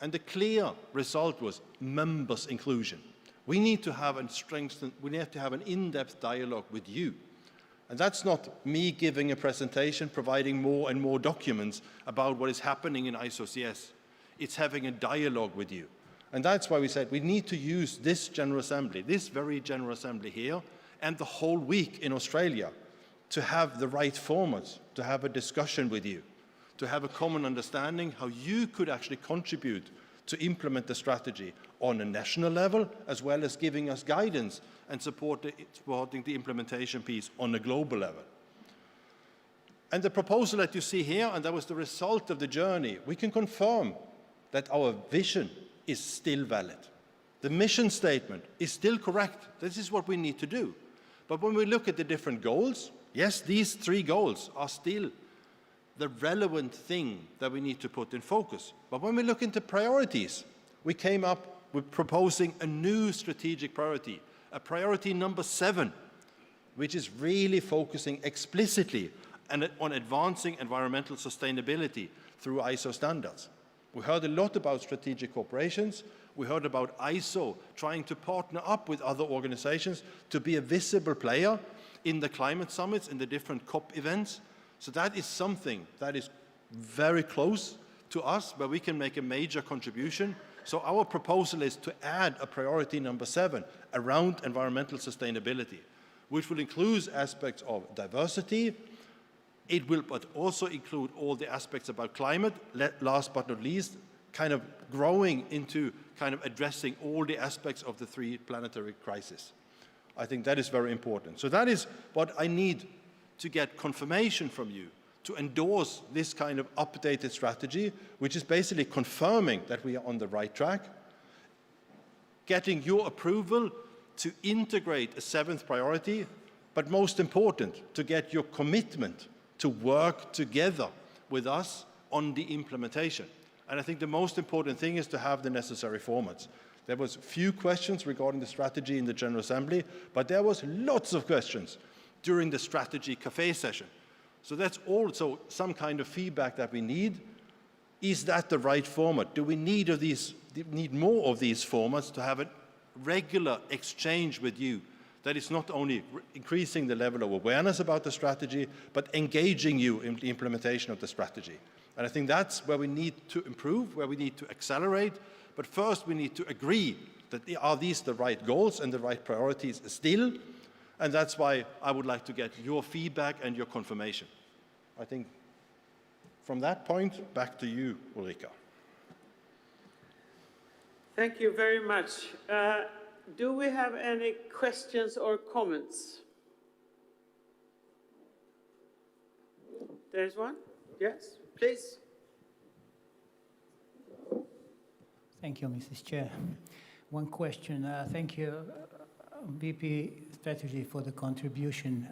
And the clear result was members' inclusion. We need to have an in-depth dialogue with you. And that's not me giving a presentation, providing more and more documents about what is happening in ISO/CS. It's having a dialogue with you. And that's why we said we need to use this General Assembly, this very General Assembly here, and the whole week in Australia to have the right formats, to have a discussion with you, to have a common understanding how you could actually contribute to implement the strategy on a national level, as well as giving us guidance and supporting the implementation piece on a global level. And the proposal that you see here, and that was the result of the journey, we can confirm that our vision is still valid. The mission statement is still correct. This is what we need to do. But when we look at the different goals, yes, these 3 goals are still the relevant thing that we need to put in focus. But when we look into priorities, we came up with proposing a new strategic priority, a priority number 7, which is really focusing explicitly on advancing environmental sustainability through ISO standards. We heard a lot about strategic corporations. We heard about ISO trying to partner up with other organizations to be a visible player in the climate summits, in the different COP events. So that is something that is very close to us, where we can make a major contribution. So our proposal is to add a priority number 7 around environmental sustainability, which will include aspects of diversity. It will but also include all the aspects about climate, last but not least, kind of growing into kind of addressing all the aspects of the 3 planetary crises. I think that is very important. So that is what I need to get confirmation from you, to endorse this kind of updated strategy, which is basically confirming that we are on the right track, getting your approval to integrate a 7th priority, but most important, to get your commitment to work together with us on the implementation. And I think the most important thing is to have the necessary formats. There was few questions regarding the strategy in the General Assembly, but there was lots of questions during the strategy cafe session. So that's also some kind of feedback that we need. Is that the right format? Do we need more of these formats to have a regular exchange with you that is not only increasing the level of awareness about the strategy, but engaging you in the implementation of the strategy? And I think that's where we need to improve, where we need to accelerate. But first, we need to agree that are these the right goals and the right priorities still? And that's why I would like to get your feedback and your confirmation. I think from that point, back to you, Ulrika. Thank you very much. Do we have any questions or comments? There's one? Yes, please. Thank you, Mrs. Chair. One question. Thank you, VP Strategy, for the contribution.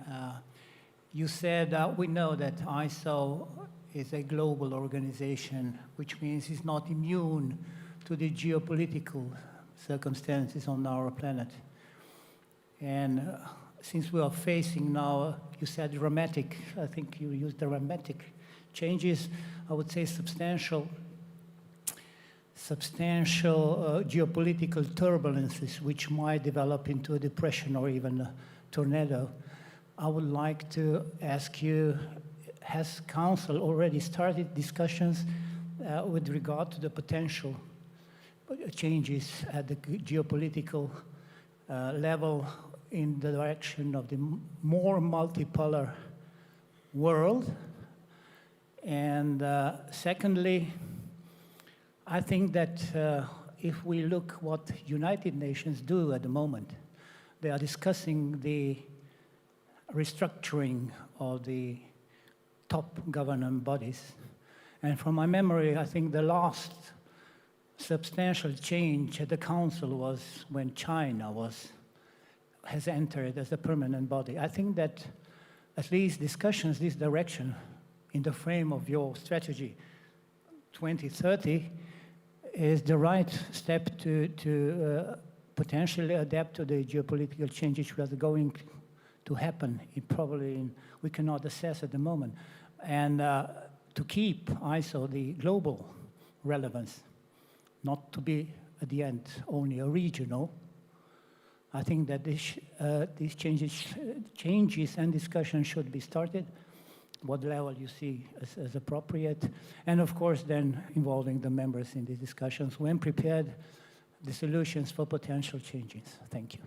You said we know that ISO is a global organization, which means it's not immune to the geopolitical circumstances on our planet. And since we are facing now, you said dramatic, I think you used dramatic changes, I would say substantial geopolitical turbulences which might develop into a depression or even a tornado. I would like to ask you, has Council already started discussions with regard to the potential changes at the geopolitical level in the direction of the more multipolar world? And secondly, I think that if we look what United Nations do at the moment, they are discussing the restructuring of the top governing bodies. And from my memory, I think the last substantial change at the Council was when China has entered as a permanent body. I think that at least discussions this direction in the frame of your strategy 2030 is the right step to potentially adapt to the geopolitical changes that are going to happen. We cannot assess at the moment. And to keep ISO the global relevance, not to be at the end only a regional. I think that these changes and discussions should be started, what level you see as appropriate, and of course then involving the members in these discussions when prepared the solutions for potential changes. Thank you.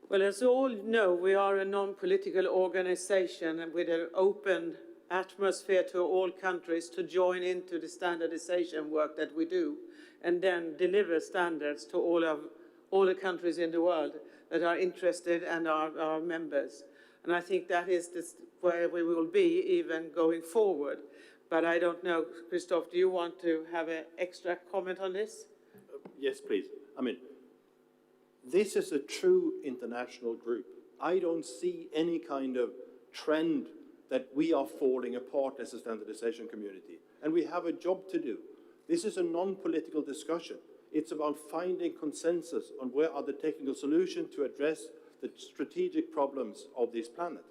Well, as you all know, we are a non-political organization and with an open atmosphere to all countries to join into the standardization work that we do and then deliver standards to all the countries in the world that are interested and are our members. And I think that is where we will be even going forward. But I don't know, Christophe, do you want to have an extra comment on this? Yes, please. I mean, this is a true international group. I don't see any kind of trend that we are falling apart as a standardization community. And we have a job to do. This is a non-political discussion. It's about finding consensus on where are the technical solutions to address the strategic problems of this planet.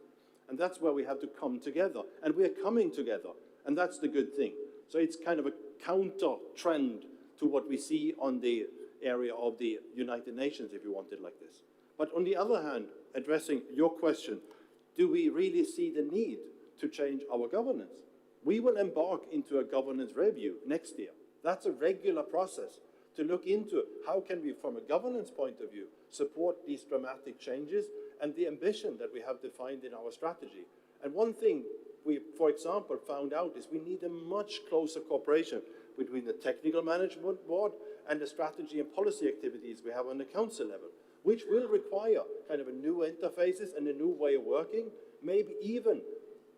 And that's where we have to come together. And we are coming together. And that's the good thing. So it's kind of a counter trend to what we see on the area of the United Nations, if you want it like this. But on the other hand, addressing your question, do we really see the need to change our governance? We will embark into a governance review next year. That's a regular process to look into how can we, from a governance point of view, support these dramatic changes and the ambition that we have defined in our strategy. And one thing we, for example, found out is we need a much closer cooperation between the technical management board and the strategy and policy activities we have on the council level, which will require kind of a new interfaces and a new way of working, maybe even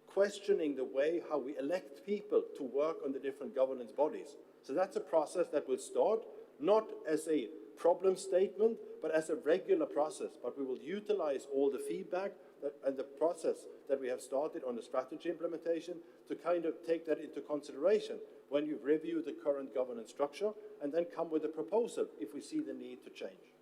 questioning the way how we elect people to work on the different governance bodies. So that's a process that will start, not as a problem statement, but as a regular process. But we will utilize all the feedback and the process that we have started on the strategy implementation to kind of take that into consideration when you review the current governance structure and then come with a proposal if we see the need to change.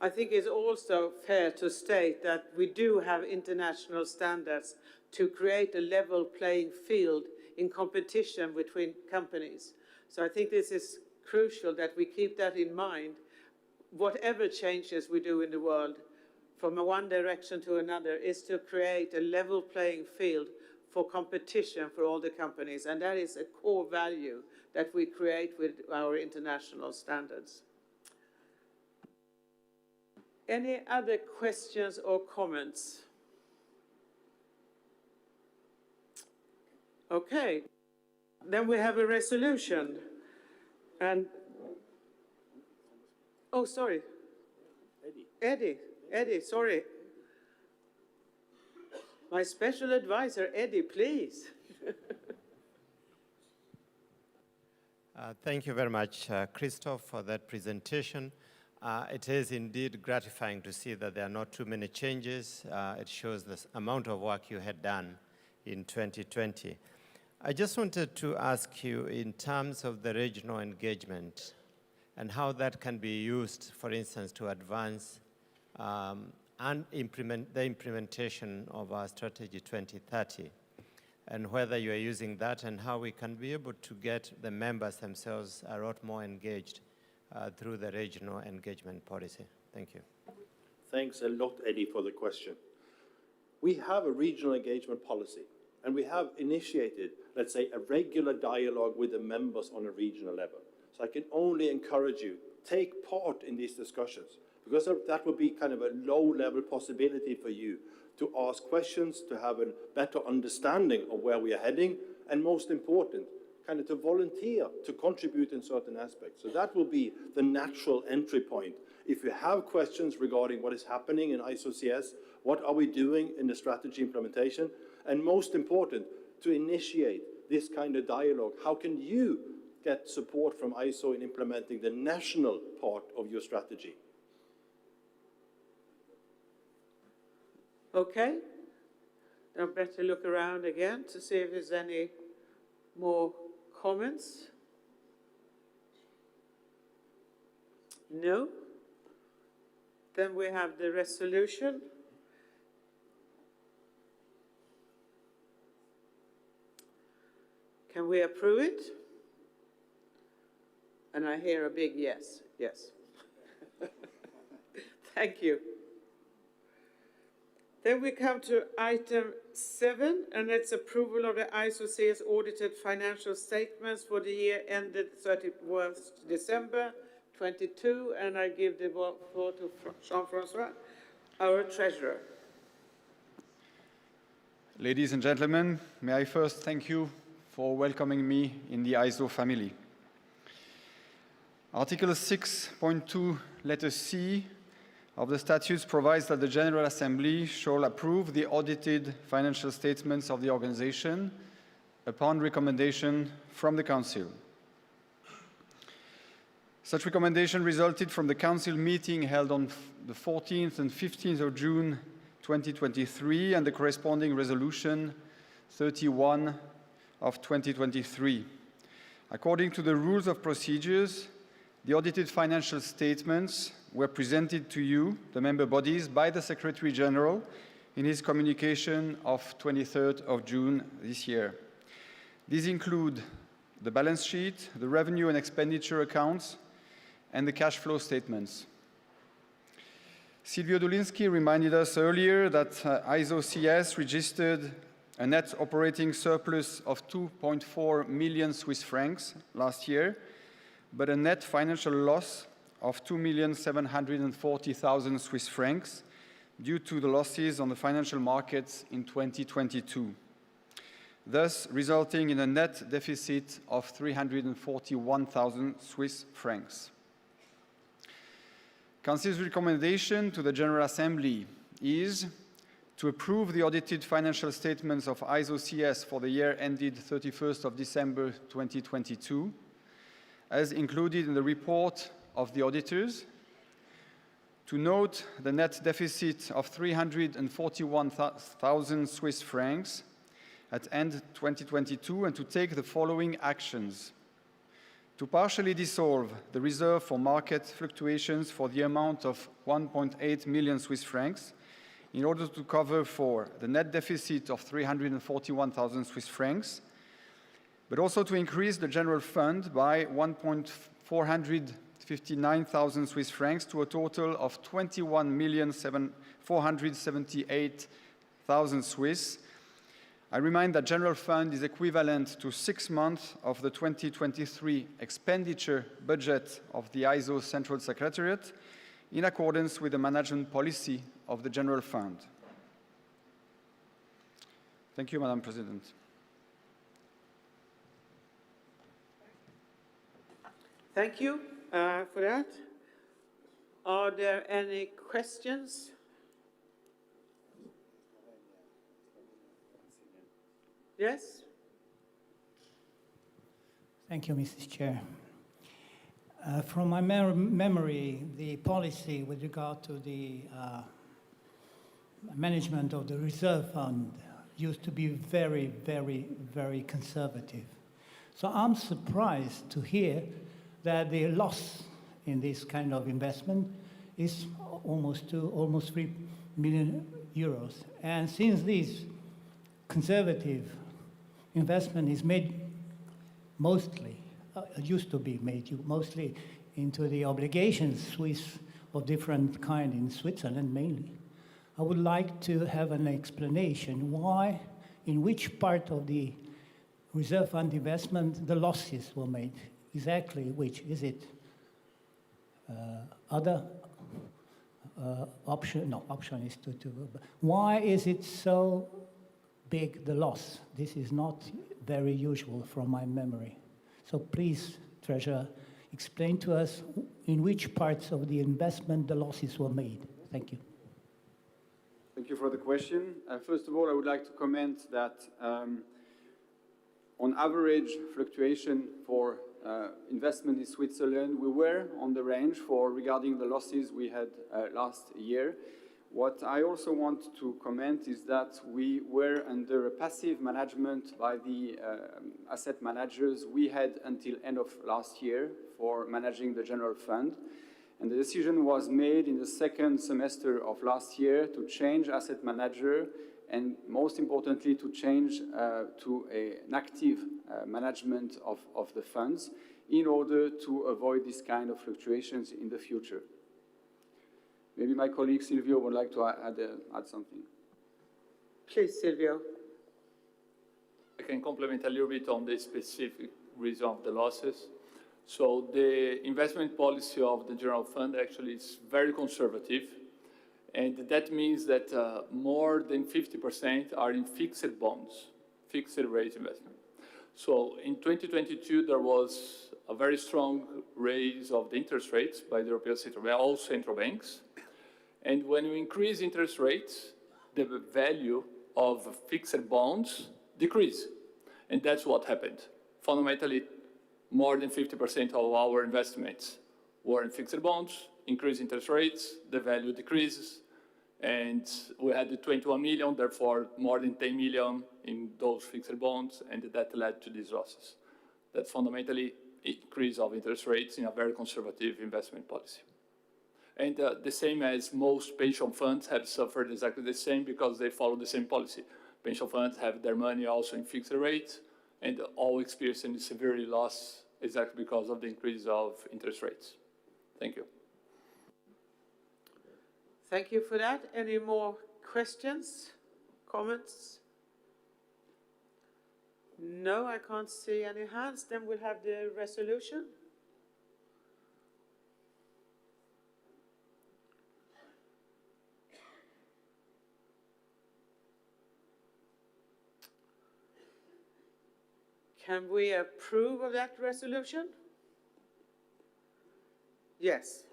I think it's also fair to state that we do have international standards to create a level playing field in competition between companies. So I think this is crucial that we keep that in mind, whatever changes we do in the world, from one direction to another, is to create a level playing field for competition for all the companies. And that is a core value that we create with our international standards. Any other questions or comments? Okay, then we have a resolution. And, oh, sorry. Eddie, sorry. My special advisor, Eddie, please. Thank you very much, Christophe, for that presentation. It is indeed gratifying to see that there are not too many changes. It shows the amount of work you had done in 2020. I just wanted to ask you in terms of the regional engagement and how that can be used, for instance, to advance and implement the implementation of our strategy 2030, and whether you are using that and how we can be able to get the members themselves a lot more engaged through the regional engagement policy. Thank you. Thanks a lot, Eddie, for the question. We have a regional engagement policy, and we have initiated, let's say, a regular dialogue with the members on a regional level. So I can only encourage you, take part in these discussions, because that would be kind of a low-level possibility for you to ask questions, to have a better understanding of where we are heading, and most important, kind of to volunteer to contribute in certain aspects. So that will be the natural entry point. If you have questions regarding what is happening in ISO/CS, what are we doing in the strategy implementation, and most important, to initiate this kind of dialogue. How can you get support from ISO in implementing the national part of your strategy? Okay. Now better look around again to see if there's any more comments. No? Then we have the resolution. Can we approve it? And I hear a big yes. Yes. Thank you. Then we come to item 7, and it's approval of the ISO/CS audited financial statements for the year ended 31st December 22, and I give the floor to Jean-François, our treasurer. Ladies and gentlemen, may I first thank you for welcoming me in the ISO family. Article 6.2, letter C of the statutes provides that the General Assembly shall approve the audited financial statements of the organization upon recommendation from the Council. Such recommendation resulted from the Council meeting held on the 14th and 15th of June 2023 and the corresponding resolution 31 of 2023. According to the rules of procedures, the audited financial statements were presented to you, the member bodies, by the Secretary General in his communication of 23rd of June this year. These include the balance sheet, the revenue and expenditure accounts, and the cash flow statements. Silvio Dulinski reminded us earlier that ISO/CS registered a net operating surplus of 2.4 million Swiss francs last year, but a net financial loss of 2,740,000 Swiss francs due to the losses on the financial markets in 2022, thus resulting in a net deficit of 341,000 Swiss francs. Council's recommendation to the General Assembly is to approve the audited financial statements of ISO/CS for the year ended 31st of December 2022, as included in the report of the auditors, to note the net deficit of 341,000 Swiss francs at end 2022, and to take the following actions: to partially dissolve the reserve for market fluctuations for the amount of 1.8 million Swiss francs in order to cover for the net deficit of 341,000 Swiss francs, but also to increase the general fund by 1,459,000 Swiss francs to a total of 21,478,000 Swiss. I remind that general fund is equivalent to 6 months of the 2023 expenditure budget of the ISO Central Secretariat in accordance with the management policy of the general fund. Thank you, Madam President. Thank you for that. Are there any questions? Yes? Thank you, Mrs. Chair. From my memory, the policy with regard to the management of the reserve fund used to be very, very, very conservative. So I'm surprised to hear that the loss in this kind of investment is almost 3 million euros. And since this conservative investment is made mostly, used to be made mostly into the obligations Swiss of different kind in Switzerland mainly, I would like to have an explanation why, in which part of the reserve fund investment the losses were made. Exactly which? Is it other option? No, option is to. Why is it so big, the loss? This is not very usual from my memory. So please, Treasurer, explain to us in which parts of the investment the losses were made. Thank you. Thank you for the question. First of all, I would like to comment that on average fluctuation for investment in Switzerland, we were on the range regarding the losses we had last year. What I also want to comment is that we were under a passive management by the asset managers we had until end of last year for managing the general fund. And the decision was made in the second semester of last year to change asset manager and most importantly to change to an active management of the funds in order to avoid this kind of fluctuations in the future. Maybe my colleague Silvio would like to add something. Please, Silvio. I can complement a little bit on the specific reason of the losses. So the investment policy of the general fund actually is very conservative. And that means that more than 50% are in fixed bonds, fixed rate investment. So in 2022, there was a very strong raise of the interest rates by the European Central Bank, all central banks. And when you increase interest rates, the value of fixed bonds decrease. And that's what happened. Fundamentally, more than 50% of our investments were in fixed bonds, increase interest rates, the value decreases. And we had the 21 million, therefore more than 10 million in those fixed bonds, and that led to these losses. That's fundamentally increase of interest rates in a very conservative investment policy. And the same as most pension funds have suffered exactly the same because they follow the same policy. Pension funds have their money also in fixed rates, and all experiencing severely loss exactly because of the increase of interest rates. Thank you. Thank you for that. Any more questions, comments? No, I can't see any hands. Then we'll have the resolution. Can we approve of that resolution? Yes.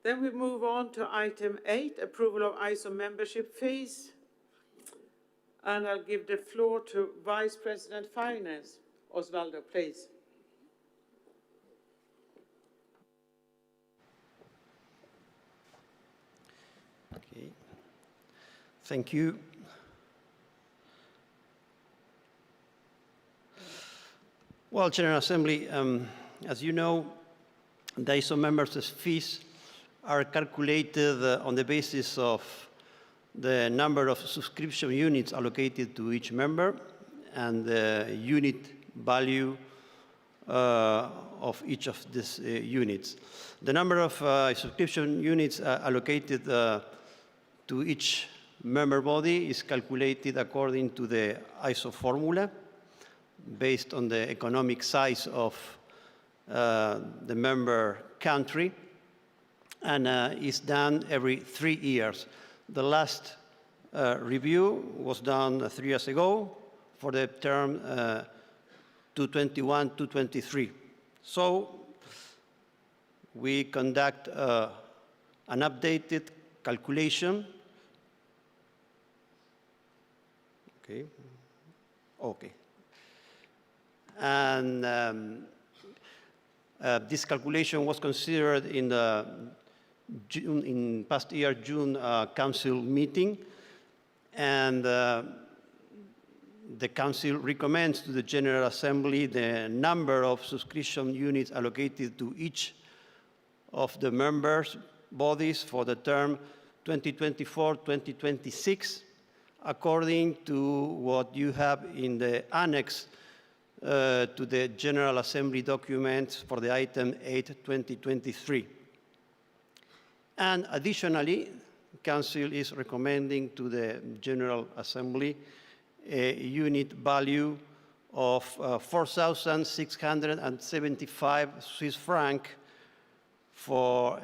Then we move on to item 8, approval of ISO membership fees. And I'll give the floor to Vice President Finance, Osvaldo, please. Okay. Thank you. Well, General Assembly, as you know, the ISO members' fees are calculated on the basis of the number of subscription units allocated to each member and the unit value of each of these units. The number of subscription units allocated to each member body is calculated according to the ISO formula based on the economic size of the member country, and is done every 3 years. The last review was done 3 years ago for the term 2021-2023. So we conduct an updated calculation. Okay. And this calculation was considered in the past year June Council meeting, and the Council recommends to the General Assembly the number of subscription units allocated to each of the members' bodies for the term 2024-2026, according to what you have in the annex to the General Assembly documents for the item 8/2023. And additionally, Council is recommending to the General Assembly a unit value of 4,675 Swiss francs for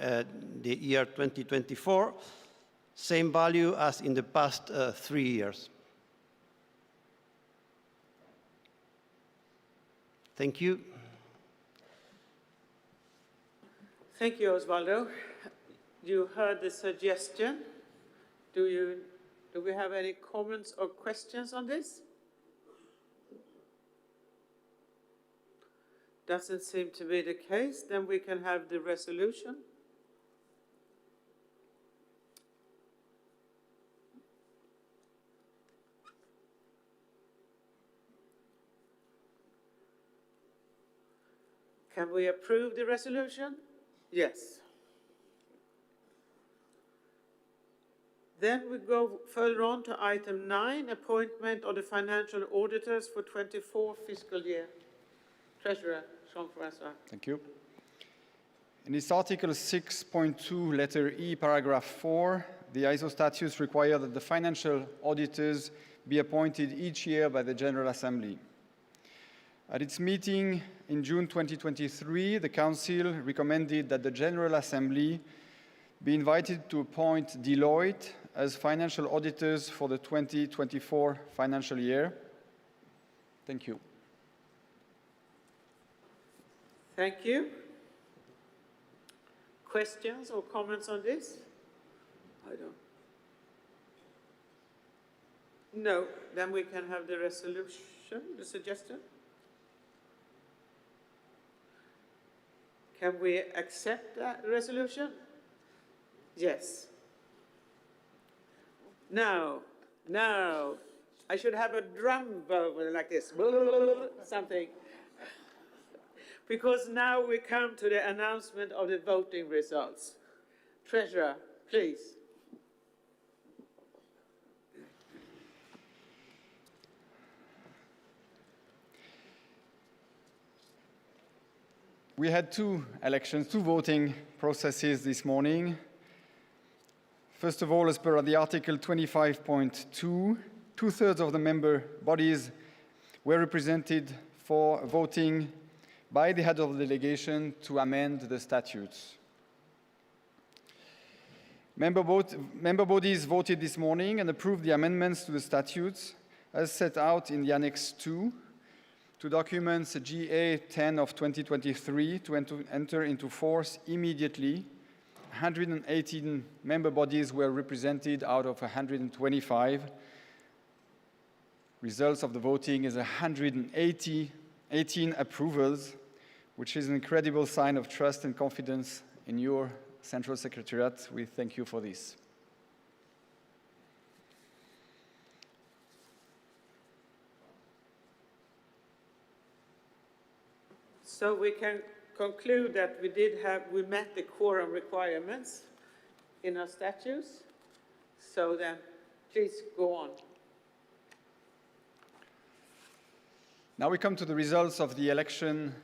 the year 2024, same value as in the past 3 years. Thank you. Thank you, Osvaldo. You heard the suggestion. Do we have any comments or questions on this? Doesn't seem to be the case. Then we can have the resolution. Can we approve the resolution? Yes. Then we go further on to item 9, appointment of the financial auditors for 24 fiscal year. Treasurer Jean-François. Thank you. In this Article 6.2, letter E, paragraph 4, the ISO statutes require that the financial auditors be appointed each year by the General Assembly. At its meeting in June 2023, the Council recommended that the General Assembly be invited to appoint Deloitte as financial auditors for the 2024 financial year. Thank you. Thank you. Questions or comments on this? I don't. No, then we can have the resolution, the suggestion. Can we accept that resolution? Yes. Now, I should have a drum like this, something. Because now we come to the announcement of the voting results. Treasurer, please. We had two voting processes this morning. First of all, as per the Article 25.2, 2/3 of the member bodies were represented for voting by the head of the delegation to amend the statutes. Member bodies voted this morning and approved the amendments to the statutes as set out in the Annex 2 to documents GA 10 of 2023 to enter into force immediately. 118 member bodies were represented out of 125. Results of the voting is 118 approvals, which is an incredible sign of trust and confidence in your Central Secretariat. We thank you for this. So we can conclude that we met the quorum requirements in our statutes. So then, please go on. Now we come to the results of the election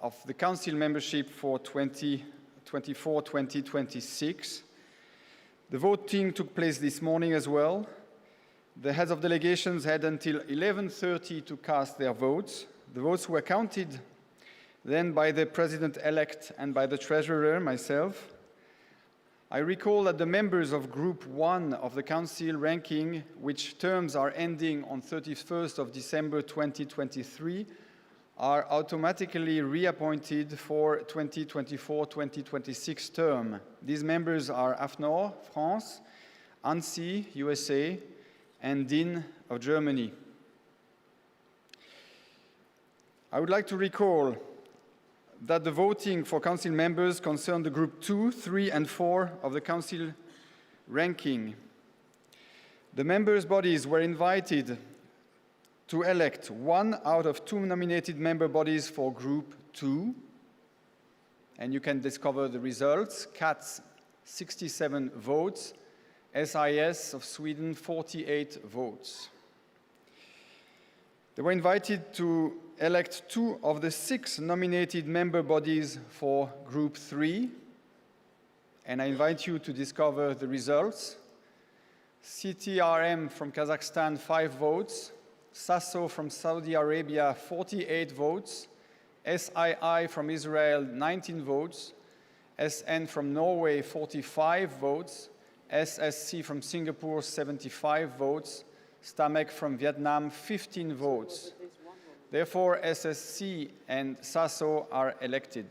of the Council membership for 2024-2026. The voting took place this morning as well. The heads of delegations had until 11:30 to cast their votes. The votes were counted then by the President-elect and by the Treasurer, myself. I recall that the members of Group 1 of the Council ranking, which terms are ending on 31st of December 2023, are automatically reappointed for 2024-2026 term. These members are AFNOR, France, ANSI, USA, and DIN of Germany. I would like to recall that the voting for Council members concerned the Group 2, 3, and 4 of the Council ranking. The members' bodies were invited to elect 1 out of 2 nominated member bodies for Group 2, and you can discover the results. CATS, 67 votes, SIS of Sweden, 48 votes. They were invited to elect 2 of the 6 nominated member bodies for Group 3, and I invite you to discover the results. CTRM from Kazakhstan, 5 votes, SASO from Saudi Arabia, 48 votes, SII from Israel, 19 votes, SN from Norway, 45 votes, SSC from Singapore, 75 votes, STAMEC from Vietnam, 15 votes. Therefore, SSC and SASO are elected.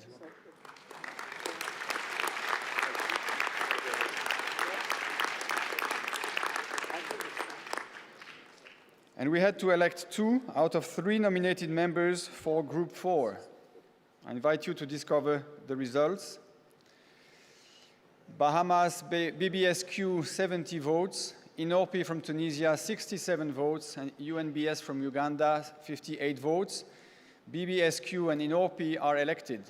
And we had to elect 2 out of 3 nominated members for Group 4. I invite you to discover the results. Bahamas, BBSQ 70 votes, Inorpi from Tunisia 67 votes, and UNBS from Uganda 58 votes. BBSQ and Inorpi are elected.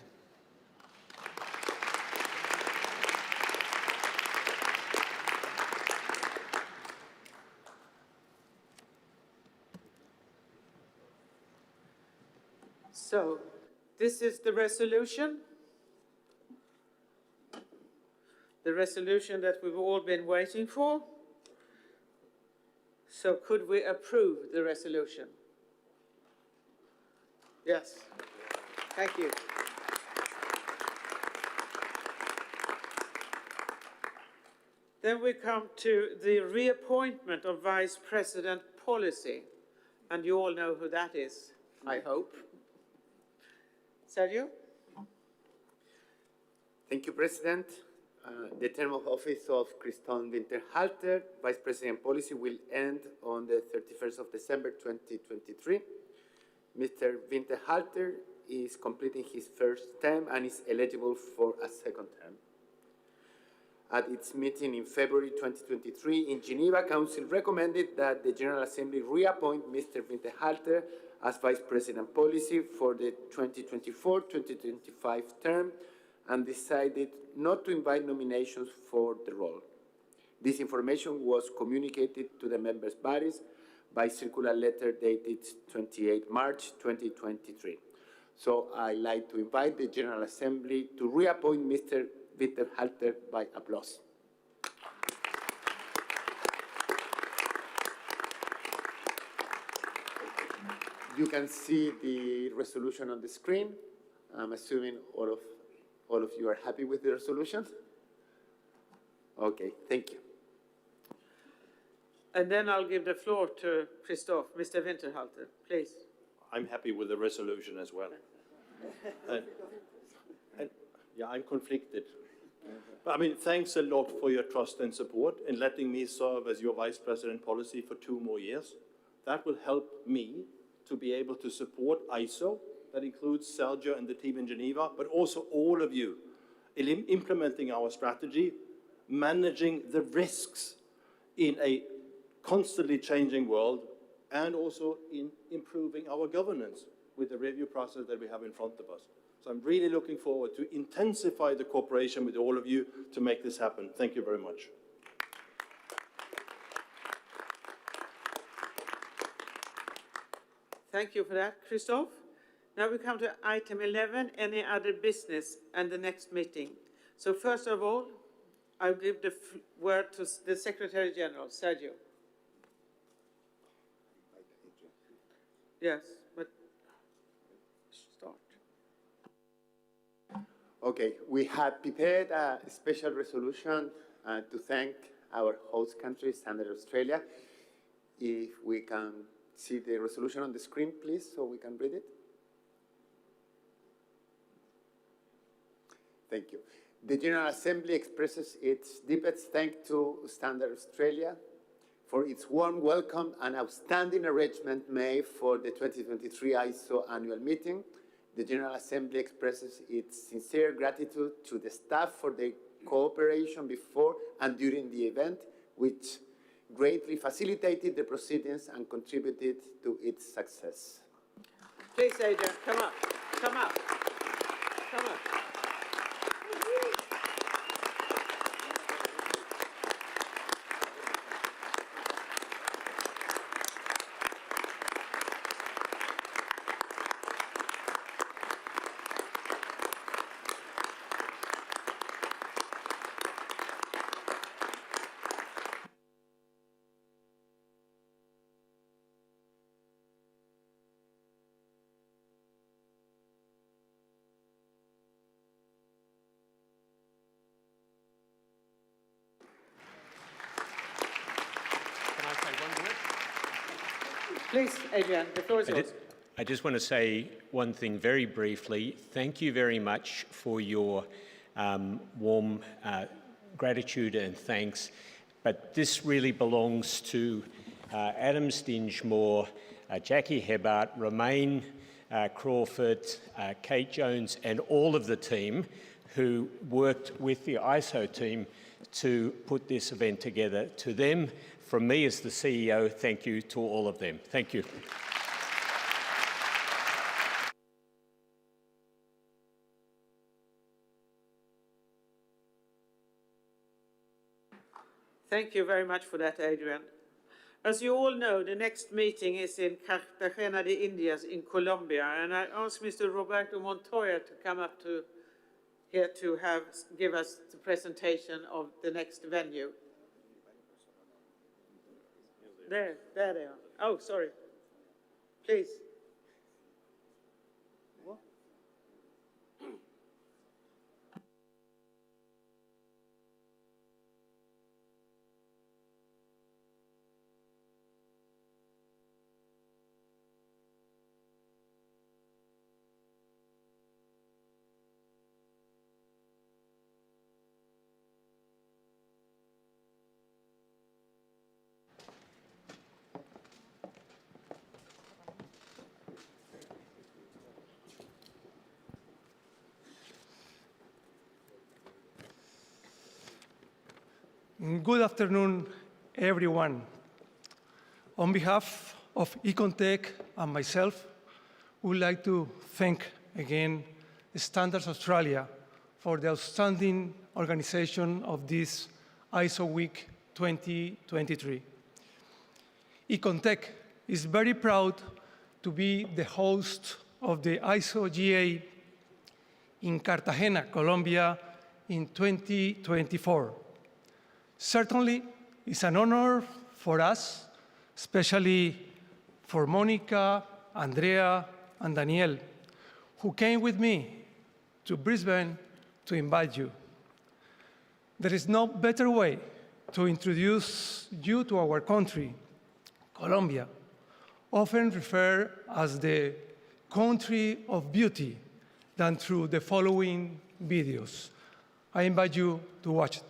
So, this is the resolution. The resolution that we've all been waiting for. So could we approve the resolution? Yes. Thank you. Then we come to the reappointment of Vice President Policy. And you all know who that is, I hope. Sergio? Thank you, President. The term of office of Christophe Winterhalter, Vice President Policy, will end on the 31st of December 2023. Mr. Winterhalter is completing his first term and is eligible for a second term. At its meeting in February 2023 in Geneva, Council recommended that the General Assembly reappoint Mr. Winterhalter as Vice President Policy for the 2024-2025 term and decided not to invite nominations for the role. This information was communicated to the members' bodies by circular letter dated 28 March 2023. So I'd like to invite the General Assembly to reappoint Mr. Winterhalter by applause. You can see the resolution on the screen. I'm assuming all of you are happy with the resolution? Okay, thank you. And then I'll give the floor to Christophe. Mr. Winterhalter, please. I'm happy with the resolution as well. Yeah, I'm conflicted. But I mean, thanks a lot for your trust and support in letting me serve as your Vice President Policy for 2 more years. That will help me to be able to support ISO. That includes Sergio and the team in Geneva, but also all of you in implementing our strategy, managing the risks in a constantly changing world, and also in improving our governance with the review process that we have in front of us. So I'm really looking forward to intensify the cooperation with all of you to make this happen. Thank you very much. Thank you for that, Christophe. Now we come to item 11, any other business, and the next meeting. So first of all, I'll give the word to the Secretary General, Sergio. Yes, but start. Okay, we have prepared a special resolution to thank our host country, Standard Australia. If we can see the resolution on the screen, please, so we can read it. Thank you. The General Assembly expresses its deepest thanks to Standard Australia for its warm welcome and outstanding arrangement made for the 2023 ISO annual meeting. The General Assembly expresses its sincere gratitude to the staff for their cooperation before and during the event, which greatly facilitated the proceedings and contributed to its success. Please, Adrian, come up, come up, come up. Please, Adrian, the floor is yours. I just want to say one thing very briefly. Thank you very much for your warm gratitude and thanks. But this really belongs to Adam Stingemore, Jackie Hebart, Romaine Crawford, Kate Jones, and all of the team who worked with the ISO team to put this event together. To them, from me as the CEO, thank you to all of them. Thank you. Thank you very much for that, Adrian. As you all know, the next meeting is in Cartagena de Indias in Colombia, and I asked Mr. Roberto Montoya to come up to here to give us the presentation of the next venue. There they are. Oh, sorry. Please. What? Good afternoon, everyone. On behalf of Econtech and myself, we would like to thank again Standards Australia for the outstanding organization of this ISO Week 2023. Econtech is very proud to be the host of the ISO GA in Cartagena, Colombia in 2024. Certainly, it's an honor for us, especially for Monica, Andrea, and Danielle, who came with me to Brisbane to invite you. There is no better way to introduce you to our country, Colombia, often referred as the country of beauty, than through the following videos. I invite you to watch it.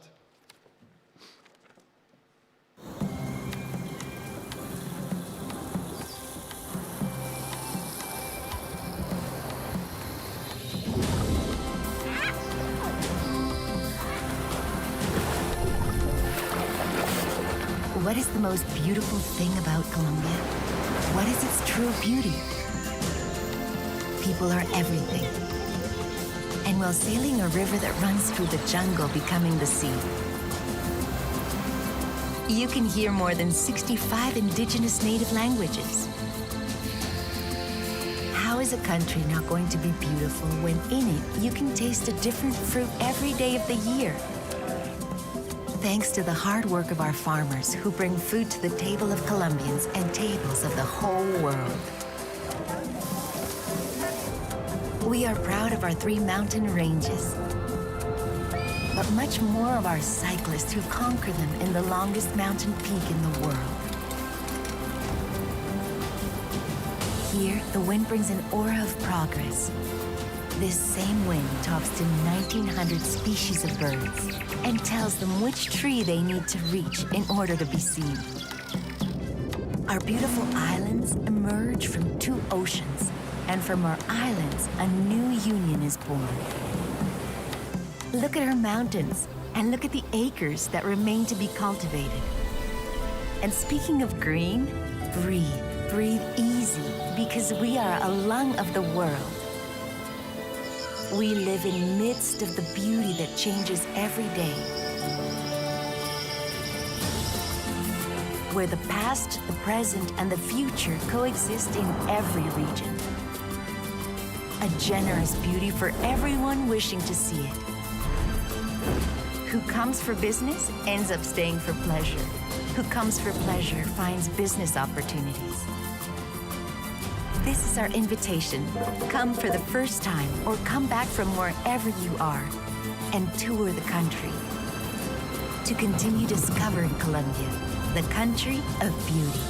What is the most beautiful thing about Colombia? What is its true beauty? People are everything. And while sailing a river that runs through the jungle becoming the sea, you can hear more than 65 indigenous native languages. How is a country not going to be beautiful when in it you can taste a different fruit every day of the year? Thanks to the hard work of our farmers who bring food to the table of Colombians and tables of the whole world. We are proud of our 3 mountain ranges, but much more of our cyclists who conquer them in the longest mountain peak in the world. Here, the wind brings an aura of progress. This same wind talks to 1,900 species of birds and tells them which tree they need to reach in order to be seen. Our beautiful islands emerge from 2 oceans, and from our islands, a new union is born. Look at our mountains, and look at the acres that remain to be cultivated. And speaking of green, breathe easy, because we are a lung of the world. We live in midst of the beauty that changes every day, where the past, the present, and the future coexist in every region. A generous beauty for everyone wishing to see it. Who comes for business ends up staying for pleasure. Who comes for pleasure finds business opportunities. This is our invitation. Come for the first time or come back from wherever you are and tour the country to continue discovering Colombia, the country of beauty.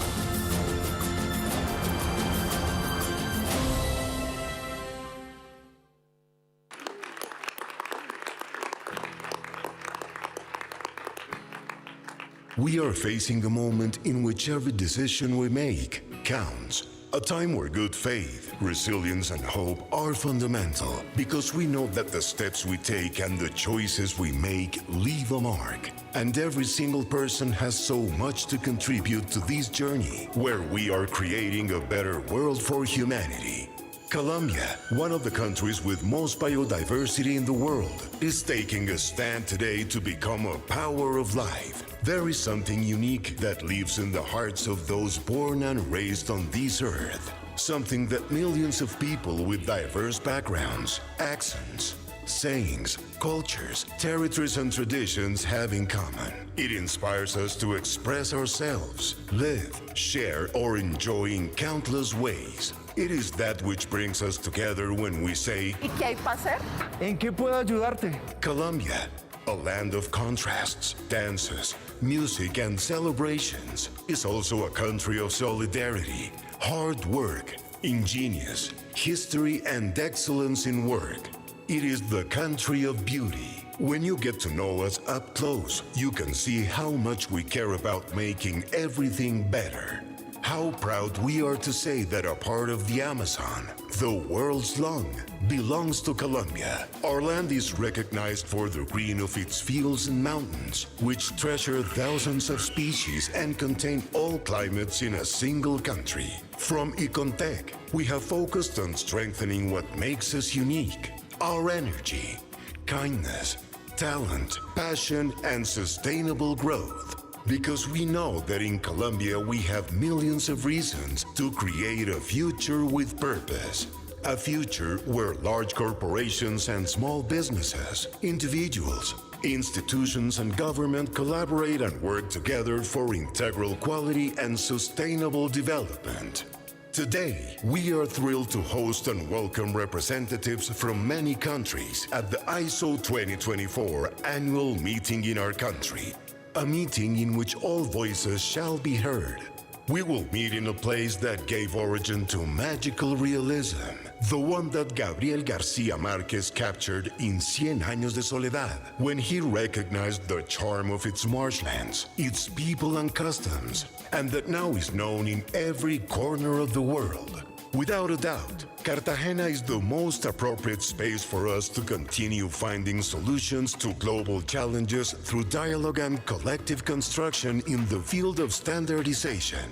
We are facing a moment in which every decision we make counts. A time where good faith, resilience, and hope are fundamental because we know that the steps we take and the choices we make leave a mark. And every single person has so much to contribute to this journey where we are creating a better world for humanity. Colombia, one of the countries with most biodiversity in the world, is taking a stand today to become a power of life. There is something unique that lives in the hearts of those born and raised on this earth. Something that millions of people with diverse backgrounds, accents, sayings, cultures, territories, and traditions have in common. It inspires us to express ourselves, live, share, or enjoy in countless ways. It is that which brings us together when we say, ¿Y qué hay para hacer? ¿En qué puedo ayudarte? Colombia, a land of contrasts, dances, music, and celebrations, is also a country of solidarity, hard work, ingenious, history, and excellence in work. It is the country of beauty. When you get to know us up close, you can see how much we care about making everything better. How proud we are to say that a part of the Amazon, the world's lung, belongs to Colombia. Our land is recognized for the green of its fields and mountains, which treasure thousands of species and contain all climates in a single country. From Icontec, we have focused on strengthening what makes us unique: our energy, kindness, talent, passion, and sustainable growth. Because we know that in Colombia we have millions of reasons to create a future with purpose. A future where large corporations and small businesses, individuals, institutions, and government collaborate and work together for integral quality and sustainable development. Today, we are thrilled to host and welcome representatives from many countries at the ISO 2024 annual meeting in our country. A meeting in which all voices shall be heard. We will meet in a place that gave origin to magical realism, the one that Gabriel García Márquez captured in Cien Años de Soledad, when he recognized the charm of its marshlands, its people and customs, and that now is known in every corner of the world. Without a doubt, Cartagena is the most appropriate space for us to continue finding solutions to global challenges through dialogue and collective construction in the field of standardization.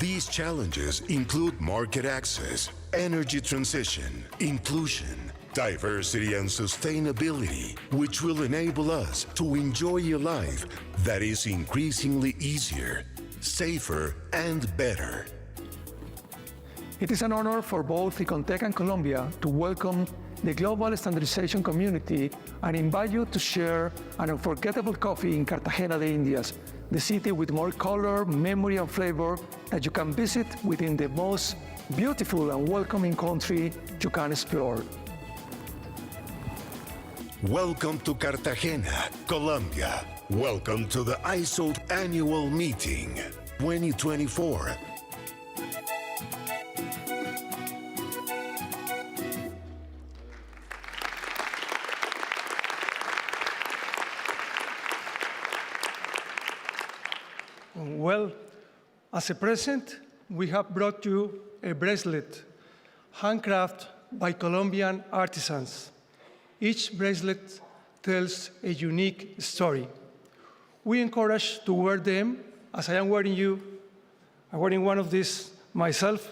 These challenges include market access, energy transition, inclusion, diversity, and sustainability, which will enable us to enjoy a life that is increasingly easier, safer, and better. It is an honor for both Icontec and Colombia to welcome the global standardization community and invite you to share an unforgettable coffee in Cartagena de Indias, the city with more color, memory, and flavor that you can visit within the most beautiful and welcoming country you can explore. Welcome to Cartagena, Colombia. Welcome to the ISO annual meeting 2024. Well, as a present, we have brought you a bracelet, handcrafted by Colombian artisans. Each bracelet tells a unique story. We encourage to wear them, as I am wearing I'm wearing one of these myself,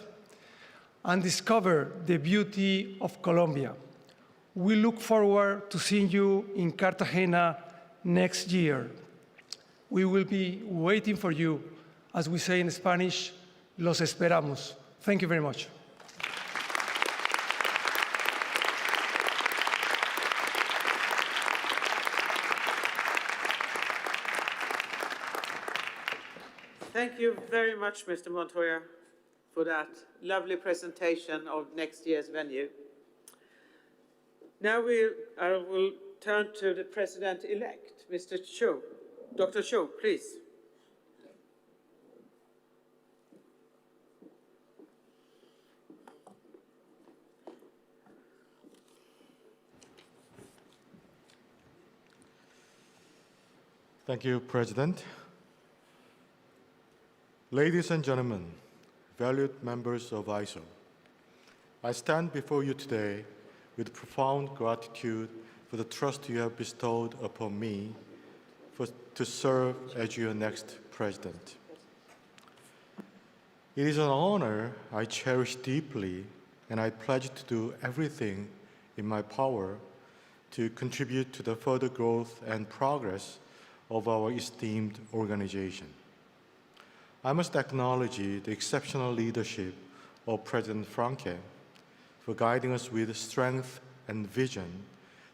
and discover the beauty of Colombia. We look forward to seeing you in Cartagena next year. We will be waiting for you, as we say in Spanish, los esperamos. Thank you very much. Thank you very much, Mr. Montoya, for that lovely presentation of next year's venue. Now I will turn to the President-elect, Mr. Cho. Dr. Cho, please. Thank you, President. Ladies and gentlemen, valued members of ISO, I stand before you today with profound gratitude for the trust you have bestowed upon me to serve as your next president. It is an honor I cherish deeply, and I pledge to do everything in my power to contribute to the further growth and progress of our esteemed organization. I must acknowledge the exceptional leadership of President Franke for guiding us with strength and vision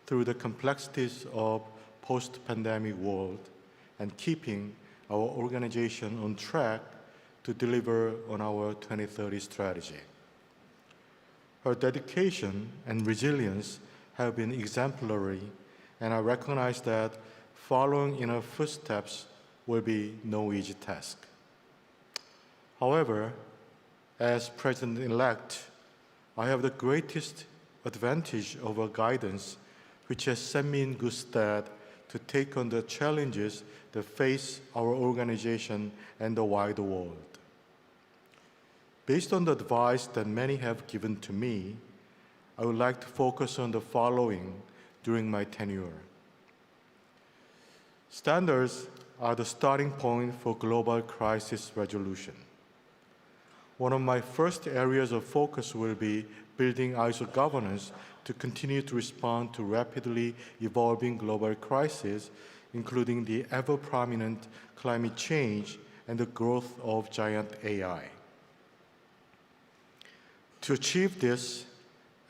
through the complexities of post-pandemic world and keeping our organization on track to deliver on our 2030 strategy. Her dedication and resilience have been exemplary, and I recognize that following in her footsteps will be no easy task. However, as President-elect, I have the greatest advantage of her guidance, which has set me in good stead to take on the challenges that face our organization and the wider world. Based on the advice that many have given to me, I would like to focus on the following during my tenure. Standards are the starting point for global crisis resolution. One of my first areas of focus will be building ISO governance to continue to respond to rapidly evolving global crises, including the ever-prominent climate change and the growth of giant AI. To achieve this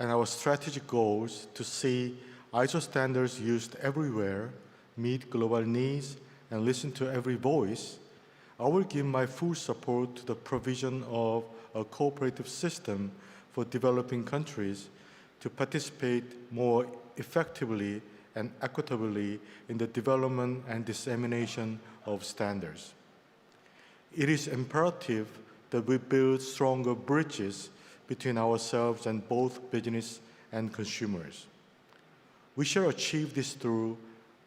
and our strategic goals to see ISO standards used everywhere, meet global needs, and listen to every voice, I will give my full support to the provision of a cooperative system for developing countries to participate more effectively and equitably in the development and dissemination of standards. It is imperative that we build stronger bridges between ourselves and both business and consumers. We shall achieve this through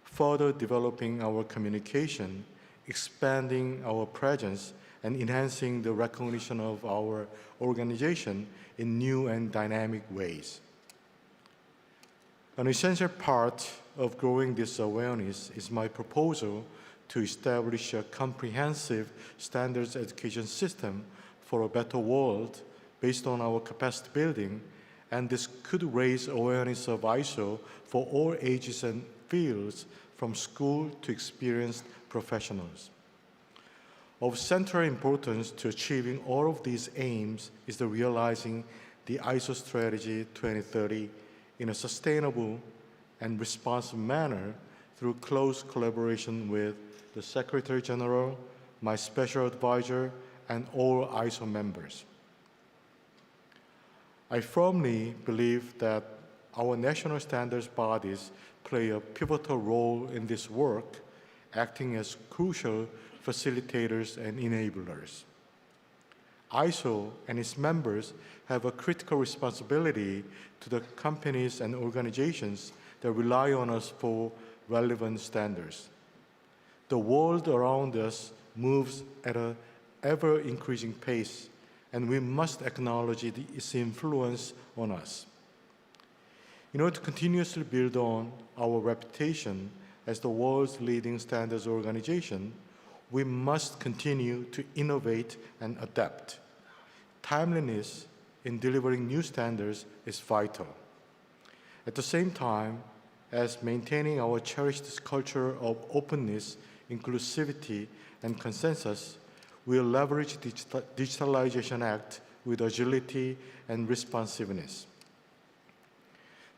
further developing our communication, expanding our presence, and enhancing the recognition of our organization in new and dynamic ways. An essential part of growing this awareness is my proposal to establish a comprehensive standards education system for a better world based on our capacity building, and this could raise awareness of ISO for all ages and fields, from school to experienced professionals. Of central importance to achieving all of these aims is the realizing the ISO Strategy 2030 in a sustainable and responsive manner through close collaboration with the Secretary General, my special advisor, and all ISO members. I firmly believe that our national standards bodies play a pivotal role in this work, acting as crucial facilitators and enablers. ISO and its members have a critical responsibility to the companies and organizations that rely on us for relevant standards. The world around us moves at an ever-increasing pace, and we must acknowledge its influence on us. In order to continuously build on our reputation as the world's leading standards organization, we must continue to innovate and adapt. Timeliness in delivering new standards is vital. At the same time as maintaining our cherished culture of openness, inclusivity, and consensus, we'll leverage the Digitalization Act with agility and responsiveness.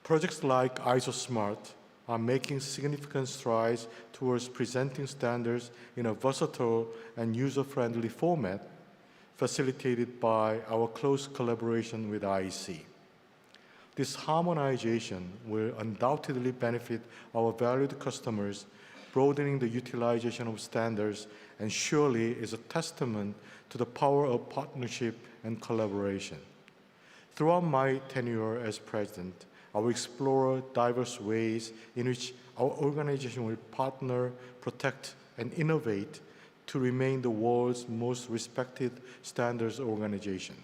Projects like ISO Smart are making significant strides towards presenting standards in a versatile and user-friendly format, facilitated by our close collaboration with IEC. This harmonization will undoubtedly benefit our valued customers, broadening the utilization of standards, and surely is a testament to the power of partnership and collaboration. Throughout my tenure as president, I will explore diverse ways in which our organization will partner, protect, and innovate to remain the world's most respected standards organization.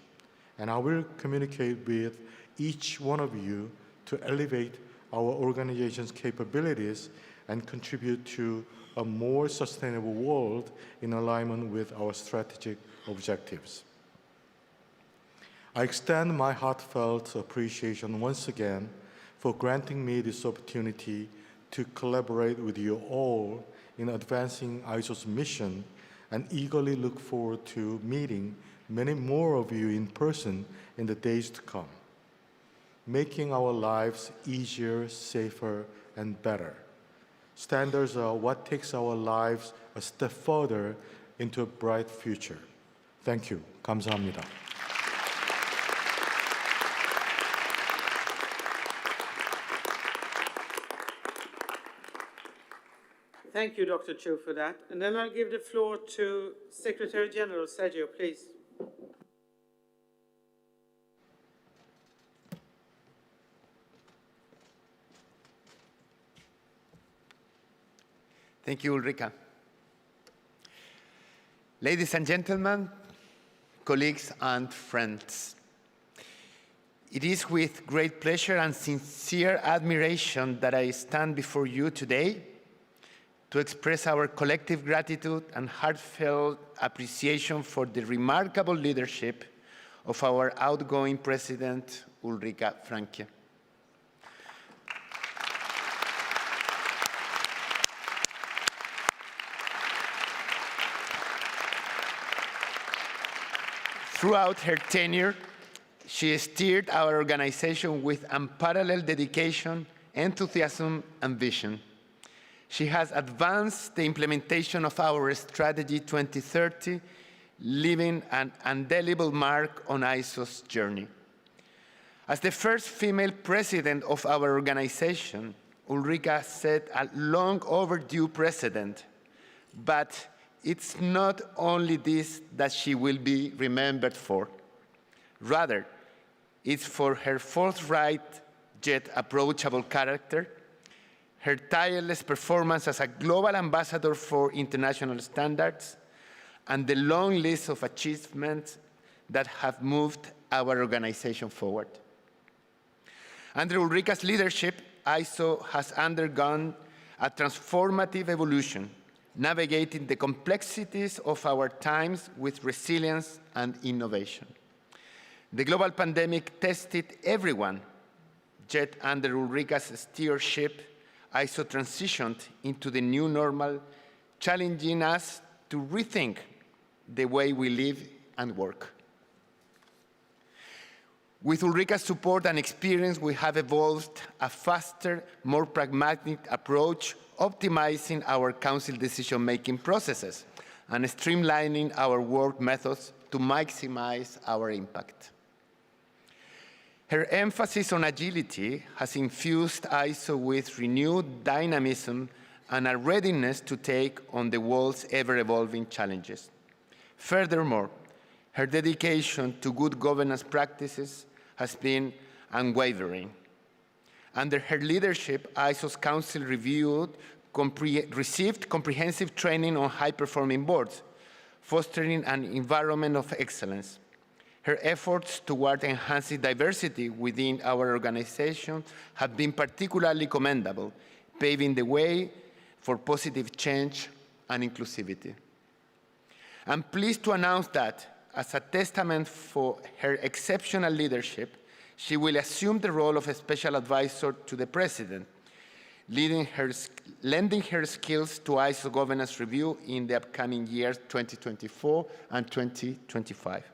And I will communicate with each one of you to elevate our organization's capabilities and contribute to a more sustainable world in alignment with our strategic objectives. I extend my heartfelt appreciation once again for granting me this opportunity to collaborate with you all in advancing ISO's mission, and eagerly look forward to meeting many more of you in person in the days to come, making our lives easier, safer, and better. Standards are what takes our lives a step further into a bright future. Thank you. 감사합니다. Thank you, Dr. Chu, for that. And then I'll give the floor to Secretary General Sergio, please. Thank you, Ulrika. Ladies and gentlemen, colleagues and friends, it is with great pleasure and sincere admiration that I stand before you today to express our collective gratitude and heartfelt appreciation for the remarkable leadership of our outgoing President, Ulrika Franke. Throughout her tenure, she steered our organization with unparalleled dedication, enthusiasm, and vision. She has advanced the implementation of our Strategy 2030, leaving an indelible mark on ISO's journey. As the first female president of our organization, Ulrika set a long overdue precedent, but it's not only this that she will be remembered for. Rather, it's for her forthright yet approachable character, her tireless performance as a global ambassador for international standards, and the long list of achievements that have moved our organization forward. Under Ulrika's leadership, ISO has undergone a transformative evolution, navigating the complexities of our times with resilience and innovation. The global pandemic tested everyone, yet under Ulrika's stewardship, ISO transitioned into the new normal, challenging us to rethink the way we live and work. With Ulrika's support and experience, we have evolved a faster, more pragmatic approach, optimizing our council decision-making processes and streamlining our work methods to maximize our impact. Her emphasis on agility has infused ISO with renewed dynamism and a readiness to take on the world's ever-evolving challenges. Furthermore, her dedication to good governance practices has been unwavering. Under her leadership, ISO's council received comprehensive training on high-performing boards, fostering an environment of excellence. Her efforts toward enhancing diversity within our organization have been particularly commendable, paving the way for positive change and inclusivity. I'm pleased to announce that, as a testament for her exceptional leadership, she will assume the role of a special advisor to the President, lending her skills to ISO governance review in the upcoming years 2024 and 2025.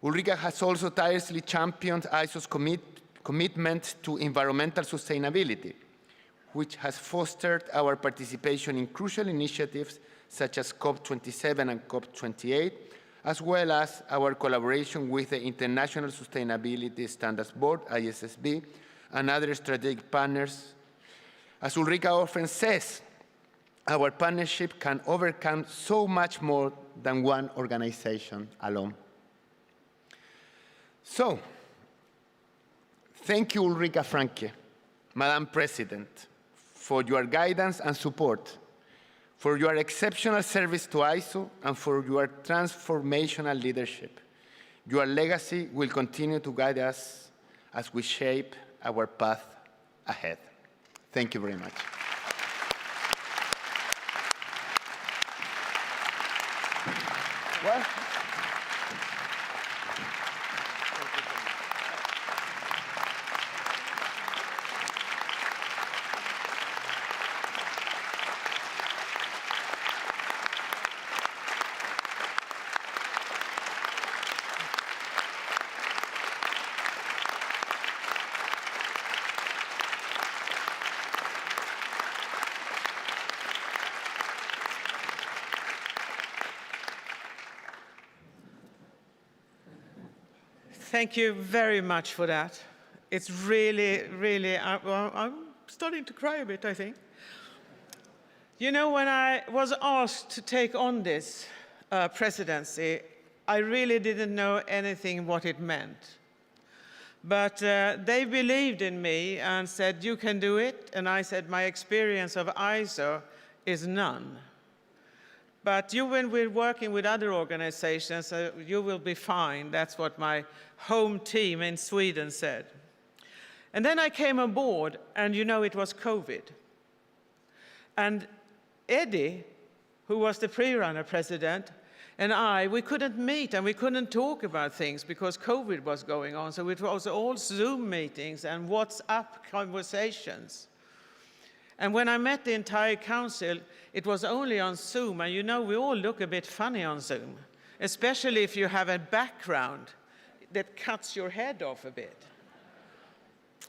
Ulrika has also tirelessly championed ISO's commitment to environmental sustainability, which has fostered our participation in crucial initiatives such as COP27 and COP28, as well as our collaboration with the International Sustainability Standards Board, ISSB, and other strategic partners. As Ulrika often says, our partnership can overcome so much more than one organization alone. So, thank you, Ulrika Franke, Madam President, for your guidance and support, for your exceptional service to ISO, and for your transformational leadership. Your legacy will continue to guide us as we shape our path ahead. Thank you very much. Well, Thank you very much for that. It's really, really, I'm starting to cry a bit, I think. You know, when I was asked to take on this presidency, I really didn't know anything what it meant. But they believed in me and said, you can do it. And I said, my experience of ISO is none. But you, when we're working with other organizations, you will be fine. That's what my home team in Sweden said. And then I came aboard, and you know it was COVID. And Eddie, who was the pre-runner president, and we couldn't meet and we couldn't talk about things because COVID was going on. So it was all Zoom meetings and WhatsApp conversations. And when I met the entire council, it was only on Zoom. And you know, we all look a bit funny on Zoom, especially if you have a background that cuts your head off a bit.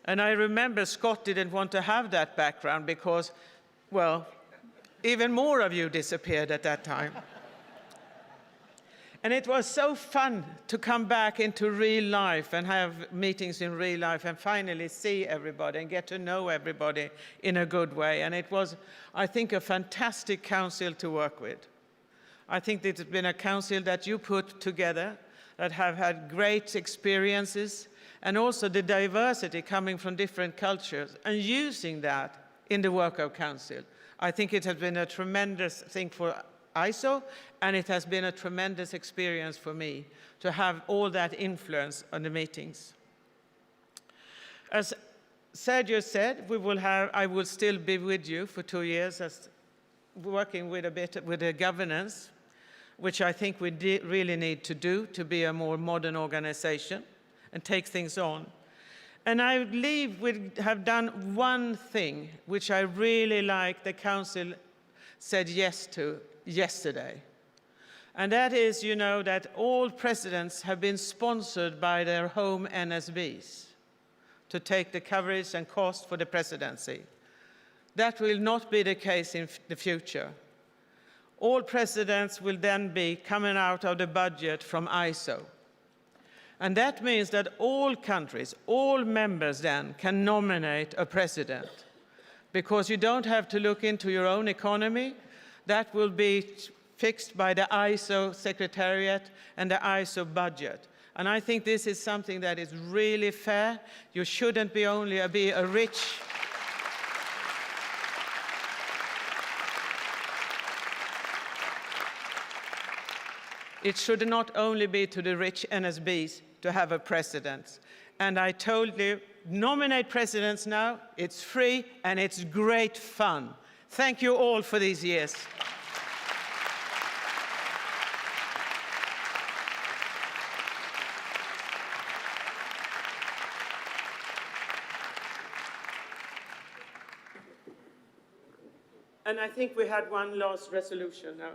And I remember Scott didn't want to have that background because, well, even more of you disappeared at that time. And it was so fun to come back into real life and have meetings in real life and finally see everybody and get to know everybody in a good way. And it was, I think, a fantastic council to work with. I think it's been a council that you put together that have had great experiences, and also the diversity coming from different cultures and using that in the work of council. I think it has been a tremendous thing for ISO, and it has been a tremendous experience for me to have all that influence on the meetings. As Sergio said, I will still be with you for 2 years as working with a bit with the governance, which I think we really need to do to be a more modern organization and take things on. And I believe we have done one thing which I really like the council said yes to yesterday. And that is, you know, that all presidents have been sponsored by their home NSBs to take the coverage and cost for the presidency. That will not be the case in the future. All presidents will then be coming out of the budget from ISO. And that means that all countries, all members then can nominate a president, because you don't have to look into your own economy. That will be fixed by the ISO Secretariat and the ISO budget. And I think this is something that is really fair. You shouldn't be only be a rich It should not only be to the rich NSBs to have a president. And I told you, nominate presidents now. It's free and it's great fun. Thank you all for these years. And I think we had one last resolution now.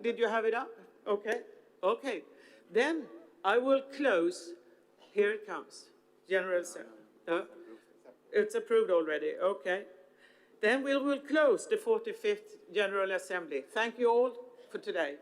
Did you have it up? Okay. Okay. Then I will close. Here it comes. General Assembly. It's approved already. Okay. Then we will close the 45th General Assembly. Thank you all for today.